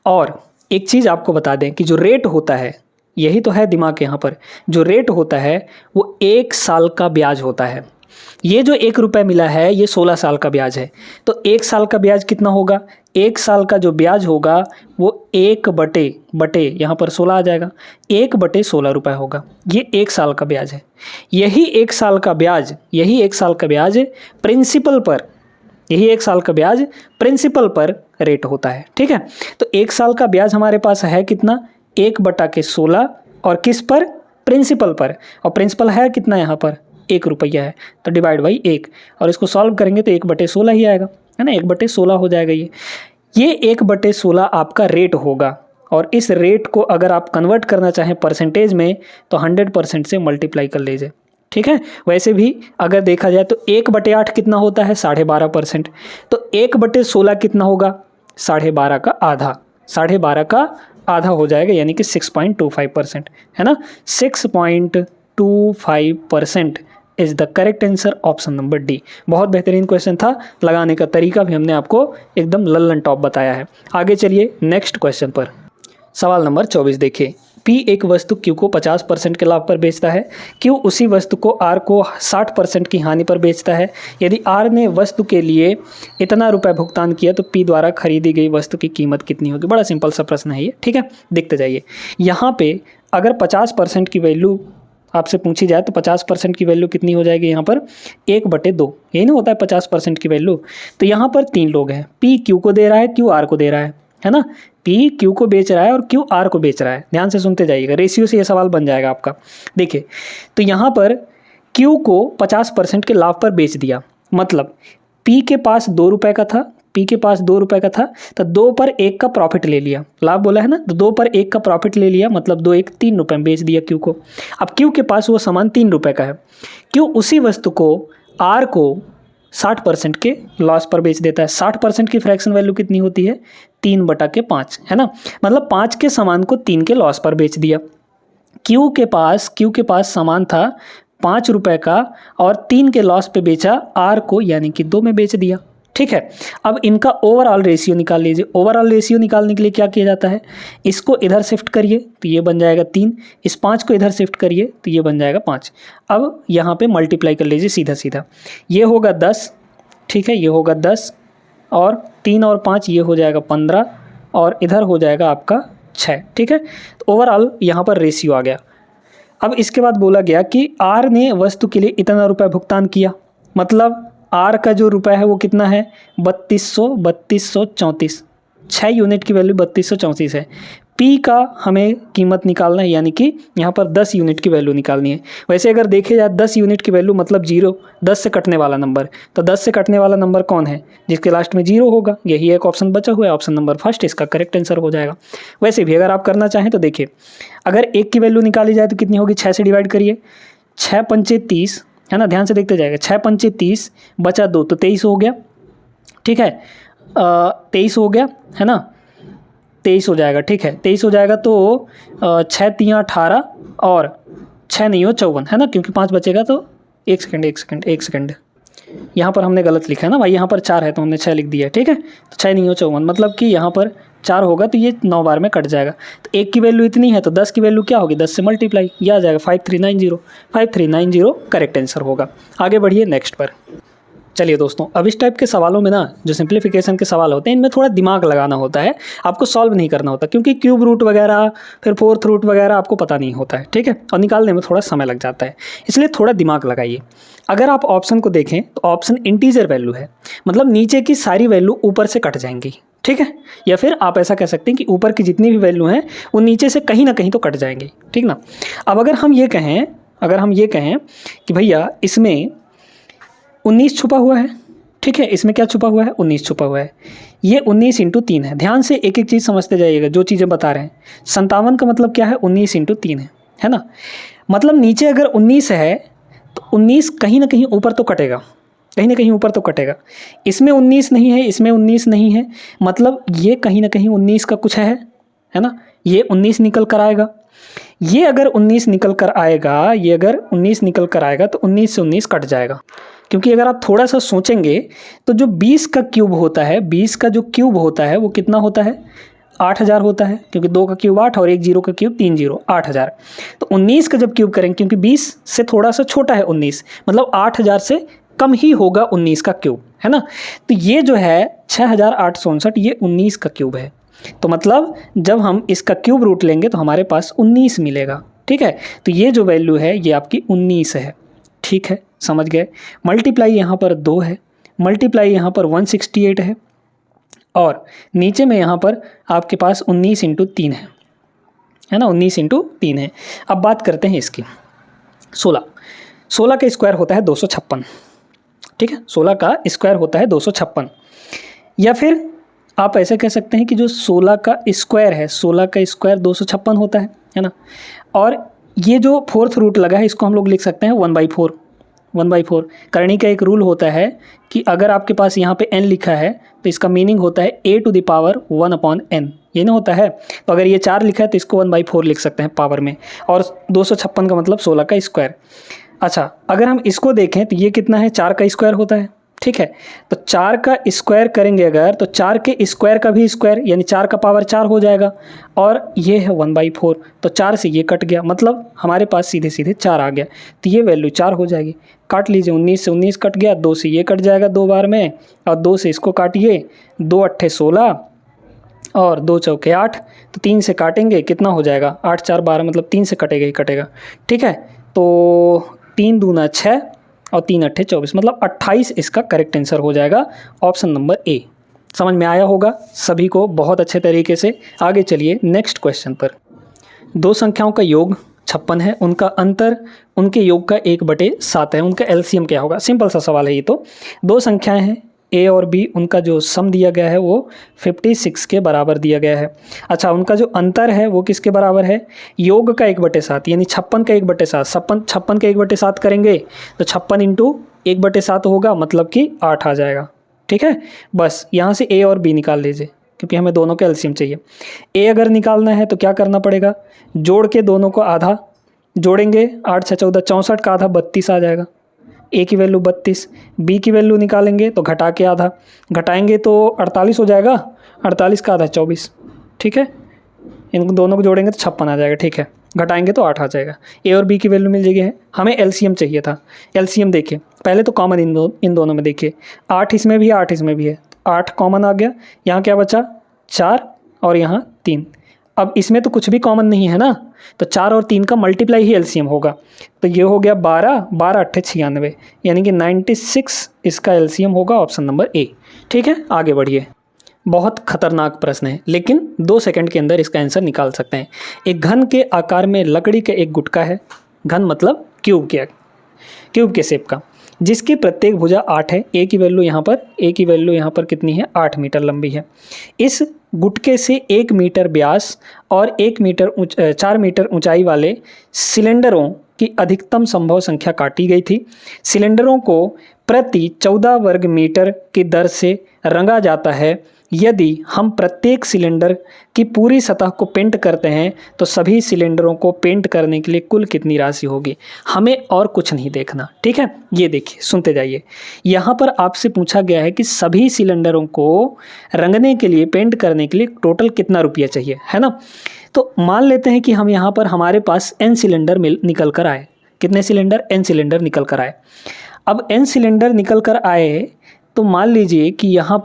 और एक चीज़ आपको बता दें कि जो रेट होता है, यही तो है दिमाग यहाँ पर, जो रेट होता है वो 1 साल का ब्याज होता है। ये जो 1 रुपये मिला है ये 16 साल का ब्याज है, तो 1 साल का ब्याज कितना होगा, 1 साल का जो ब्याज होगा वो 1 बटे यहाँ पर 16 आ जाएगा, 1 बटे 16 रुपये होगा। ये 1 साल का ब्याज है। यही 1 साल का ब्याज प्रिंसिपल पर, यही 1 साल का ब्याज प्रिंसिपल पर रेट होता है। ठीक है, तो 1 साल का ब्याज हमारे पास है कितना, 1 बटा के 16, और किस पर, प्रिंसिपल पर, और प्रिंसिपल है कितना यहाँ पर 1 रुपया है, तो डिवाइड बाई 1, और इसको सॉल्व करेंगे तो 1 बटे 16 ही आएगा, है ना, 1 बटे 16 हो जाएगा। ये 1 बटे 16 आपका रेट होगा, और इस रेट को अगर आप कन्वर्ट करना चाहें परसेंटेज में तो 100% से मल्टीप्लाई कर लीजिए। ठीक है, वैसे भी अगर देखा जाए तो 1 बटे 8 कितना होता है, 12.5%, तो 1 बटे 16 कितना होगा, 12.5 का आधा, 12.5 का आधा हो जाएगा, यानी कि 6.25%, है ना, 6.25% is the correct answer, option number D. बहुत बेहतरीन क्वेश्चन था, लगाने का तरीका भी हमने आपको एकदम लल्लन टॉप बताया है। आगे चलिए नेक्स्ट क्वेश्चन पर। सवाल नंबर 24 देखिए, P एक वस्तु Q को 50% के लाभ पर बेचता है, Q उसी वस्तु को R को 60% की हानि पर बेचता है। यदि R ने वस्तु के लिए इतना रुपए भुगतान किया तो P द्वारा खरीदी गई वस्तु की कीमत कितनी होगी। बड़ा सिंपल सा प्रश्न है ये, ठीक है, देखते जाइए। यहाँ पे अगर 50% की वैल्यू आपसे पूछी जाए तो 50% की वैल्यू कितनी हो जाएगी, यहाँ पर 1/2, यही ना होता है 50% की वैल्यू। तो यहाँ पर 3 लोग हैं, P Q को दे रहा है, Q R को दे रहा है ना, P Q को बेच रहा है और Q R को बेच रहा है। ध्यान से सुनते जाइएगा, रेशियो से ये सवाल बन जाएगा आपका। देखिए, तो यहाँ पर Q को 50% के लाभ पर बेच दिया, मतलब P के पास 2 रुपये का था, P के पास 2 रुपये का था, तो 2 पर 1 का प्रॉफिट ले लिया, लाभ बोला है ना, तो 2 पर 1 का प्रॉफिट ले लिया, मतलब 2 1 3 रुपये में बेच दिया Q को। अब Q के पास वो सामान 3 रुपये का है, Q उसी वस्तु को R को 60% के लॉस पर बेच देता है। 60% की फ्रैक्शन वैल्यू कितनी होती है, 3/5, है ना, मतलब 5 के सामान को 3 के लॉस पर बेच दिया। Q के पास सामान था 5 रुपये का और 3 के लॉस पे बेचा R को, यानी कि 2 में बेच दिया। ठीक है, अब इनका ओवरऑल रेशियो निकाल लीजिए। ओवरऑल रेशियो निकालने के लिए क्या किया जाता है, इसको इधर शिफ्ट करिए तो ये बन जाएगा 3, इस 5 को इधर शिफ्ट करिए तो ये बन जाएगा 5। अब यहाँ पे मल्टीप्लाई कर लीजिए सीधा सीधा, ये होगा 10, ठीक है, ये होगा 10 और 3 और 5 ये हो जाएगा 15 और इधर हो जाएगा आपका 6। ठीक है, तो ओवरऑल यहाँ पर रेशियो आ गया। अब इसके बाद बोला गया कि R ने वस्तु के लिए इतना रुपये भुगतान किया, मतलब R का जो रुपये है वो कितना है, 3234, 6 यूनिट की वैल्यू 3234 है। P का हमें कीमत निकालना है, यानी कि यहाँ पर 10 यूनिट की वैल्यू निकालनी है। वैसे अगर देखे जाए 10 यूनिट की वैल्यू मतलब 0, 10 से कटने वाला नंबर, तो 10 से कटने वाला नंबर कौन है, जिसके लास्ट में 0 होगा, यही एक ऑप्शन बचा हुआ है, ऑप्शन नंबर फर्स्ट इसका करेक्ट आंसर हो जाएगा। वैसे भी अगर आप करना चाहें तो देखिए, अगर 1 की वैल्यू निकाली जाए तो कितनी होगी, 6 से डिवाइड करिए, 6 पंचे 30, है ना, ध्यान से देखते जाएगा, 6 पंचे 30 बचा 2 तो 23 हो गया। ठीक है, 23 हो गया, है ना, 23 हो जाएगा। ठीक है, 23 हो जाएगा तो 6 3 18 और 6 नहीं हो 54, है ना, क्योंकि 5 बचेगा तो एक सेकंड यहाँ पर हमने गलत लिखा है ना भाई, यहाँ पर 4 है तो हमने 6 लिख दिया। ठीक है, तो 6 नहीं हो 54, मतलब कि यहाँ पर 4 होगा तो ये 9 बार में कट जाएगा। तो 1 की वैल्यू इतनी है तो 10 की वैल्यू क्या होगी, 10 से मल्टीप्लाई, यह आ जाएगा 5390 करेक्ट आंसर होगा। आगे बढ़िए नेक्स्ट पर। चलिए दोस्तों, अब इस टाइप के सवालों में ना जो सिंप्लीफिकेशन के सवाल होते हैं इनमें थोड़ा दिमाग लगाना होता है, आपको सॉल्व नहीं करना होता, क्योंकि क्यूब रूट वगैरह फिर फोर्थ रूट वगैरह आपको पता नहीं होता है। ठीक है, और निकालने में थोड़ा समय लग जाता है, इसलिए थोड़ा दिमाग लगाइए। अगर आप ऑप्शन को देखें तो ऑप्शन इंटीजर वैल्यू है, मतलब नीचे की सारी वैल्यू ऊपर से कट जाएंगी। ठीक है, या फिर आप ऐसा कह सकते हैं कि ऊपर की जितनी भी वैल्यू हैं वो नीचे से कहीं ना कहीं तो कट जाएंगे। ठीक ना, अब अगर हम ये कहें अगर हम ये कहें कि भैया इसमें 19 छुपा हुआ है, ठीक है, इसमें क्या छुपा हुआ है, 19 छुपा हुआ है, ये 19 इंटू 3 है। ध्यान से एक एक चीज़ समझते जाइएगा जो चीज़ें बता रहे हैं। 57 का मतलब क्या है, 19 इंटू 3 है ना। मतलब नीचे अगर 19 है तो 19 कहीं ना कहीं ऊपर तो कटेगा, कहीं ना कहीं ऊपर तो कटेगा। इसमें 19 नहीं है, इसमें 19 नहीं है, मतलब ये कहीं ना कहीं 19 का कुछ है ना। ये 19 निकल कर आएगा, ये अगर 19 निकल कर आएगा, ये अगर 19 निकल कर आएगा तो 19 से 19 कट जाएगा। क्योंकि अगर आप थोड़ा सा सोचेंगे तो जो 20 का क्यूब होता है, 20 का जो क्यूब होता है वो कितना होता है, 8000 होता है, क्योंकि 2 का क्यूब 8 और 1 जीरो का क्यूब 3 जीरो, 8000। तो 19 का जब क्यूब करेंगे, क्योंकि 20 से थोड़ा सा छोटा है 19, मतलब 8000 से कम ही होगा 19 का क्यूब, है ना। तो ये जो है 6859, ये 19 का क्यूब है। तो मतलब जब हम इसका क्यूब रूट लेंगे तो हमारे पास 19 मिलेगा, ठीक है। तो ये जो वैल्यू है ये आपकी 19 है, ठीक है, समझ गए। मल्टीप्लाई यहाँ पर 2 है, मल्टीप्लाई यहाँ पर 168 है, और नीचे में यहाँ पर आपके पास 19 इंटू 3 है ना, 19 इंटू 3 है। अब बात करते हैं इसकी। 16 का स्क्वायर होता है 256, ठीक है, 16 का स्क्वायर होता है 256। या फिर आप ऐसे कह सकते हैं कि जो 16 का स्क्वायर है, 16 का स्क्वायर 256 होता है ना। और ये जो फोर्थ रूट लगा है इसको हम लोग लिख सकते हैं 1/4, 1/4। करनी का एक रूल होता है कि अगर आपके पास यहाँ पे n लिखा है तो इसका मीनिंग होता है a to the power 1/n, ये ना होता है। तो अगर ये 4 लिखा है तो इसको 1/4 लिख सकते हैं पावर में, और 256 का मतलब 16 का स्क्वायर। अच्छा, अगर हम इसको देखें तो ये कितना है, 4 का स्क्वायर होता है, ठीक है। तो 4 का स्क्वायर करेंगे अगर, तो 4 के स्क्वायर का भी स्क्वायर, यानी 4 का पावर 4 हो जाएगा, और ये है 1/4, तो 4 से ये कट गया, मतलब हमारे पास सीधे सीधे 4 आ गया। तो ये वैल्यू 4 हो जाएगी। काट लीजिए, 19 से 19 कट गया, 2 से ये कट जाएगा 2 बार में, और 2 से इसको काटिए, 2 अट्ठे 16 और 2 चौके 8, तो 3 से काटेंगे कितना हो जाएगा, 8 4 12, मतलब 3 से कटेगा ही कटेगा, ठीक है। तो 3 दूना 6 और 3 अट्ठे 24, मतलब 28 इसका करेक्ट आंसर हो जाएगा, ऑप्शन नंबर ए। समझ में आया होगा सभी को बहुत अच्छे तरीके से। आगे चलिए नेक्स्ट क्वेश्चन पर। दो संख्याओं का योग 56 है, उनका अंतर उनके योग का 1/7 है, उनका एलसीएम क्या होगा। सिंपल सा सवाल है ये तो। दो संख्याएं हैं ए और बी, उनका जो सम दिया गया है वो 56 के बराबर दिया गया है। अच्छा, उनका जो अंतर है वो किसके बराबर है, योग का 1/7, यानी 56 का 1/7, 56 का 1/7 करेंगे तो 56 इंटू 1/7 होगा, मतलब कि 8 आ जाएगा, ठीक है। बस यहाँ से ए और बी निकाल लीजिए, क्योंकि हमें दोनों का एलसीएम चाहिए। ए अगर निकालना है तो क्या करना पड़ेगा, जोड़ के दोनों को आधा जोड़ेंगे, 8 6 14, 64 का आधा 32 आ जाएगा। ए की वैल्यू 32, बी की वैल्यू निकालेंगे तो घटा के आधा, घटाएंगे तो 48 हो जाएगा, 48 का आधा 24, ठीक है। इन दोनों को जोड़ेंगे तो 56 आ जाएगा, ठीक है। घटाएंगे तो 8 आ जाएगा। ए और बी की वैल्यू मिल जाएगी है, हमें एलसीएम चाहिए था। एलसीएम देखिए, पहले तो कॉमन इन दोनों में देखिए, 8 इसमें भी है 8 इसमें भी है, 8 कॉमन आ गया, यहाँ क्या बचा 4 और यहाँ 3। अब इसमें तो कुछ भी कॉमन नहीं है ना, तो 4 और 3 का मल्टीप्लाई ही एलसीएम होगा, तो ये हो गया 12, 12 अट्ठे 96, यानी कि 96 इसका एलसीएम होगा, ऑप्शन नंबर ए, ठीक है। आगे बढ़िए। बहुत खतरनाक प्रश्न है, लेकिन 2 सेकंड के अंदर इसका आंसर निकाल सकते हैं। एक घन के आकार में लकड़ी का एक गुटका है, घन मतलब क्यूब के शेप का, जिसकी प्रत्येक भुजा 8 है। ए की वैल्यू यहाँ पर कितनी है, 8 मीटर लंबी है। इस गुटके से 1 मीटर व्यास और 4 मीटर ऊंचाई वाले सिलेंडरों की अधिकतम संभव संख्या काटी गई थी। सिलेंडरों को प्रति 14 वर्ग मीटर की दर से रंगा जाता है। यदि हम प्रत्येक सिलेंडर की पूरी सतह को पेंट करते हैं तो सभी सिलेंडरों को पेंट करने के लिए कुल कितनी राशि होगी। हमें और कुछ नहीं देखना, ठीक है। ये देखिए, सुनते जाइए। यहाँ पर आपसे पूछा गया है कि सभी सिलेंडरों को रंगने के लिए, पेंट करने के लिए टोटल कितना रुपया चाहिए, है ना। तो मान लेते हैं कि हम यहाँ पर हमारे पास n सिलेंडर निकल कर आए। कितने सिलेंडर, n सिलेंडर निकल कर आए। अब n सिलेंडर निकल कर आए तो मान लीजिए कि यहाँ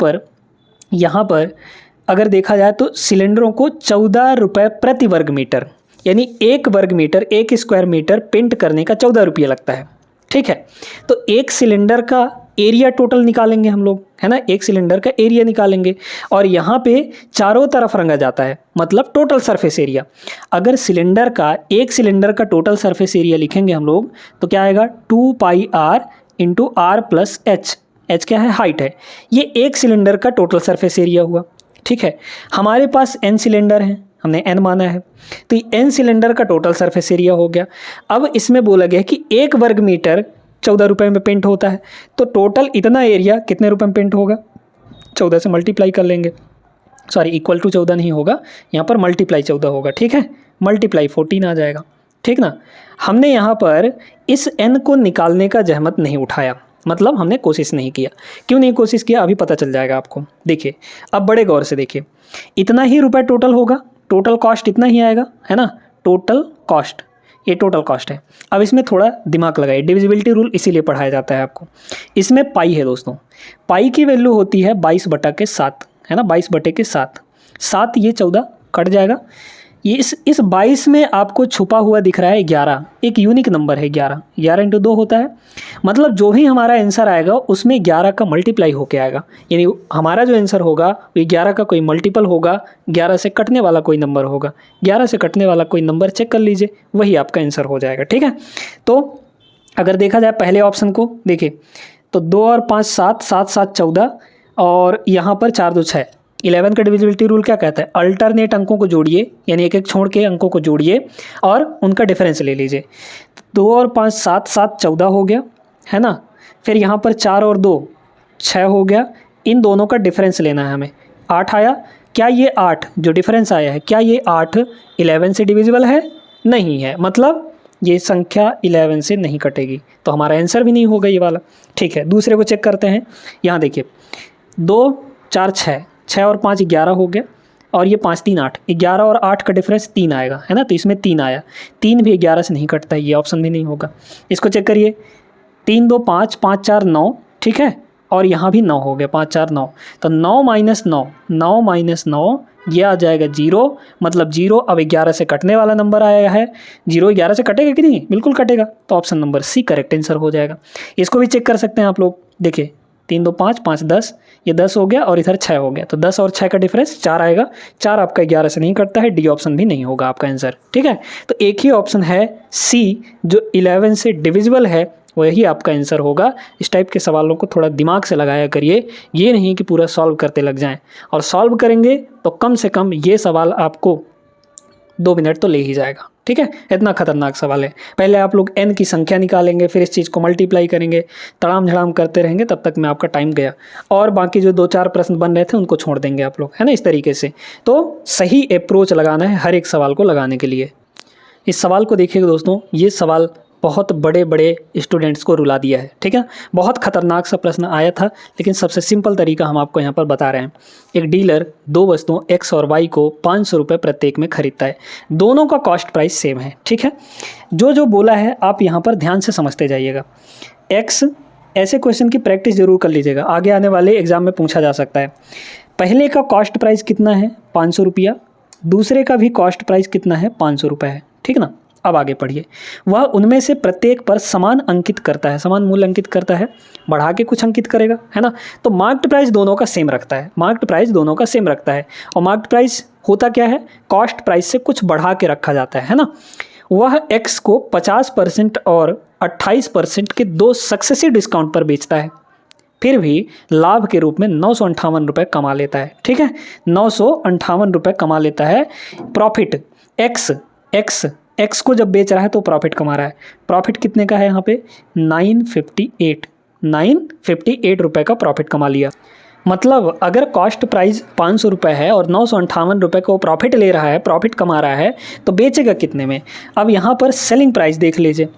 पर अगर देखा जाए तो सिलेंडरों को 14 रुपये प्रति वर्ग मीटर, यानी 1 वर्ग मीटर, 1 स्क्वायर मीटर पेंट करने का 14 रुपये लगता है, ठीक है। तो एक सिलेंडर का एरिया टोटल निकालेंगे हम लोग, है ना, एक सिलेंडर का एरिया निकालेंगे और यहाँ पे चारों तरफ रंगा जाता है, मतलब टोटल सरफेस एरिया। अगर एक सिलेंडर का टोटल सरफेस एरिया लिखेंगे हम लोग तो क्या आएगा, 2πr into r plus h. H क्या है, हाइट है। ये एक सिलेंडर का टोटल सरफेस एरिया हुआ। ठीक है, हमारे पास n सिलेंडर हैं, हमने n माना है, तो n सिलेंडर का टोटल सरफेस एरिया हो गया। अब इसमें बोला गया कि 1 वर्ग मीटर 14 रुपये में पेंट होता है, तो टोटल इतना एरिया कितने रुपए में पेंट होगा, 14 से मल्टीप्लाई कर लेंगे, सॉरी इक्वल टू 14 नहीं होगा, यहाँ पर मल्टीप्लाई 14 होगा। ठीक है, मल्टीप्लाई 14 आ जाएगा। ठीक ना, हमने यहाँ पर इस n को निकालने का जहमत नहीं उठाया, मतलब हमने कोशिश नहीं किया। क्यों नहीं कोशिश किया, अभी पता चल जाएगा आपको। देखिए, अब बड़े गौर से देखिए, इतना ही रुपए टोटल होगा, टोटल कॉस्ट इतना ही आएगा, है ना, टोटल कॉस्ट, ये टोटल कॉस्ट है। अब इसमें थोड़ा दिमाग लगाइए, डिविजिबिलिटी रूल इसीलिए पढ़ाया जाता है आपको। इसमें पाई है दोस्तों, पाई की वैल्यू होती है 22/7, है ना, 22/7, 7 ये 14 कट जाएगा। ये इस 22 में आपको छुपा हुआ दिख रहा है 11, एक यूनिक नंबर है 11, 11 इंटू 2 होता है, मतलब जो भी हमारा आंसर आएगा उसमें 11 का मल्टीप्लाई होके आएगा, यानी हमारा जो आंसर होगा वो 11 का कोई मल्टीपल होगा, 11 से कटने वाला कोई नंबर होगा, 11 से कटने वाला कोई नंबर चेक कर लीजिए, वही आपका आंसर हो जाएगा। ठीक है, तो अगर देखा जाए पहले ऑप्शन को, देखिए तो 2 और 5 7, 7 7 14 और यहाँ पर 4 2 6। 11 का डिविजिबिलिटी रूल क्या कहता है, अल्टरनेट अंकों को जोड़िए, यानी एक एक छोड़ के अंकों को जोड़िए और उनका डिफरेंस ले लीजिए। 2 और 5 7, 7 14 हो गया, है ना, फिर यहाँ पर 4 और 2 6 हो गया, इन दोनों का डिफरेंस लेना है हमें, 8 आया। क्या ये 8 जो डिफरेंस आया है, क्या ये 8 11 से डिविजिबल है, नहीं है, मतलब ये संख्या 11 से नहीं कटेगी, तो हमारा आंसर भी नहीं होगा ये वाला। ठीक है, दूसरे को चेक करते हैं। यहाँ देखिए 2 4 6, 6 और 5 11 हो गया, और ये 5 3 8, 11 और 8 का डिफरेंस 3 आएगा, है ना, तो इसमें 3 आया, 3 भी 11 से नहीं कटता है, ये ऑप्शन भी नहीं होगा। इसको चेक करिए, 3 2 5, 5 4 9, ठीक है, और यहाँ भी 9 हो गया, 5 4 9, तो 9 माइनस 9, 9 माइनस 9 ये आ जाएगा 0, मतलब 0 अब 11 से कटने वाला नंबर आया है, 0 11 से कटेगा कि नहीं, बिल्कुल कटेगा, तो option number C correct answer हो जाएगा। इसको भी चेक कर सकते हैं आप लोग, देखिए 3 2 5, 5 10, ये 10 हो गया और इधर 6 हो गया, तो 10 और 6 का डिफरेंस 4 आएगा, 4 आपका 11 से नहीं कटता है, डी ऑप्शन भी नहीं होगा आपका आंसर। ठीक है, तो एक ही ऑप्शन है सी जो 11 से डिविजिबल है, वही आपका आंसर होगा। इस टाइप के सवालों को थोड़ा दिमाग से लगाया करिए, ये नहीं कि पूरा सॉल्व करते लग जाएं, और सॉल्व करेंगे तो कम से कम ये सवाल आपको 2 मिनट तो ले ही जाएगा। ठीक है, इतना खतरनाक सवाल है। पहले आप लोग n की संख्या निकालेंगे, फिर इस चीज़ को मल्टीप्लाई करेंगे, तड़ाम झड़ाम करते रहेंगे, तब तक में आपका टाइम गया, और बाकी जो 2-4 प्रश्न बन रहे थे उनको छोड़ देंगे आप लोग, है ना, इस तरीके से। तो सही अप्रोच लगाना है हर एक सवाल को लगाने के लिए। इस सवाल को देखिएगा दोस्तों, ये सवाल बहुत बड़े बड़े स्टूडेंट्स को रुला दिया है। ठीक है, बहुत खतरनाक सा प्रश्न आया था, लेकिन सबसे सिंपल तरीका हम आपको यहाँ पर बता रहे हैं। एक डीलर 2 वस्तुओं x और y को 500 रुपये प्रत्येक में खरीदता है, दोनों का कॉस्ट प्राइस सेम है। ठीक है, जो बोला है आप यहाँ पर ध्यान से समझते जाइएगा। x, ऐसे क्वेश्चन की प्रैक्टिस जरूर कर लीजिएगा, आगे आने वाले एग्जाम में पूछा जा सकता है। पहले का कॉस्ट प्राइस कितना है, 500 रुपया, दूसरे का भी कॉस्ट प्राइस कितना है, 500 रुपये है। ठीक ना, अब आगे पढ़िए। वह उनमें से प्रत्येक पर समान अंकित करता है, समान मूल्य अंकित करता है, बढ़ा के कुछ अंकित करेगा, है ना, तो मार्क्ड प्राइस दोनों का सेम रखता है, मार्क्ड प्राइस दोनों का सेम रखता है। और मार्क्ड प्राइस होता क्या है, कॉस्ट प्राइस से कुछ बढ़ा के रखा जाता है ना। वह एक्स को 50% और 28% के 2 सक्सेसिव डिस्काउंट पर बेचता है, फिर भी लाभ के रूप में 958 रुपये कमा लेता है। ठीक है, 958 रुपये कमा लेता है प्रॉफिट। एक्स को जब बेच रहा है तो प्रॉफिट कमा रहा है। प्रॉफिट कितने का है यहाँ पे, 958 रुपये का प्रॉफिट कमा लिया। मतलब अगर कॉस्ट प्राइस 500 रुपये है और 958 रुपये को प्रॉफिट ले रहा है, प्रॉफिट कमा रहा है, तो बेचेगा कितने में। अब यहाँ पर सेलिंग प्राइस देख लीजिए,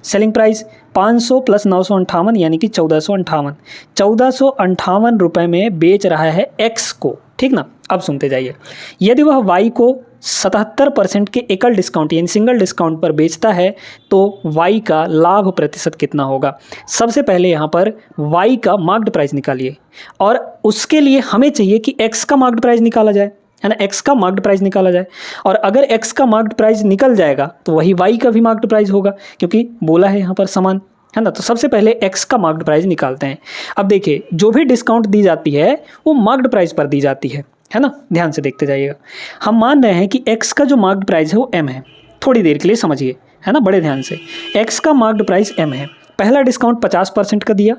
सेलिंग प्राइस 500 प्लस 958 यानी कि 1458 रुपये में बेच रहा है एक्स को। ठीक ना, अब सुनते जाइए। यदि वह वाई को 77% के एकल डिस्काउंट यानी सिंगल डिस्काउंट पर बेचता है तो वाई का लाभ प्रतिशत कितना होगा। सबसे पहले यहाँ पर वाई का मार्क्ड प्राइस निकालिए, और उसके लिए हमें चाहिए कि एक्स का मार्क्ड प्राइस निकाला जाए, है ना, एक्स का मार्क्ड प्राइस निकाला जाए। और अगर एक्स का मार्क्ड प्राइस निकल जाएगा तो वही वाई का भी मार्क्ड प्राइस होगा, क्योंकि बोला है यहाँ पर समान। है ना। तो सबसे पहले x का मार्क्ड प्राइस निकालते हैं। अब देखिए जो भी डिस्काउंट दी जाती है वो मार्क्ड प्राइस पर दी जाती है ना। ध्यान से देखते जाइएगा। हम मान रहे हैं कि x का जो मार्क्ड प्राइस है वो m है। थोड़ी देर के लिए समझिए, है ना, बड़े ध्यान से। x का मार्क्ड प्राइस m है। पहला डिस्काउंट 50% का दिया।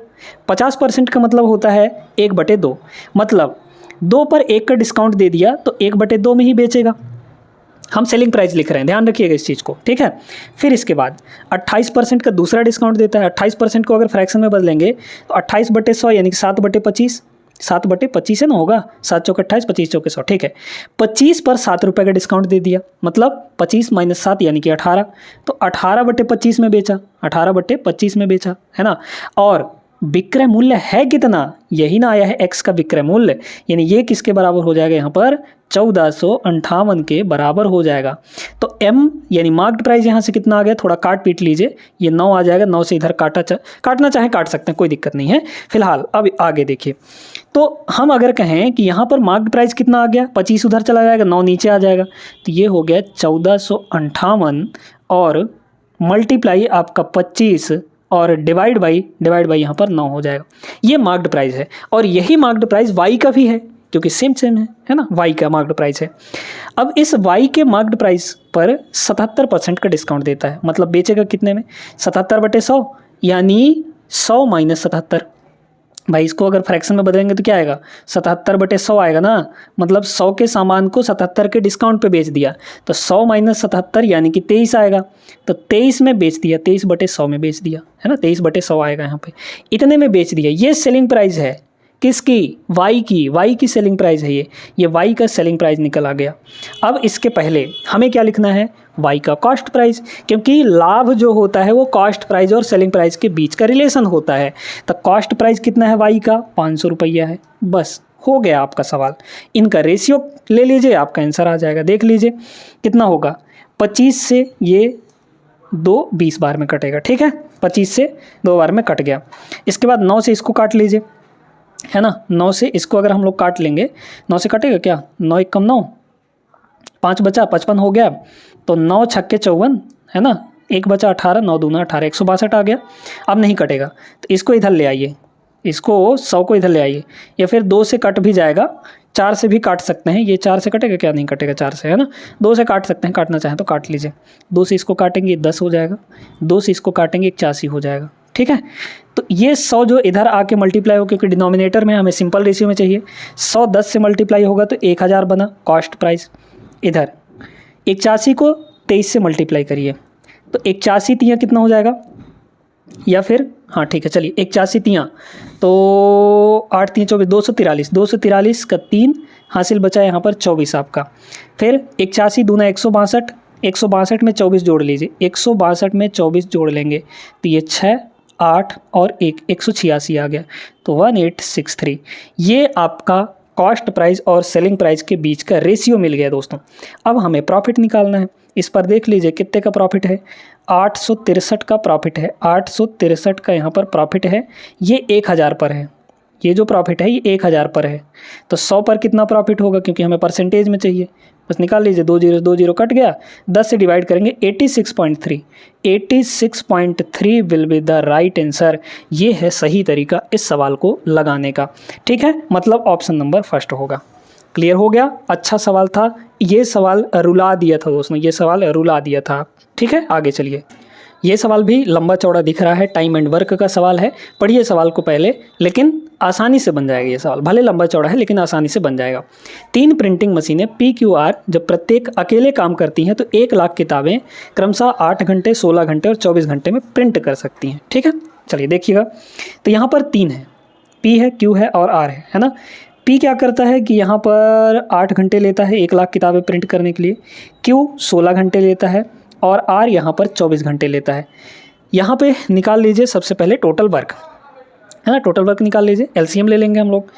50% का मतलब होता है 1/2, मतलब 2 पर 1 का डिस्काउंट दे दिया तो 1/2 में ही बेचेगा। हम सेलिंग प्राइस लिख रहे हैं, ध्यान रखिएगा इस चीज़ को, ठीक है। फिर इसके बाद 28% का दूसरा डिस्काउंट देता है। 28% को अगर फ्रैक्शन में बदलेंगे तो 28/100 यानी कि 7/25, 7/25 है ना, होगा 7 चौक 28, 25 चौके 100, ठीक है। 25 पर 7 रुपये का डिस्काउंट दे दिया, मतलब 25 - 7 यानी कि 18, तो 18/25 में बेचा, 18/25 में बेचा, है ना। और विक्रय मूल्य है कितना, यही ना आया है x का विक्रय मूल्य, यानी ये किसके बराबर हो जाएगा यहाँ पर 1458 के बराबर हो जाएगा। तो m यानी मार्क्ड प्राइस यहाँ से कितना आ गया, थोड़ा काट पीट लीजिए, ये 9 आ जाएगा। 9 से इधर काटना चाहे काट सकते हैं, कोई दिक्कत नहीं है। फिलहाल अब आगे देखिए, तो हम अगर कहें कि यहाँ पर मार्क्ड प्राइस कितना आ गया, 25 उधर चला जाएगा, 9 नीचे आ जाएगा, तो ये हो गया 1458 और मल्टीप्लाई आपका 25 और डिवाइड बाई यहाँ पर 9 हो जाएगा। ये मार्क्ड प्राइस है और यही मार्क्ड प्राइस y का भी है, क्योंकि सेम है ना, y का मार्क्ड प्राइस है। अब इस y के मार्क्ड प्राइस पर 77% का डिस्काउंट देता है, मतलब बेचेगा कितने में, 77/100 यानी 100 - 77। भाई इसको अगर फ्रैक्शन में बदलेंगे तो क्या आएगा, 77/100 आएगा ना, मतलब 100 के सामान को 77 के डिस्काउंट पे बेच दिया, तो 100 - 77 यानी कि 23 आएगा, तो 23 में बेच दिया, 23/100 में बेच दिया, है ना, 23/100 आएगा यहाँ पे, इतने में बेच दिया। ये सेलिंग प्राइस है किसकी, y की सेलिंग प्राइस है ये y का सेलिंग प्राइस निकल आ गया। अब इसके पहले हमें क्या लिखना है, y का कॉस्ट प्राइस, क्योंकि लाभ जो होता है वो कॉस्ट प्राइस और सेलिंग प्राइस के बीच का रिलेशन होता है। तो कॉस्ट प्राइस कितना है y का, 500 रुपया है। बस हो गया आपका सवाल। इनका रेशियो ले लीजिए, आपका आंसर आ जाएगा। देख लीजिए कितना होगा, 25 से ये 2 20 बार में कटेगा, ठीक है, 25 से 2 बार में कट गया। इसके बाद 9 से इसको काट लीजिए, है ना, 9 से इसको अगर हम लोग काट लेंगे, 9 से कटेगा क्या, 9 × 9 5 बचा 55 हो गया, तो 9 × 6 = 54, है ना, 1 बचा 18, 9 दूना 18, 162 आ गया। अब नहीं कटेगा तो इसको इधर ले आइए, इसको 100 को इधर ले आइए, या फिर 2 से कट भी जाएगा, 4 से भी काट सकते हैं। ये 4 से कटेगा क्या, नहीं कटेगा 4 से, है ना, 2 से काट सकते हैं, काटना चाहें तो काट लीजिए। 2 से इसको काटेंगे 10 हो जाएगा, 2 से इसको काटेंगे 81 हो जाएगा, ठीक है। तो ये 100 जो इधर आके मल्टीप्लाई हो, क्योंकि डिनोमिनेटर में हमें सिंपल रेशियो में चाहिए, 100 10 से मल्टीप्लाई होगा तो 1000 बना कॉस्ट प्राइस। इधर 81 को 23 से मल्टीप्लाई करिए तो 81 तियाँ कितना हो जाएगा, या फिर हाँ ठीक है चलिए 81 तियाँ तो 8 3 24, 243, 243 का 3 हासिल बचा यहाँ पर 24 आपका। फिर 81 दूना 162, 162 में 24 जोड़ लीजिए, 162 में 24 जोड़ लेंगे तो ये 6 8 और 1 186 आ गया, तो 1863। ये आपका कॉस्ट प्राइस और सेलिंग प्राइस के बीच का रेशियो मिल गया दोस्तों। अब हमें प्रॉफिट निकालना है। इस पर देख लीजिए कितने का प्रॉफिट है, 863 का प्रॉफिट है, 863 का यहाँ पर प्रॉफिट है। ये 1000 पर है, ये जो प्रॉफिट है ये 1000 पर है, तो 100 पर कितना प्रॉफिट होगा, क्योंकि हमें परसेंटेज में चाहिए, बस निकाल लीजिए। 2 0 2 0 कट गया, 10 से डिवाइड करेंगे 86.3, 86.3 will be the right answer. ये है सही तरीका इस सवाल को लगाने का, ठीक है, मतलब ऑप्शन नंबर फर्स्ट होगा। क्लियर हो गया, अच्छा सवाल था, ये सवाल रुला दिया था दोस्तों, ये सवाल रुला दिया था, ठीक है। आगे चलिए, ये सवाल भी लंबा चौड़ा दिख रहा है, टाइम एंड वर्क का सवाल है। पढ़िए सवाल को पहले, लेकिन आसानी से बन जाएगा ये सवाल, भले लंबा चौड़ा है लेकिन आसानी से बन जाएगा। 3 प्रिंटिंग मशीनें PQR जब प्रत्येक अकेले काम करती हैं तो 1 लाख किताबें क्रमशः 8 घंटे, 16 घंटे और 24 घंटे में प्रिंट कर सकती हैं, ठीक है। चलिए देखिएगा, तो यहाँ पर 3 है, P है, Q है और R है ना। P क्या करता है कि यहाँ पर 8 घंटे लेता है 1 लाख किताबें प्रिंट करने के लिए, Q 16 घंटे लेता है और R यहाँ पर 24 घंटे लेता है। यहाँ पे निकाल लीजिए सबसे पहले टोटल वर्क, है ना, टोटल वर्क निकाल लीजिए, LCM ले लेंगे हम लोग।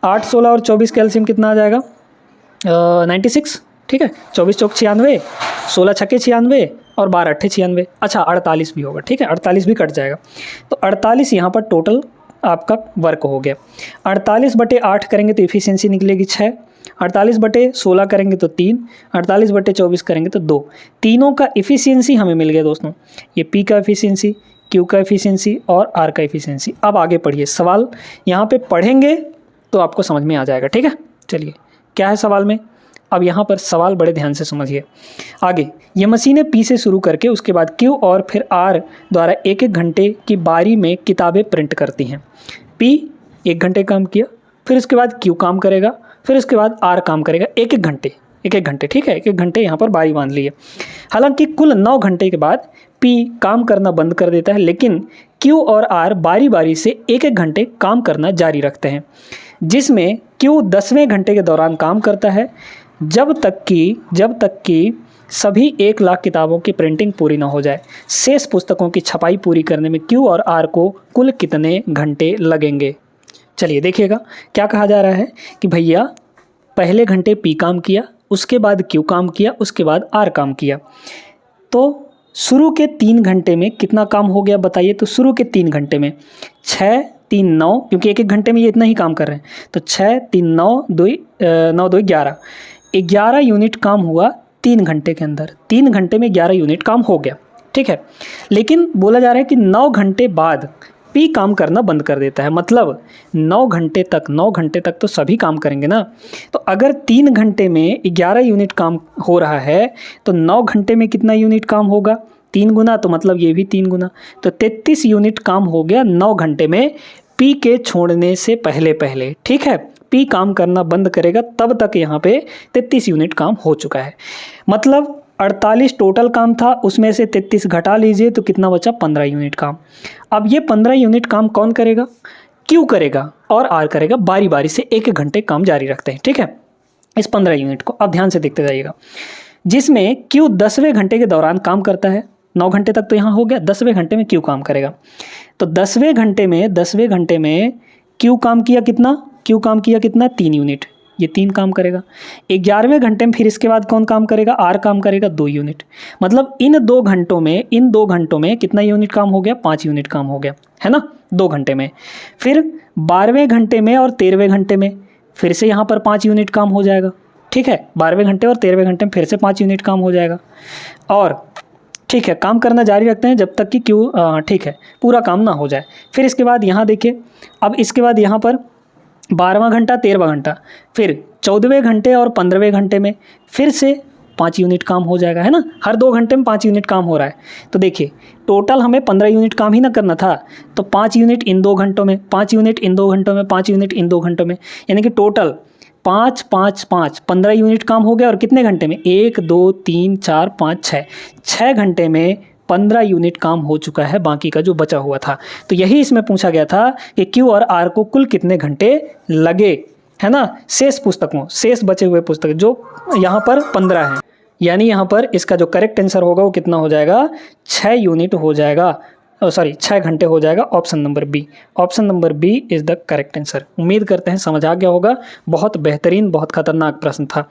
8 16 और 24 का LCM कितना आ जाएगा, 96, ठीक है। 24 चौक 96, 16 छक्के 96 और 12 अट्ठे 96, अच्छा 48 भी होगा, ठीक है, 48 भी कट जाएगा, तो 48 यहाँ पर टोटल आपका वर्क हो गया। 48/8 करेंगे तो इफ़िशियंसी निकलेगी 6, 48/16 करेंगे तो 3, 48/24 करेंगे तो 2। तीनों का इफ़िशियंसी हमें मिल गया दोस्तों, ये P का इफ़िशियंसी, क्यू का एफिशिएंसी और आर का एफिशिएंसी। अब आगे पढ़िए, सवाल यहाँ पे पढ़ेंगे तो आपको समझ में आ जाएगा, ठीक है। चलिए क्या है सवाल में, अब यहाँ पर सवाल बड़े ध्यान से समझिए। आगे ये मशीनें पी से शुरू करके उसके बाद क्यू और फिर आर द्वारा एक एक घंटे की बारी में किताबें प्रिंट करती हैं। पी 1 घंटे काम किया, फिर उसके बाद क्यू काम करेगा, फिर उसके बाद आर काम करेगा एक एक घंटे, ठीक है, 1-1 घंटे यहाँ पर बारी बांध ली है। हालांकि कुल 9 घंटे के बाद पी काम करना बंद कर देता है, लेकिन क्यू और आर बारी बारी से 1-1 घंटे काम करना जारी रखते हैं, जिसमें क्यू 10वें घंटे के दौरान काम करता है जब तक कि सभी 1 लाख किताबों की प्रिंटिंग पूरी ना हो जाए। शेष पुस्तकों की छपाई पूरी करने में क्यू और आर को कुल कितने घंटे लगेंगे। चलिए देखिएगा क्या कहा जा रहा है कि भैया पहले घंटे पी काम किया, उसके बाद क्यू काम किया, उसके बाद आर काम किया। तो शुरू के 3 घंटे में कितना काम हो गया बताइए। तो शुरू के 3 घंटे में 6 3 9, क्योंकि 1-1 घंटे में ये इतना ही काम कर रहे हैं, तो 6 3 9 2 11 11 यूनिट काम हुआ 3 घंटे के अंदर। 3 घंटे में 11 यूनिट काम हो गया, ठीक है। लेकिन बोला जा रहा है कि 9 घंटे बाद पी काम करना बंद कर देता है, मतलब 9 घंटे तक तो सभी काम करेंगे ना। तो अगर 3 घंटे में 11 यूनिट काम हो रहा है तो 9 घंटे में कितना यूनिट काम होगा, 3 गुना, तो मतलब ये भी 3 गुना, तो 33 यूनिट काम हो गया 9 घंटे में पी के छोड़ने से पहले, ठीक है। पी काम करना बंद करेगा तब तक यहाँ पे 33 यूनिट काम हो चुका है, मतलब 48 टोटल काम था, उसमें से 33 घटा लीजिए तो कितना बचा, 15 यूनिट काम। अब ये 15 यूनिट काम कौन करेगा, क्यू करेगा और आर करेगा, बारी बारी से 1-1 घंटे काम जारी रखते हैं, ठीक है। इस 15 यूनिट को अब ध्यान से देखते जाइएगा, जिसमें क्यू 10वें घंटे के दौरान काम करता है। 9 घंटे तक तो यहाँ हो गया, 10वें घंटे में क्यू काम करेगा। तो 10वें घंटे में क्यू काम किया कितना, 3 यूनिट, ये 3 काम करेगा। 11वें घंटे में फिर इसके बाद कौन काम करेगा, आर काम करेगा 2 यूनिट, मतलब इन 2 घंटों में कितना यूनिट काम हो गया, 5 यूनिट काम हो गया, है ना, 2 घंटे में। फिर 12वें घंटे में और 13वें घंटे में फिर से यहाँ पर 5 यूनिट काम हो जाएगा, ठीक है। 12वें घंटे और 13वें घंटे में फिर से 5 यूनिट काम हो जाएगा, और ठीक है, काम करना जारी रखते हैं जब तक कि क्यू ठीक है पूरा काम ना हो जाए। फिर इसके बाद यहाँ देखिए, अब इसके बाद यहाँ पर 12वां घंटा 13वां घंटा, फिर 14वें घंटे और 15वें घंटे में फिर से 5 यूनिट काम हो जाएगा, है ना। हर 2 घंटे में 5 यूनिट काम हो रहा है, तो देखिए टोटल हमें 15 यूनिट काम ही ना करना था, तो 5 यूनिट इन 2 घंटों में, 5 यूनिट इन 2 घंटों में, 5 यूनिट इन 2 घंटों में, यानी कि टोटल 5 5 5 15 यूनिट काम हो गया। और कितने घंटे में, 1 2 3 4 5 6 घंटे में 15 यूनिट काम हो चुका है, बाकी का जो बचा हुआ था। तो यही इसमें पूछा गया था कि क्यू और आर को कुल कितने घंटे लगे, है ना। शेष बचे हुए पुस्तक जो यहाँ पर 15 हैं, यानी यहाँ पर इसका जो करेक्ट आंसर होगा वो कितना हो जाएगा, 6 यूनिट हो जाएगा, 6 घंटे हो जाएगा। Option number B is the correct answer. उम्मीद करते हैं समझ आ गया होगा। बहुत बेहतरीन, बहुत खतरनाक प्रश्न था।